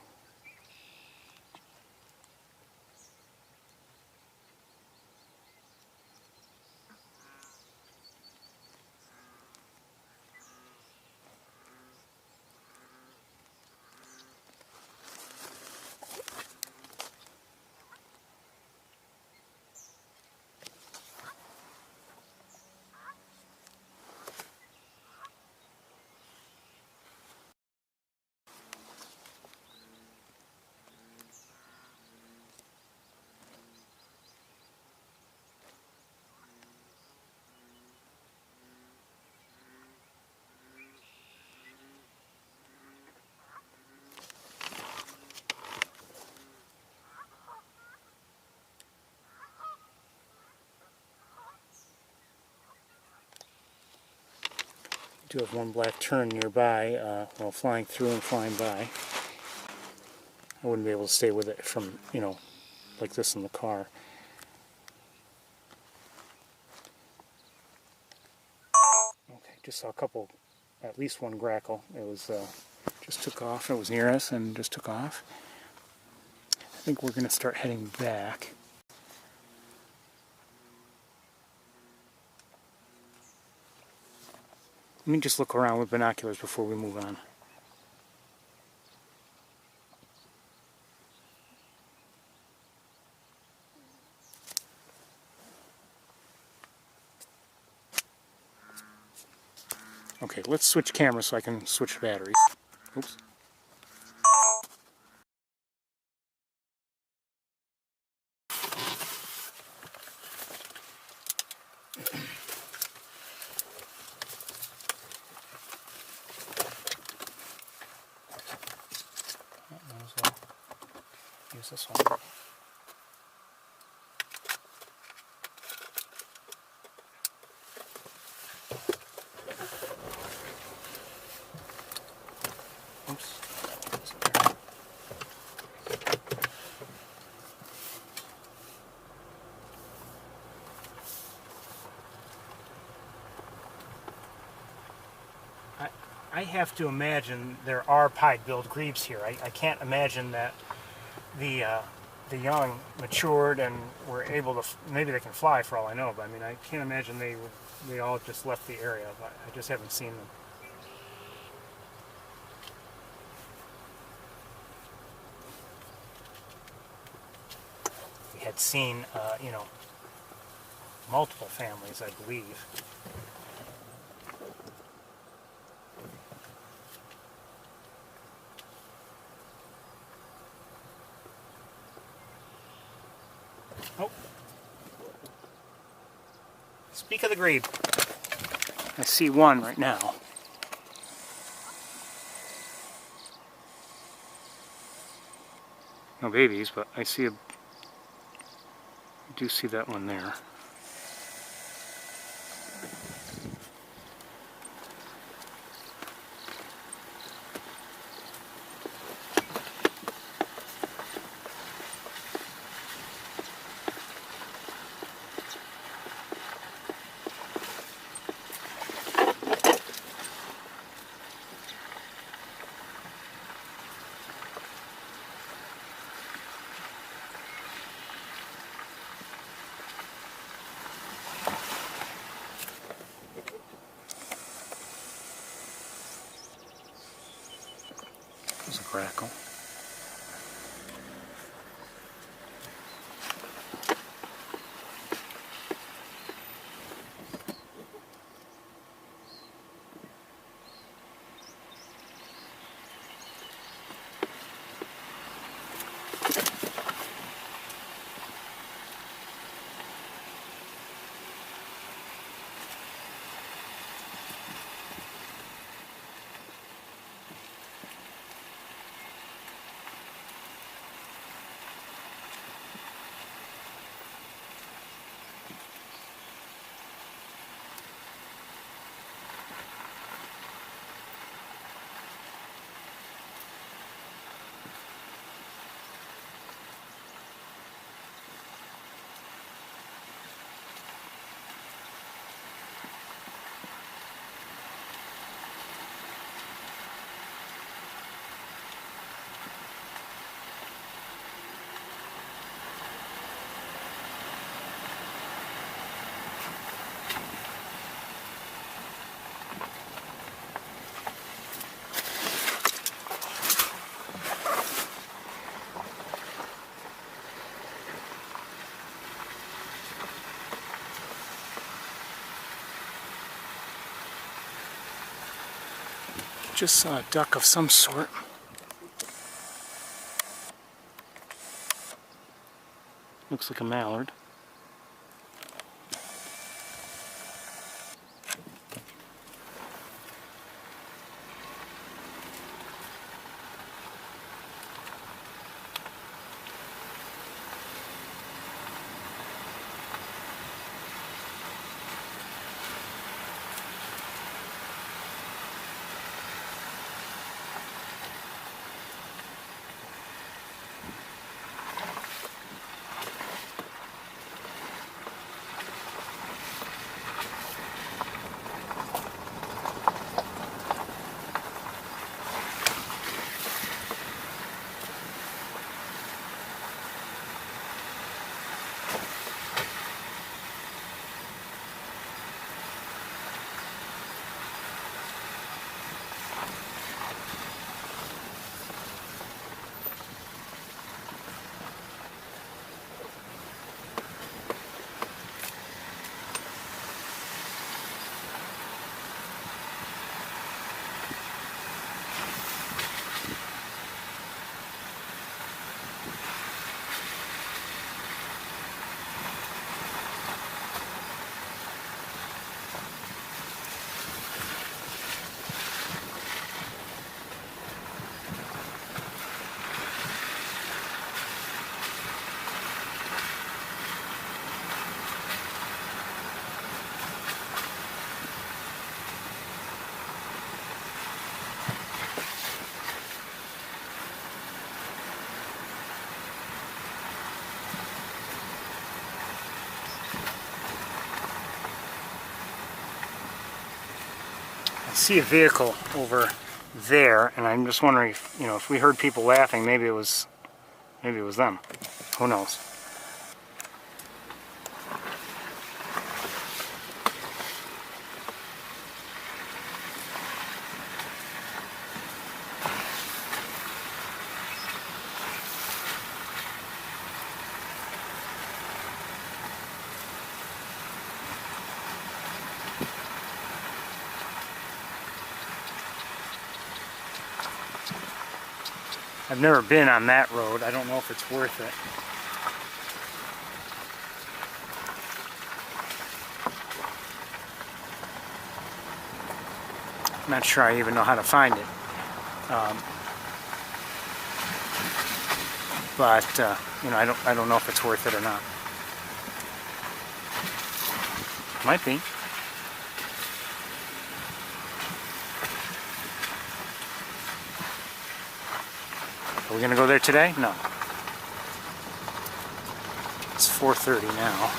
do have one black tern nearby, well, flying through and flying by. I wouldn't be able to stay with it from, you know, like this in the car. Okay, just saw a couple, at least one grackle. It was, just took off. It was near us and just took off. I think we're going to start heading back. Let me just look around with binoculars before we move on. Okay, let's switch cameras so I can switch batteries. Oops. Use this one. Oops. I have to imagine there are pied-billed grebes here. I can't imagine that the young matured and were able to, maybe they can fly for all I know, but I mean, I can't imagine they all just left the area, but I just haven't seen them. We had seen, you know, multiple families, I believe. Oh. Speak of the grebe. I see one right now. No babies, but I do see that one there. There's a grackle. Just saw a duck of some sort. Looks like a mallard. see a vehicle over there, and I'm just wondering if, you know, if we heard people laughing, maybe it was them. Who knows? I've never been on that road. I don't know if it's worth it. I'm not sure I even know how to find it. But you know, I don't know if it's worth it or not. Might be. Are we going to go there today? No. It's 4:30 now.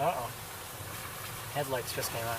Uh-oh. Headlights just came on.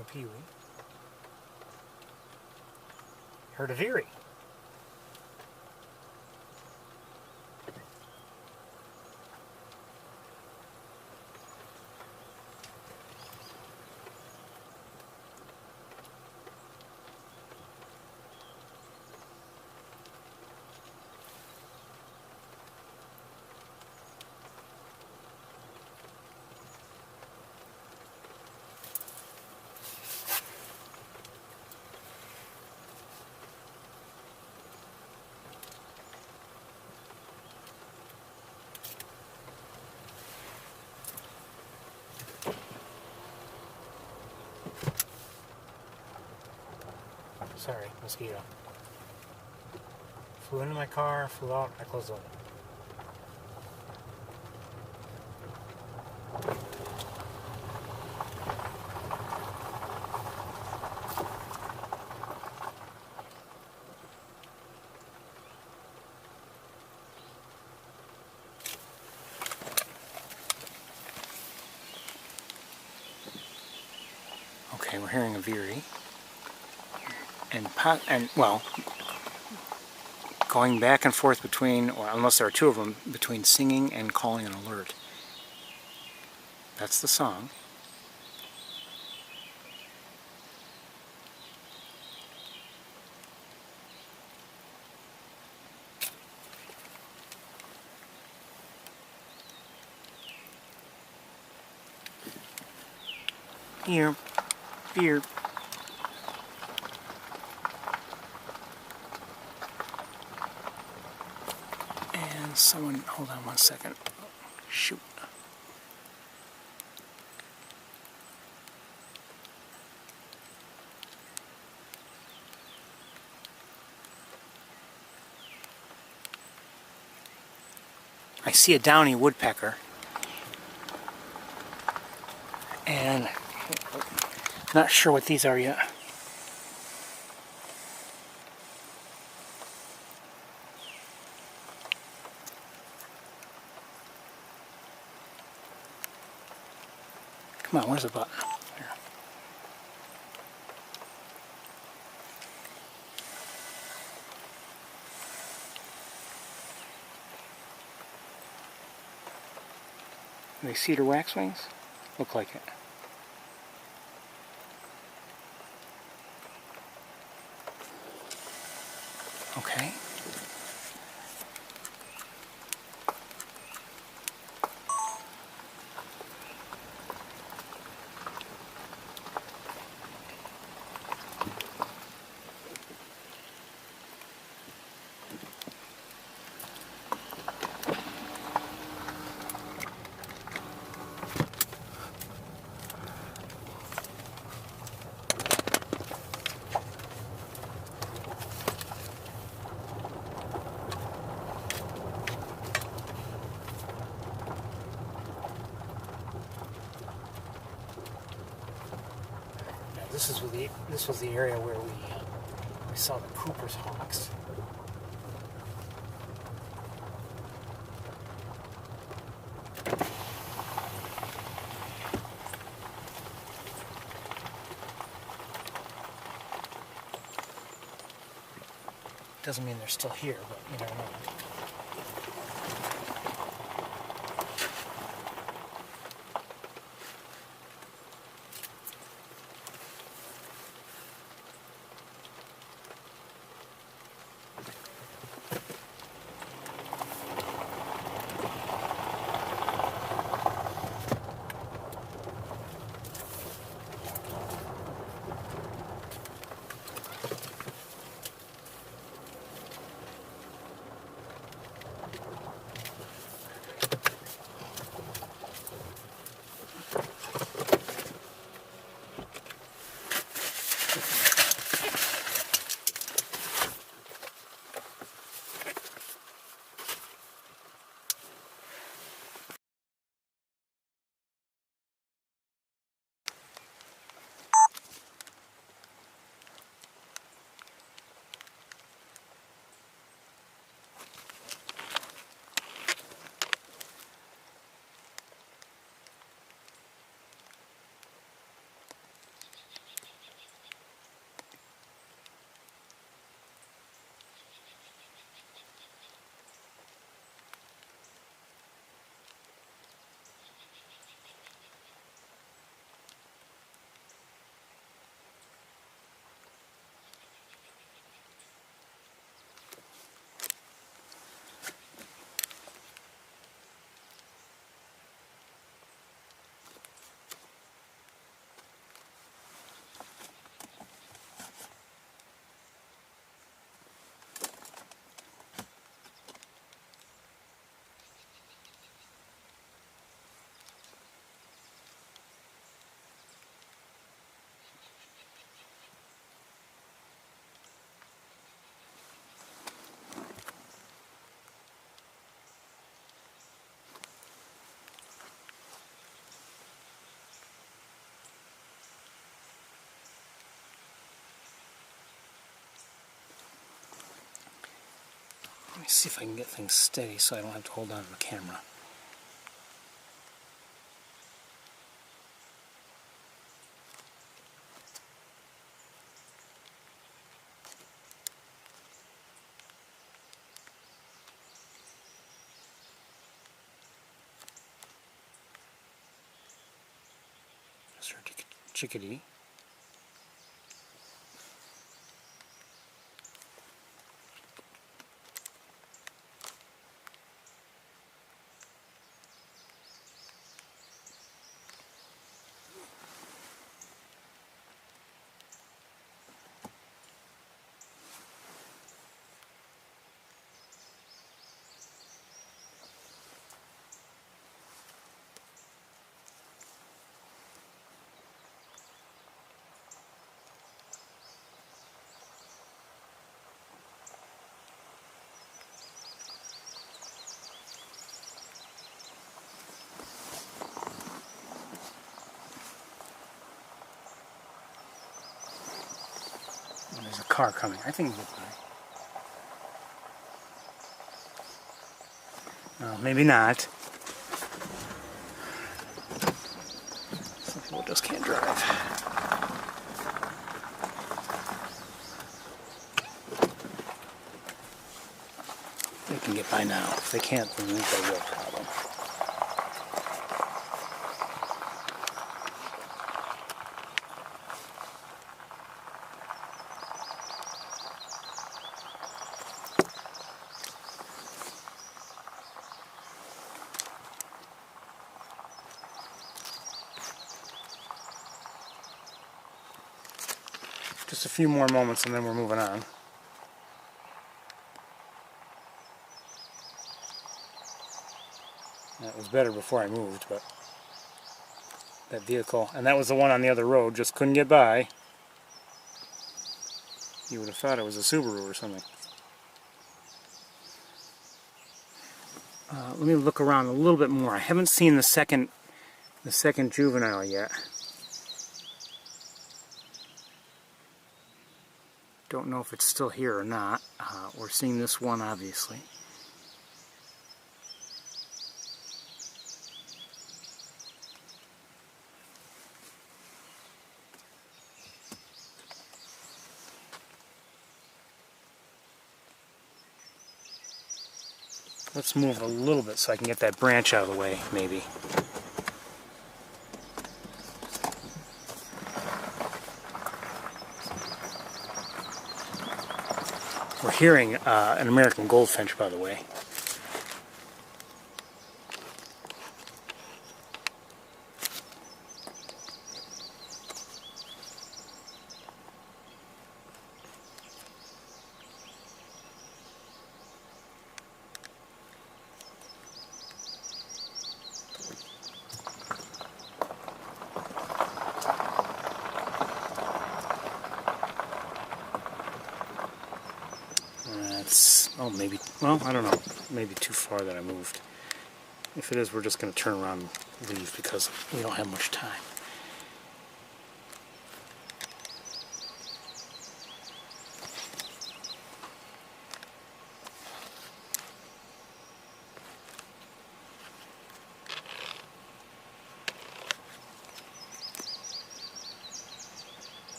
hearing a peewee. Heard a veery. Sorry, mosquito. Flew into my car, flew out, I closed the window. Okay, we're hearing a veery. And well, going back and forth between, or unless there are two of them, between singing and calling an alert. That's the song. Here, here. And someone, hold on one second. Shoot. I see a downy woodpecker. And not sure what these are yet. Come on, where's the button? Here. Are they cedar waxwings? Look like it. Okay. This was the area where we saw the Cooper's hawks. Doesn't mean they're still here, but you never know. Let me see if I can get things steady so I don't have to hold on to the camera. That's our chickadee. Oh, there's a car coming. I think we'll get by. No, maybe not. Some people just can't drive. They can get by now. If they can't, then we've got a real problem. Just a few more moments and then we're moving on. That was better before I moved, but that vehicle, and that was the one on the other road, just couldn't get by. You would have thought it was a Subaru or something. Let me look around a little bit more. I haven't seen the second juvenile yet. Don't know if it's still here or not. We're seeing this one, obviously. Let's move a little bit so I can get that branch out of the way, maybe. We're hearing an American goldfinch, by the way. Oh, maybe, well, I don't know, maybe too far that I moved. If it is, we're just going to turn around and leave because we don't have much time.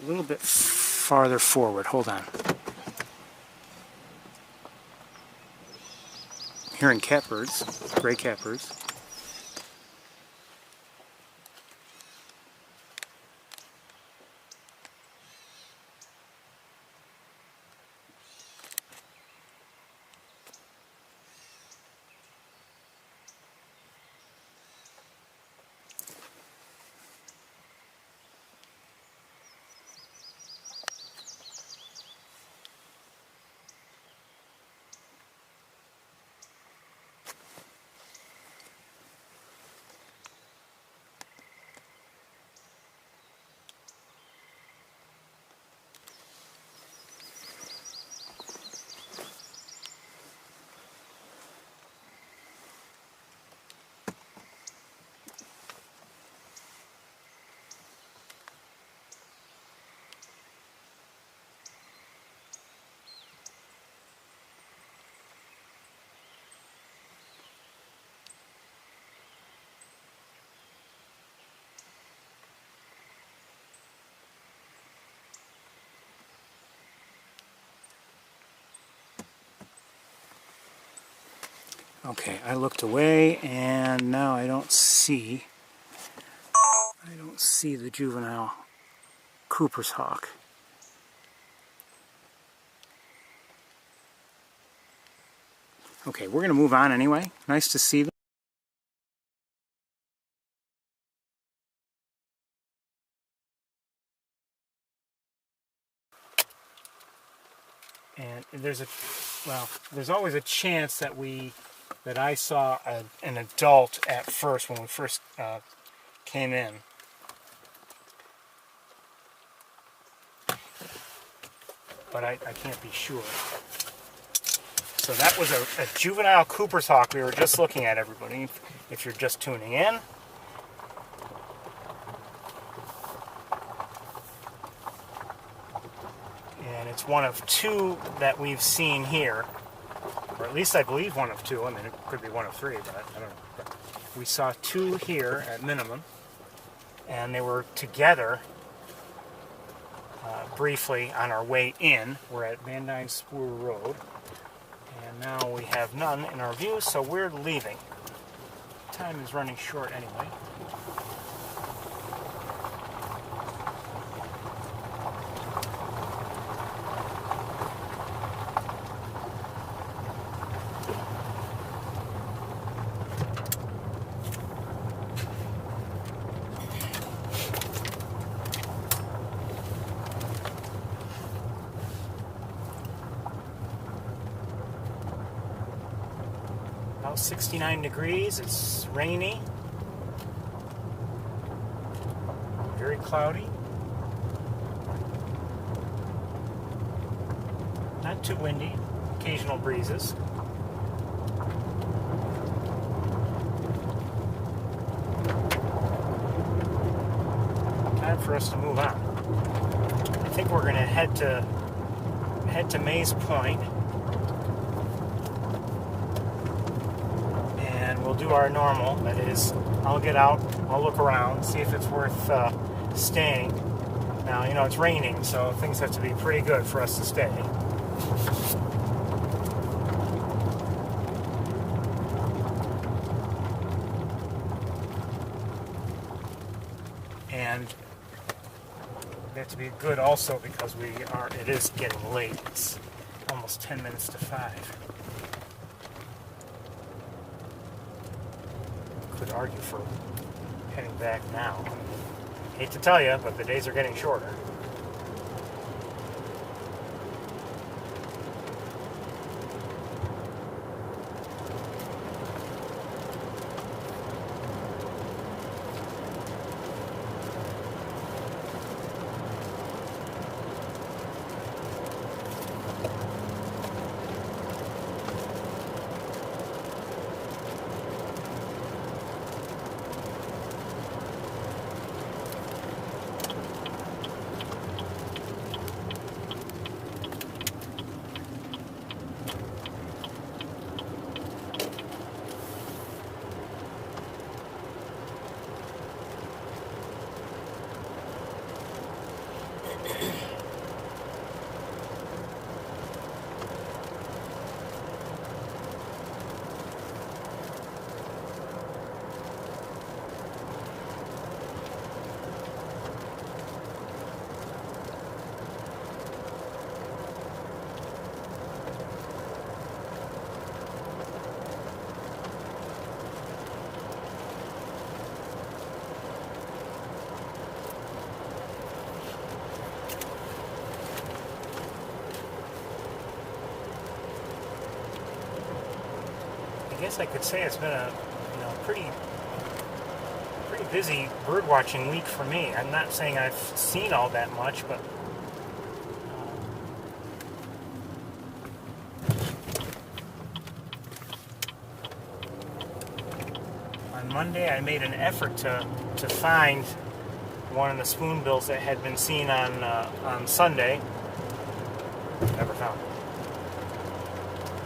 A little bit farther forward. Hold on. Hearing catbirds, gray catbirds. Okay, I looked away and now I don't see the juvenile Cooper's hawk. Okay, we're going to move on anyway. Nice to see them. And there's always a chance that I saw an adult at first when we first came in. But I can't be sure. So that was a juvenile Cooper's hawk we were just looking at, everybody, if you're just tuning in. And it's one of two that we've seen here, or at least I believe one of two. I mean, it could be one of three, but I don't know. But we saw two here at minimum, and they were together briefly on our way in. We're at Van Dyne Spoor Road, and now we have none in our view, so we're leaving. Time is running short anyway. About 69 degrees, it's rainy, very cloudy, not too windy, occasional breezes. Time for us to move on. I think we're going to head to Mays Point. We'll do our normal, that is, I'll get out, I'll look around, see if it's worth staying. Now, you know, it's raining, so things have to be pretty good for us to stay. And they have to be good also because it is getting late. It's almost 10 minutes to 5. Could argue for heading back now. Hate to tell you, but the days are getting shorter. I guess I could say it's been a pretty busy bird watching week for me. I'm not saying I've seen all that much, but on Monday I made an effort to find one of the spoonbills that had been seen on Sunday. Never found it.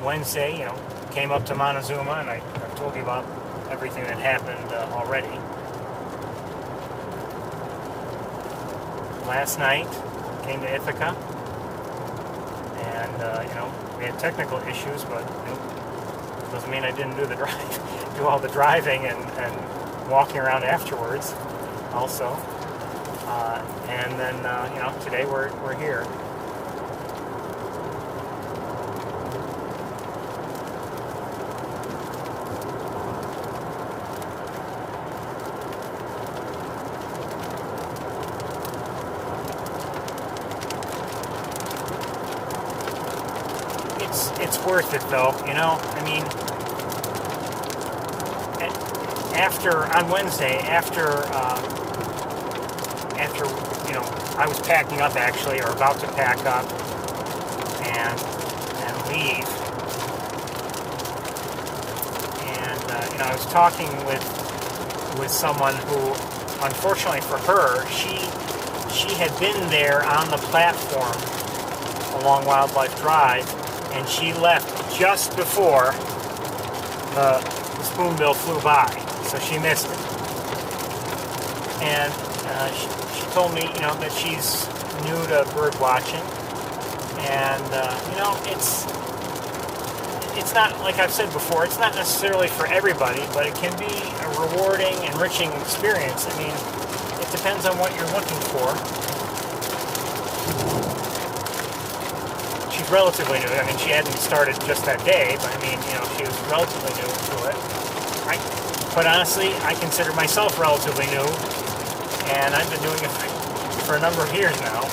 Wednesday, came up to Montezuma, and I've told you about everything that happened already. Last night, came to Ithaca, and, we had technical issues, but Doesn't mean I didn't do the do all the driving and walking around afterwards also. And then, you know, today we're here. It's worth it though, you know. I mean, on Wednesday, after you know, I was packing up actually, or about to pack up and leave, and you know, I was talking with someone who, unfortunately for her, she had been there on the platform along Wildlife Drive, and she left just before the spoonbill flew by, so she missed it. And she told me, you know, that she's new to bird watching, and you know, it's not, like I've said before, it's not necessarily for everybody, but it can be a rewarding, enriching experience. I mean, it depends on what you're looking for. She's relatively new. I mean, she hadn't started just that day, but I mean, you know, she was relatively new to it. Quite honestly, I consider myself relatively new, and I've been doing it for a number of years now.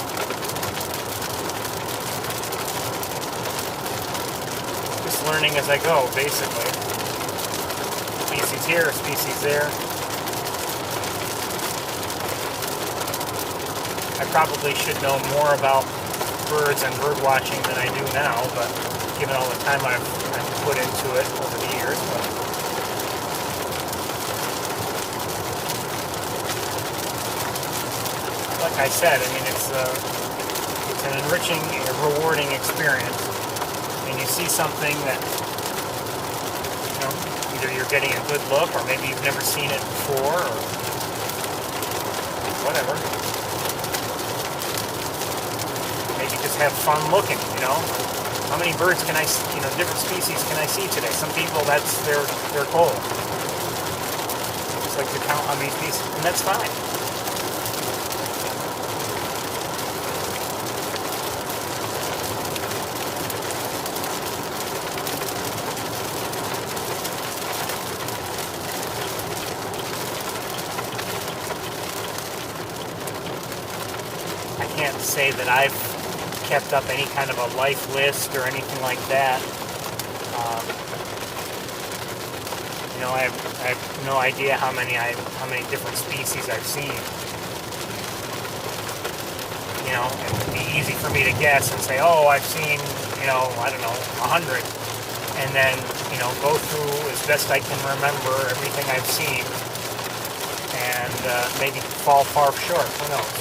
Just learning as I go, basically. Species here, species there. I probably should know more about birds and bird watching than I do now, but given all the time I've put into it over the years. But like I said, I mean, it's an enriching, rewarding experience, and you see something that, you know, either you're getting a good look, or maybe you've never seen it before, or whatever. Have fun looking, you know. How many birds can I see, you know, different species can I see today? Some people, that's their goal. Just like to count how many species, and that's fine. I can't say that I've kept up any kind of a life list or anything like that. You know, I have no idea how many different species I've seen. You know, it would be easy for me to guess and say, oh, I've seen, you know, I don't know, 100, and then, you know, go through as best I can remember everything I've seen, and maybe fall far short. Who knows?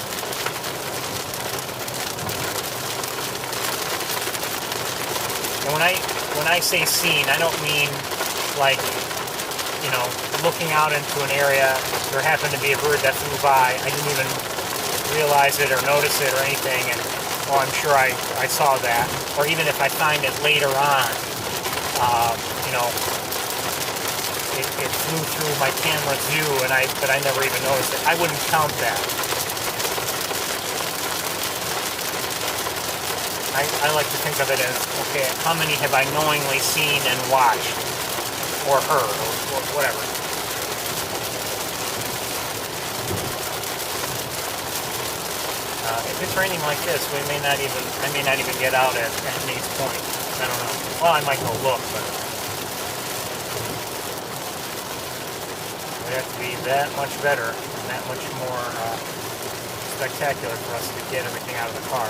And when I say seen, I don't mean like, you know, looking out into an area, there happened to be a bird that flew by, I didn't even realize it or notice it or anything, and oh, I'm sure I saw that. Or even if I find it later on, you know, it flew through my camera's view, but I never even noticed it. I wouldn't count that. I like to think of it as, okay, how many have I knowingly seen and watched, or heard, or whatever. If it's raining like this, I may not even get out at these points. I don't know. Well, I might go look, but it would have to be that much better and that much more spectacular for us to get everything out of the car.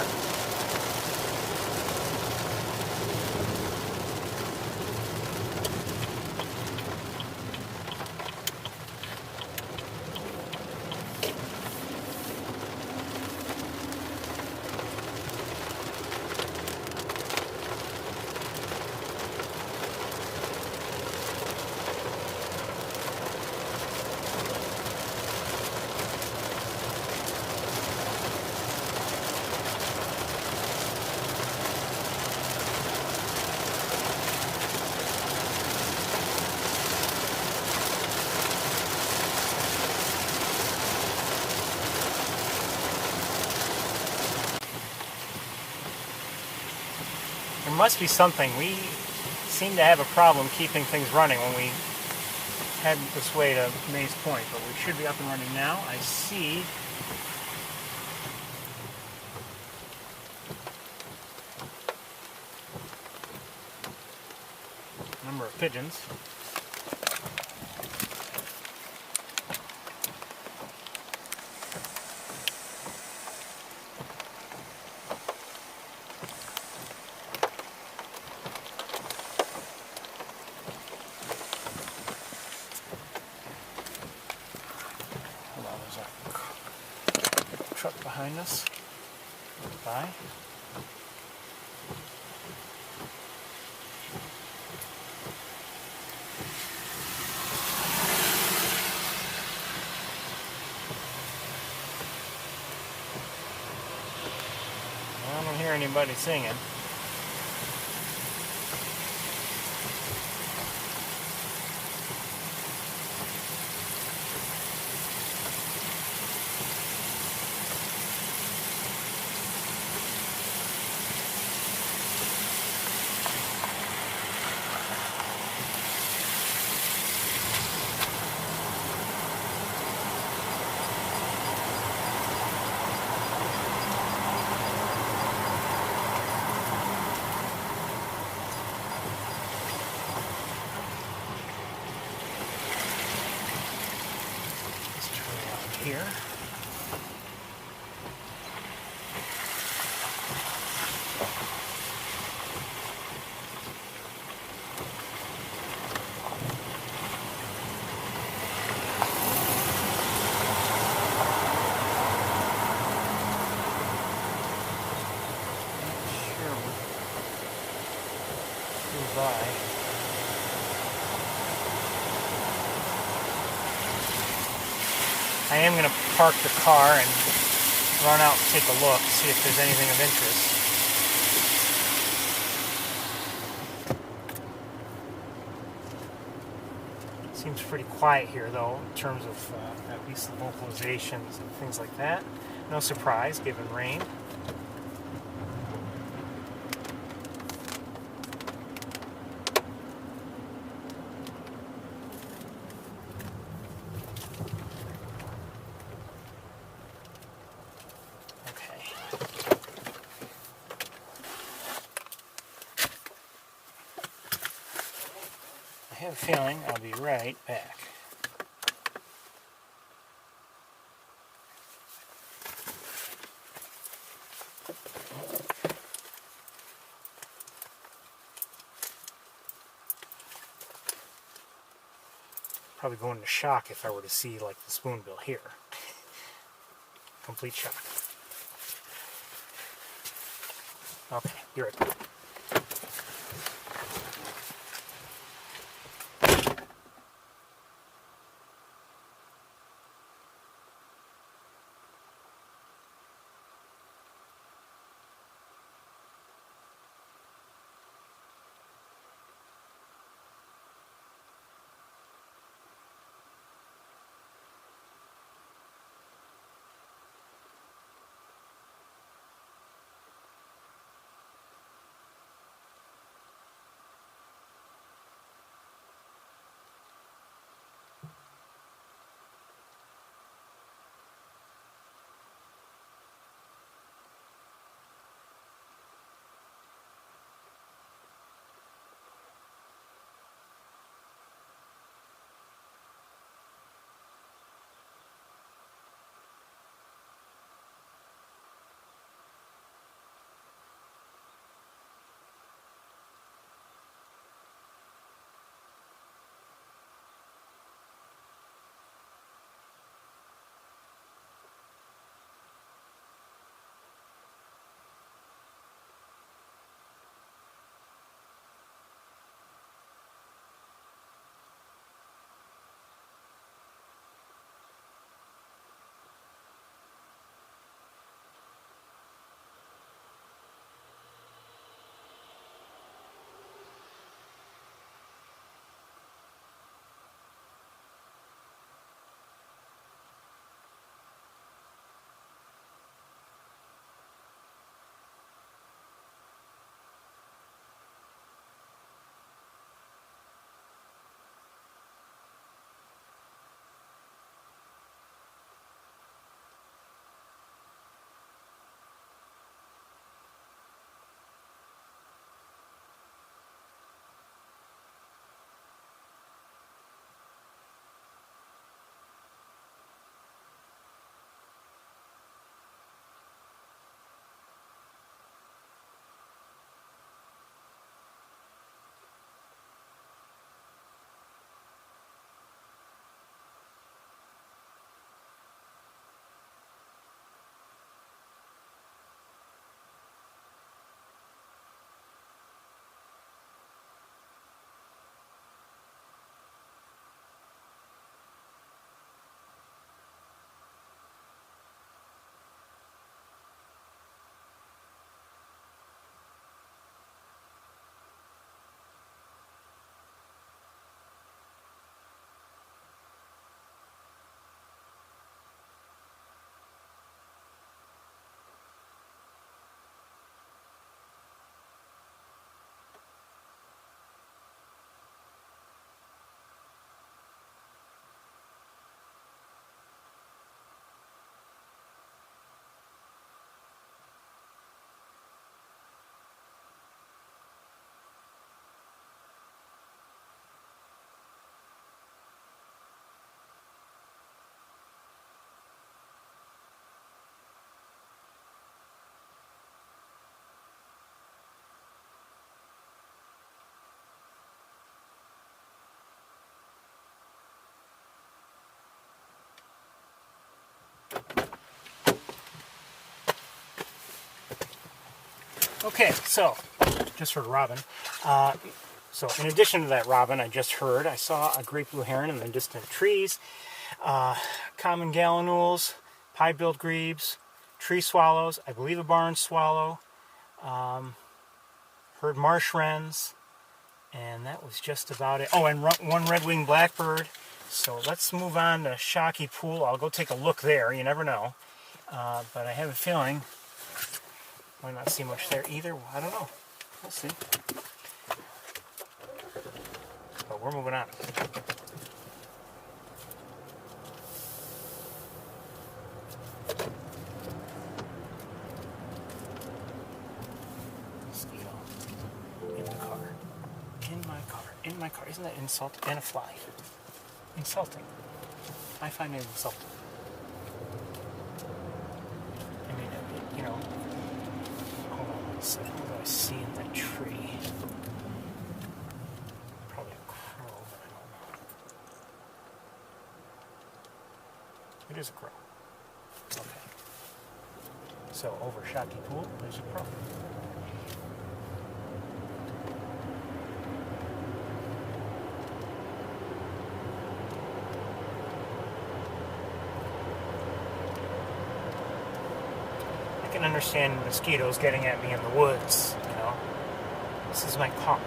There must be something. We seem to have a problem keeping things running when we head this way to Mays Point, but we should be up and running now. I see a number of pigeons. Truck behind us. By. I don't hear anybody singing. Here. I am going to park the car and run out and take a look, see if there's anything of interest. Seems pretty quiet here, though, in terms of at least the vocalizations and things like that. No surprise, given rain. I have a feeling I'll be right back. Probably go into shock if I were to see like the spoonbill here. Complete shock. Okay, you're right back. Okay, so just heard robin. So in addition to that robin I just heard, I saw a great blue heron in the distant trees, common gallinules, pied-billed grebes, tree swallows, I believe a barn swallow, heard marsh wrens, and that was just about it. Oh, and one red-winged blackbird. So let's move on to Shockey Pool. I'll go take a look there, you never know. But I have a feeling might not see much there either. I don't know. We'll see. But we're moving on. Mosquito. In the car. In my car. In my car. Isn't that insulting? And a fly. Insulting. I find it insulting. I mean, you know. Hold on one second. What do I see in that tree? Probably a crow, but I don't know. It is a crow. Okay. So over Shockey Pool, there's a crow. I can understand mosquitoes getting at me in the woods, you know. This is my car.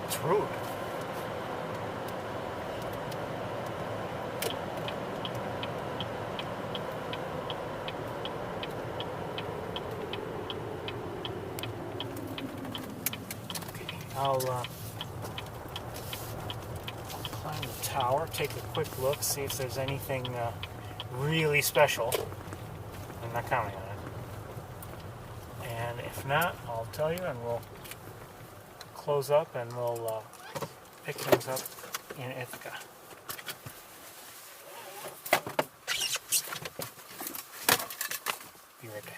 It's rude. I'll climb the tower, take a quick look, see if there's anything really special. I'm not counting on it. And if not, I'll tell you, and we'll close up and we'll pick things up in Ithaca. Be right back.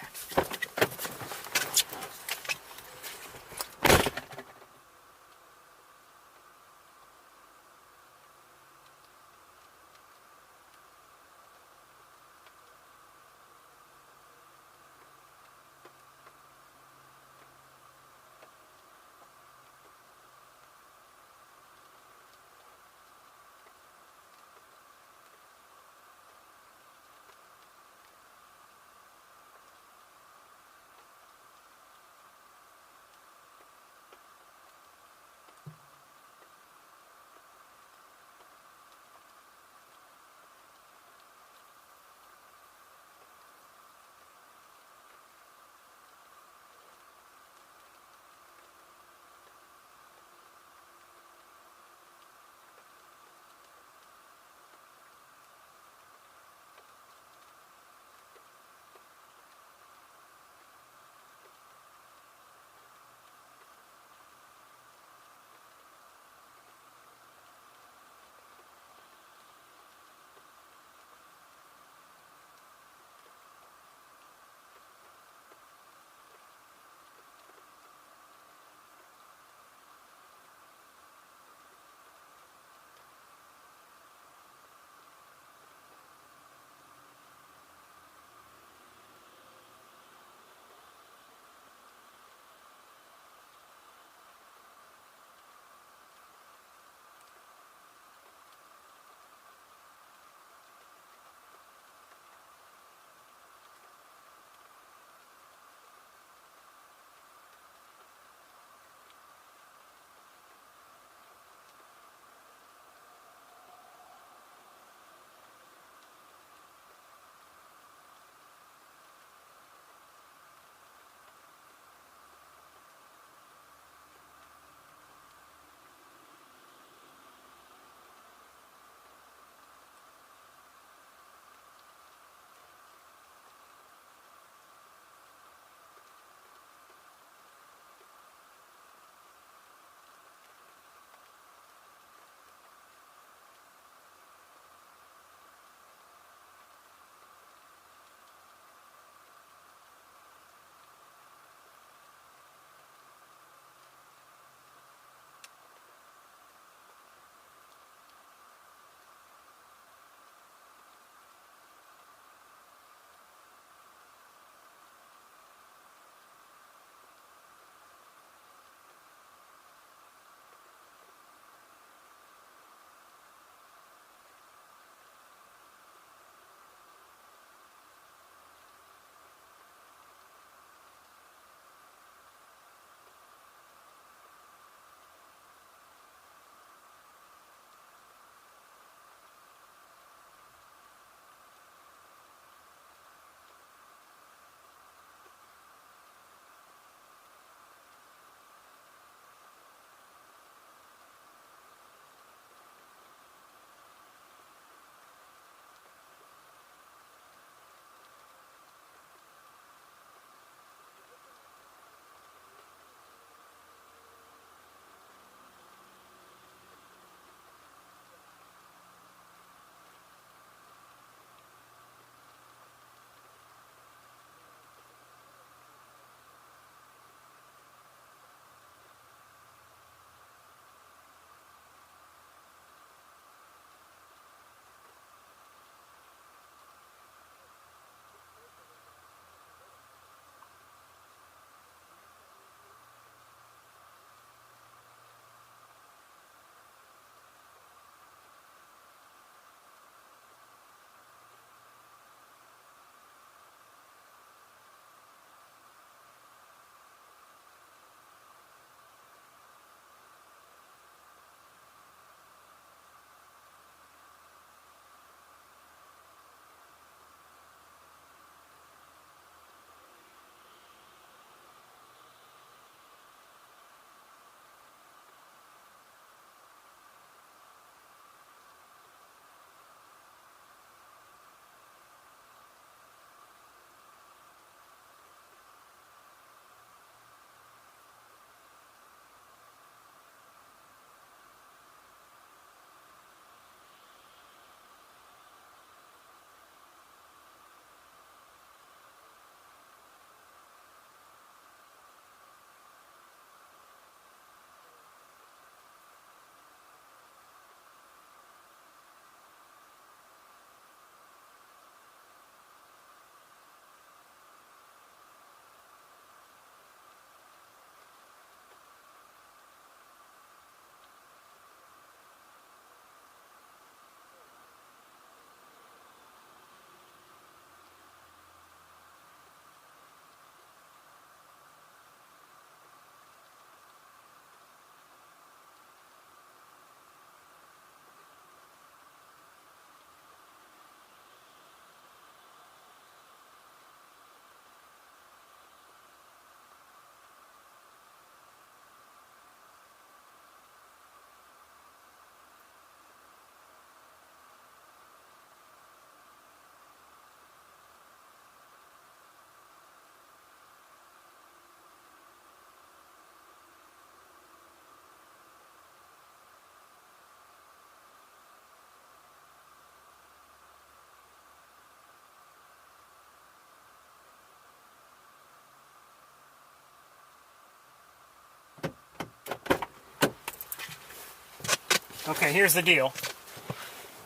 Okay, here's the deal.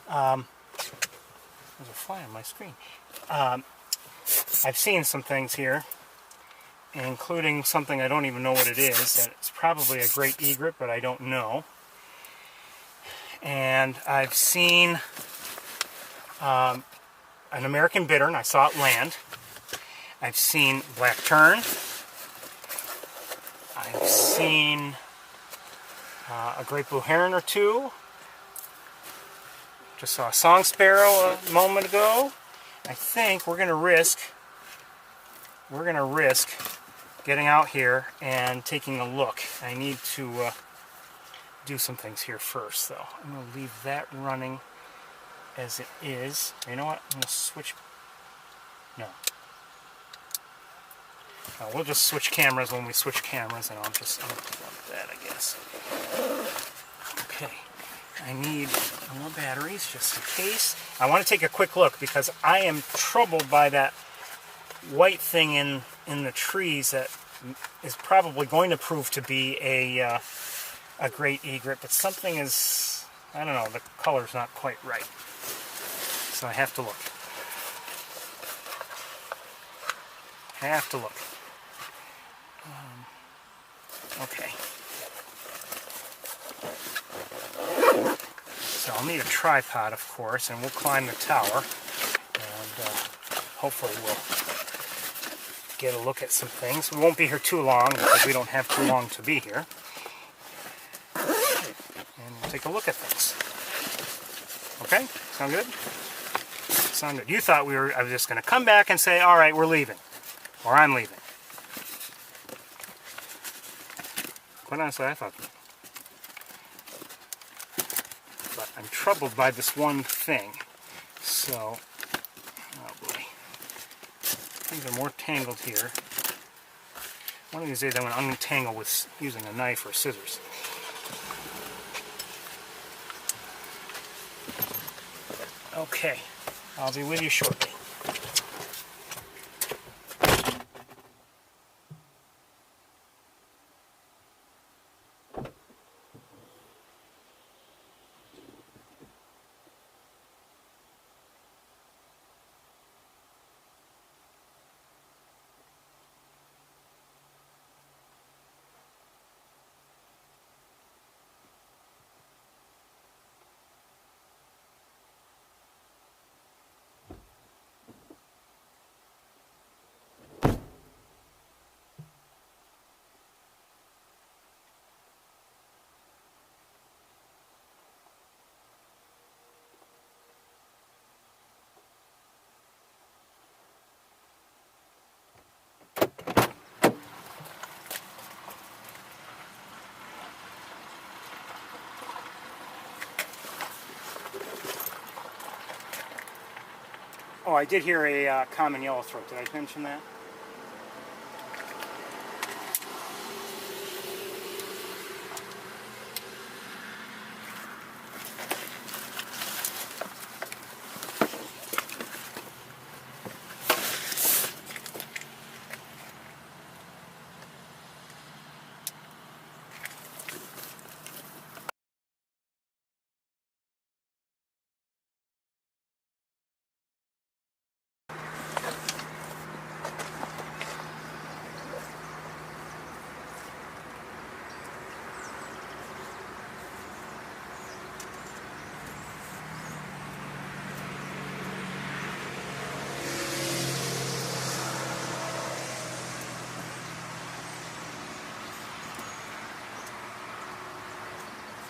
There's a fly on my screen. I've seen some things here, including something I don't even know what it is. And it's probably a great egret, but I don't know. And I've seen an American bittern. I saw it land. I've seen black tern. I've seen a great blue heron or two. Just saw a song sparrow a moment ago. I think we're going to risk getting out here and taking a look. I need to do some things here first, though. I'm going to leave that running as it is. You know what? I'm going to switch. No. We'll just switch cameras when we switch cameras, and I'll plug that, I guess. Okay. I need more batteries just in case. I want to take a quick look because I am troubled by that white thing in the trees that is probably going to prove to be a great egret, but something is, I don't know, the color's not quite right. So I have to look. Okay. So I'll need a tripod, of course, and we'll climb the tower, and hopefully we'll get a look at some things. We won't be here too long because we don't have too long to be here. And we'll take a look at things. Okay? Sound good? Sound good. You thought I was just going to come back and say, all right, we're leaving. Or I'm leaving. Quite honestly, I thought that. But I'm troubled by this one thing. So, oh boy. Things are more tangled here. One of these days I'm going to untangle with using a knife or scissors. Okay, I'll be with you shortly. Oh, I did hear a common yellowthroat. Did I mention that?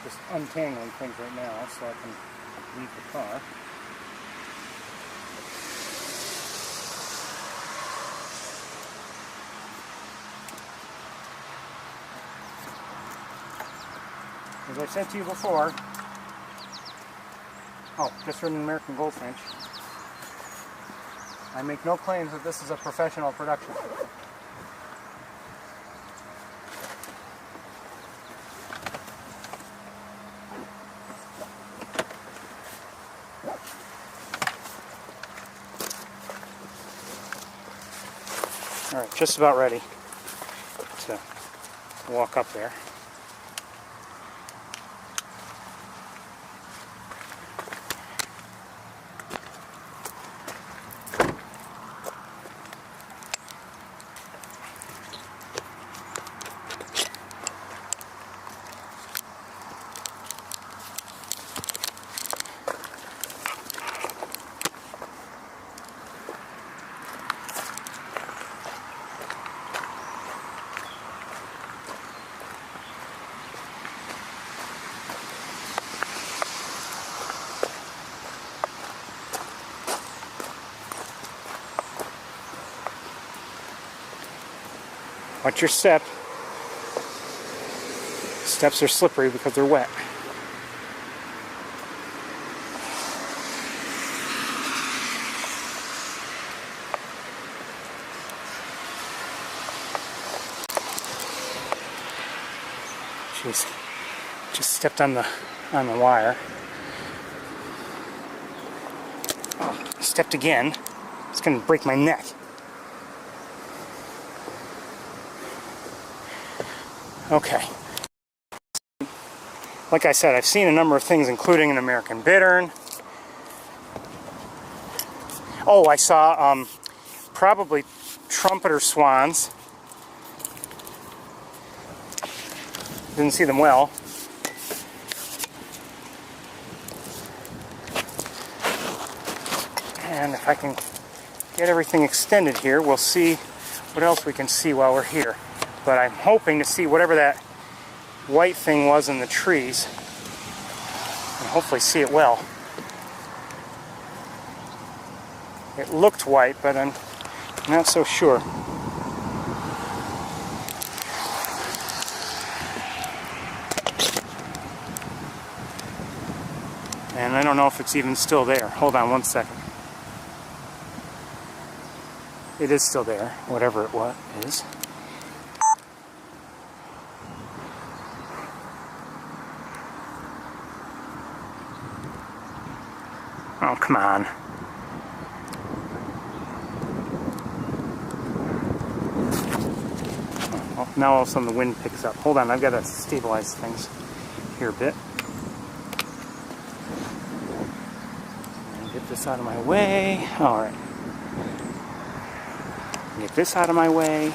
Just untangling things right now so I can leave the car. As I said to you before, just heard an American goldfinch. I make no claims that this is a professional production. All right, just about ready to walk up there. Watch your step. Steps are slippery because they're wet. Jeez, just stepped on the wire. Oh, stepped again. It's gonna break my neck. Okay. Like I said, I've seen a number of things, including an American bittern. Oh, I saw probably trumpeter swans. Didn't see them well. And if I can get everything extended here, we'll see what else we can see while we're here. But I'm hoping to see whatever that white thing was in the trees, and hopefully see it well. It looked white, but I'm not so sure. And I don't know if it's even still there. Hold on one second. It is still there, whatever it is. Oh, come on. Well, now all of a sudden the wind picks up. Hold on, I've got to stabilize things here a bit. Get this out of my way. All right. Get this out of my way.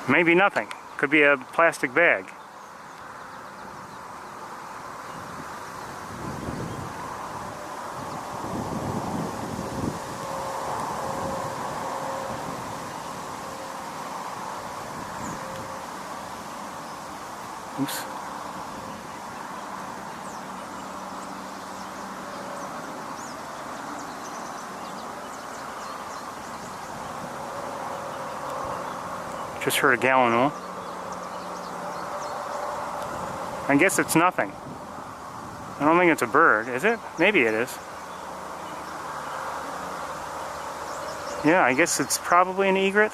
Maybe nothing. Could be a plastic bag. Oops. Just heard a gallon wheel. I guess it's nothing. I don't think it's a bird, is it? Maybe it is. Yeah, I guess it's probably an egret.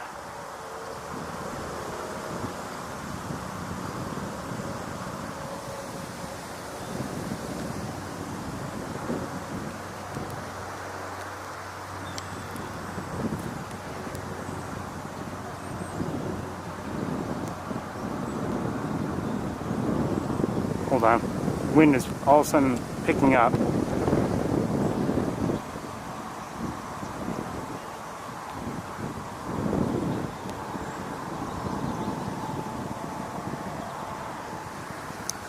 Hold on. Wind is all of a sudden picking up.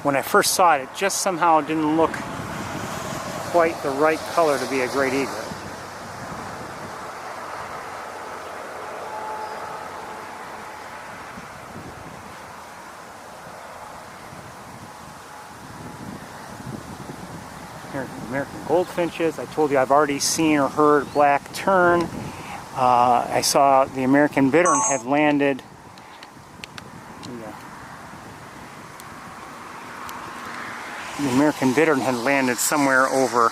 When I first saw it, it just somehow didn't look quite the right color to be a great egret. American goldfinches. I told you I've already seen or heard black tern. I saw the American bittern had landed. The American bittern had landed somewhere over.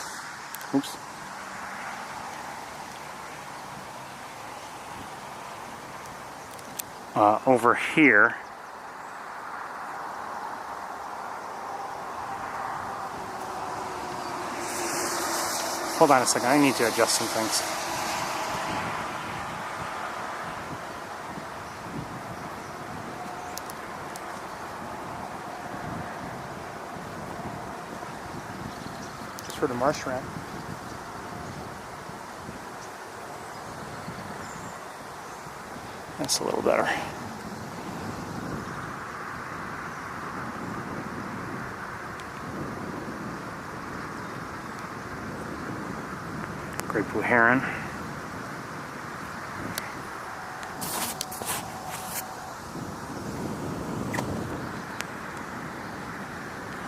Oops. Over here. Hold on a second, I need to adjust some things. Just heard a marsh rat. That's a little better. Great blue heron.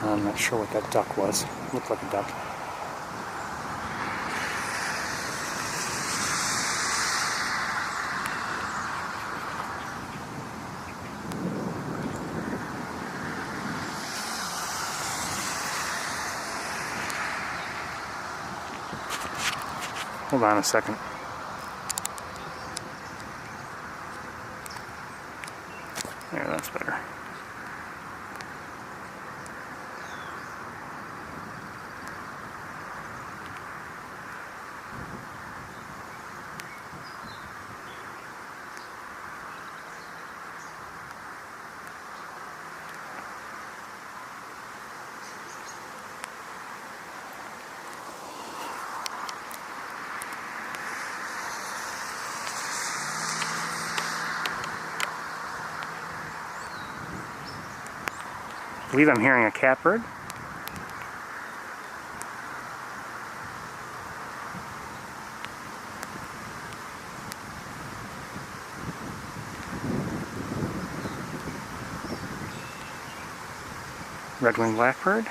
I'm not sure what that duck was. Looked like a duck. Hold on a second. There, that's better. I believe I'm hearing a catbird. Red-winged blackbird.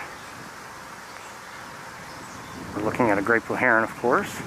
We're looking at a great blue heron, of course.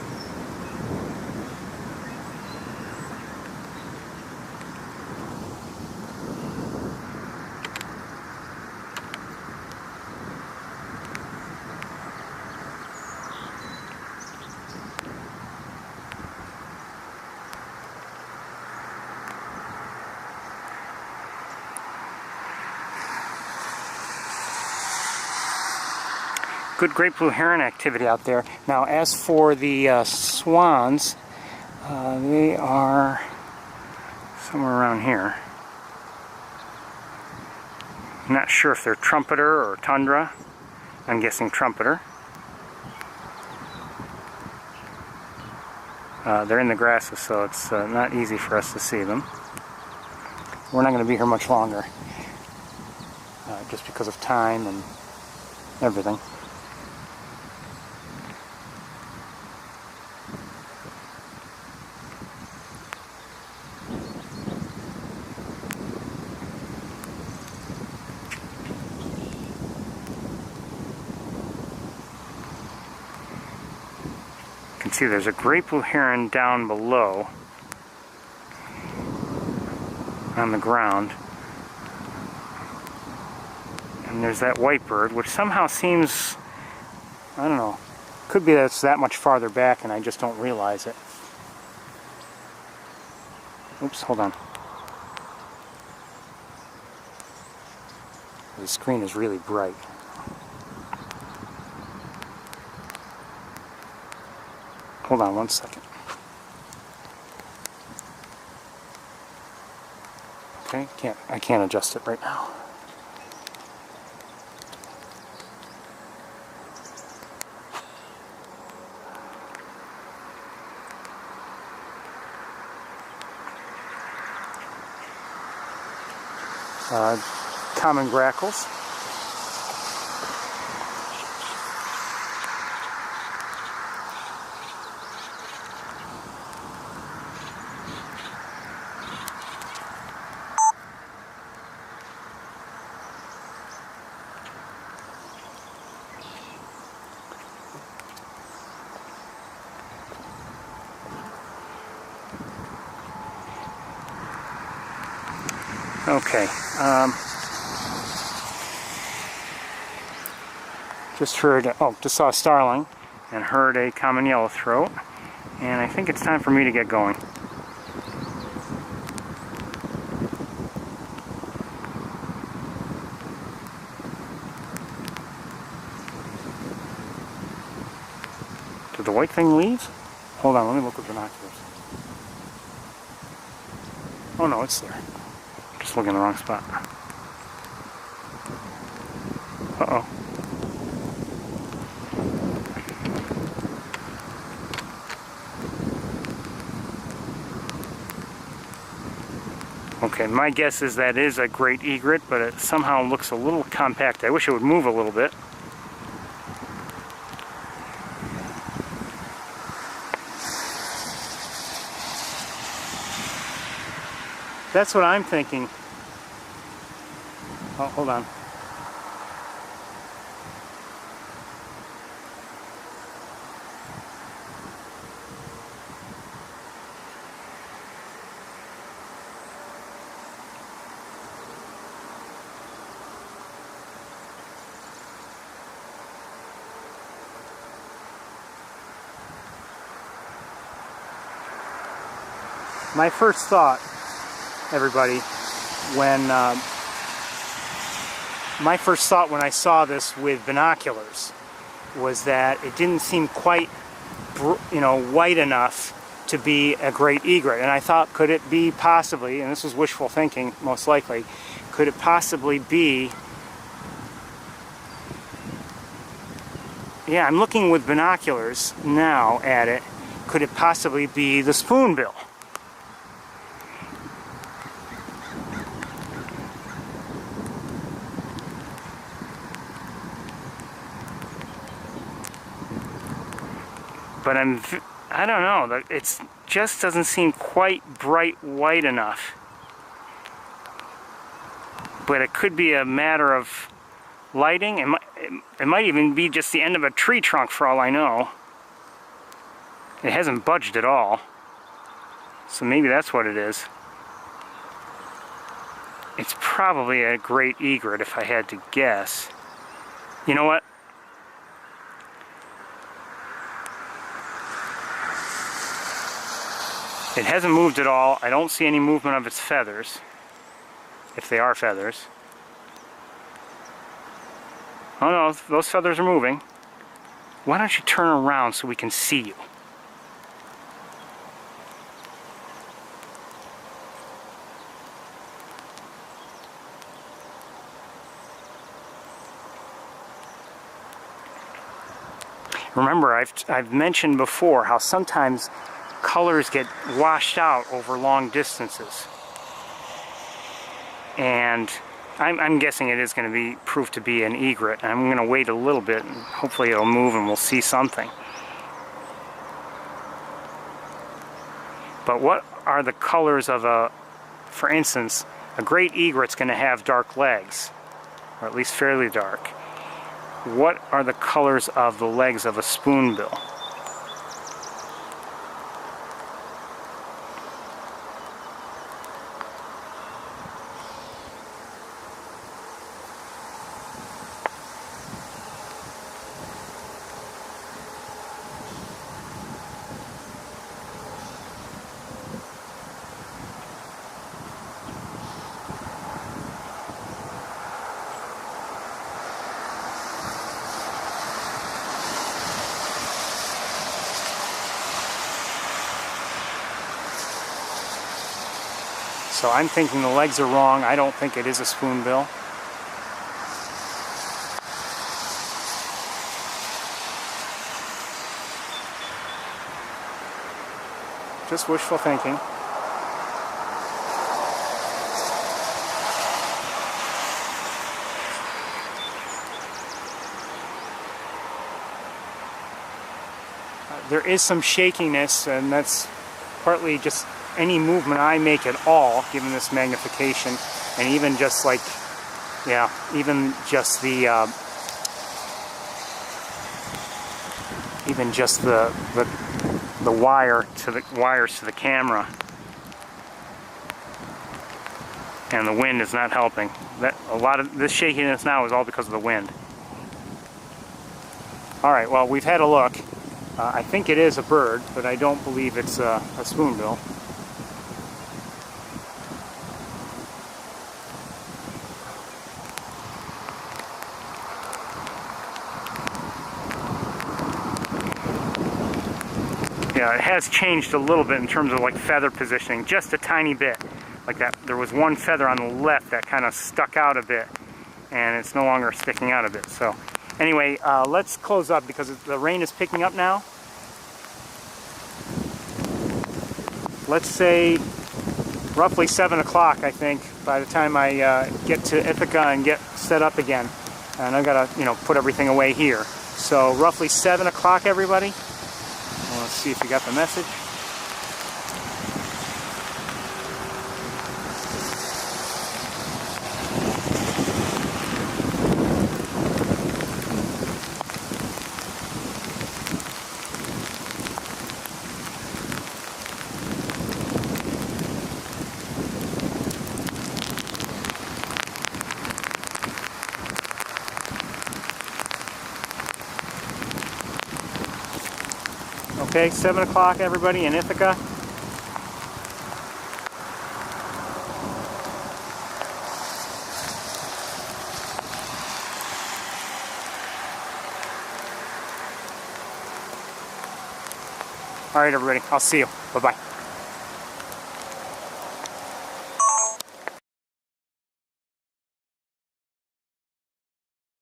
Good great blue heron activity out there. Now, as for the swans, they are somewhere around here. I'm not sure if they're trumpeter or tundra. I'm guessing trumpeter. They're in the grasses, so it's not easy for us to see them. We're not going to be here much longer, just because of time and everything. You can see there's a great blue heron down below on the ground, and there's that white bird, which somehow seems, I don't know, could be that it's that much farther back and I just don't realize it. Oops, hold on. The screen is really bright. Hold on one second. Okay, I can't adjust it right now. Common grackles. Okay, just saw a starling and heard a common yellowthroat, and I think it's time for me to get going. Did the white thing leave? Hold on, let me look with binoculars. Oh no, it's there. Just looking in the wrong spot. Uh-oh. Okay, my guess is that is a great egret, but it somehow looks a little compact. I wish it would move a little bit. That's what I'm thinking. Oh, hold on. My first thought, everybody, when I saw this with binoculars was that it didn't seem quite, white enough to be a great egret. And I thought, could it be possibly, and this was wishful thinking most likely, could it possibly be, yeah, I'm looking with binoculars now at it, could it possibly be the spoonbill? But I don't know, it just doesn't seem quite bright white enough. But it could be a matter of lighting. It might even be just the end of a tree trunk for all I know. It hasn't budged at all. So maybe that's what it is. It's probably a great egret if I had to guess. You know what? It hasn't moved at all. I don't see any movement of its feathers, if they are feathers. Oh no, those feathers are moving. Why don't you turn around so we can see you? Remember, I've mentioned before how sometimes colors get washed out over long distances, and I'm guessing it is going to be proved to be an egret. I'm going to wait a little bit and hopefully it'll move and we'll see something. But what are the colors of for instance, a great egret's going to have dark legs, or at least fairly dark. What are the colors of the legs of a spoonbill? So I'm thinking the legs are wrong. I don't think it is a spoonbill. Just wishful thinking. There is some shakiness, and that's partly just any movement I make at all, given this magnification, and even just like, yeah, even just the wires to the camera, and the wind is not helping. That a lot of this shakiness now is all because of the wind. All right, well, we've had a look. I think it is a bird, but I don't believe it's a spoonbill. Yeah, it has changed a little bit in terms of like feather positioning, just a tiny bit. Like that, there was one feather on the left that kind of stuck out a bit, and it's no longer sticking out a bit. So anyway, let's close up because the rain is picking up now. Let's say roughly 7 o'clock, I think, by the time I get to Ithaca and get set up again. And I've got to, put everything away here. So roughly 7 o'clock, everybody. Well, let's see if you got the message. Okay, 7 o'clock, everybody, in Ithaca. All right, everybody. I'll see you. Bye-bye.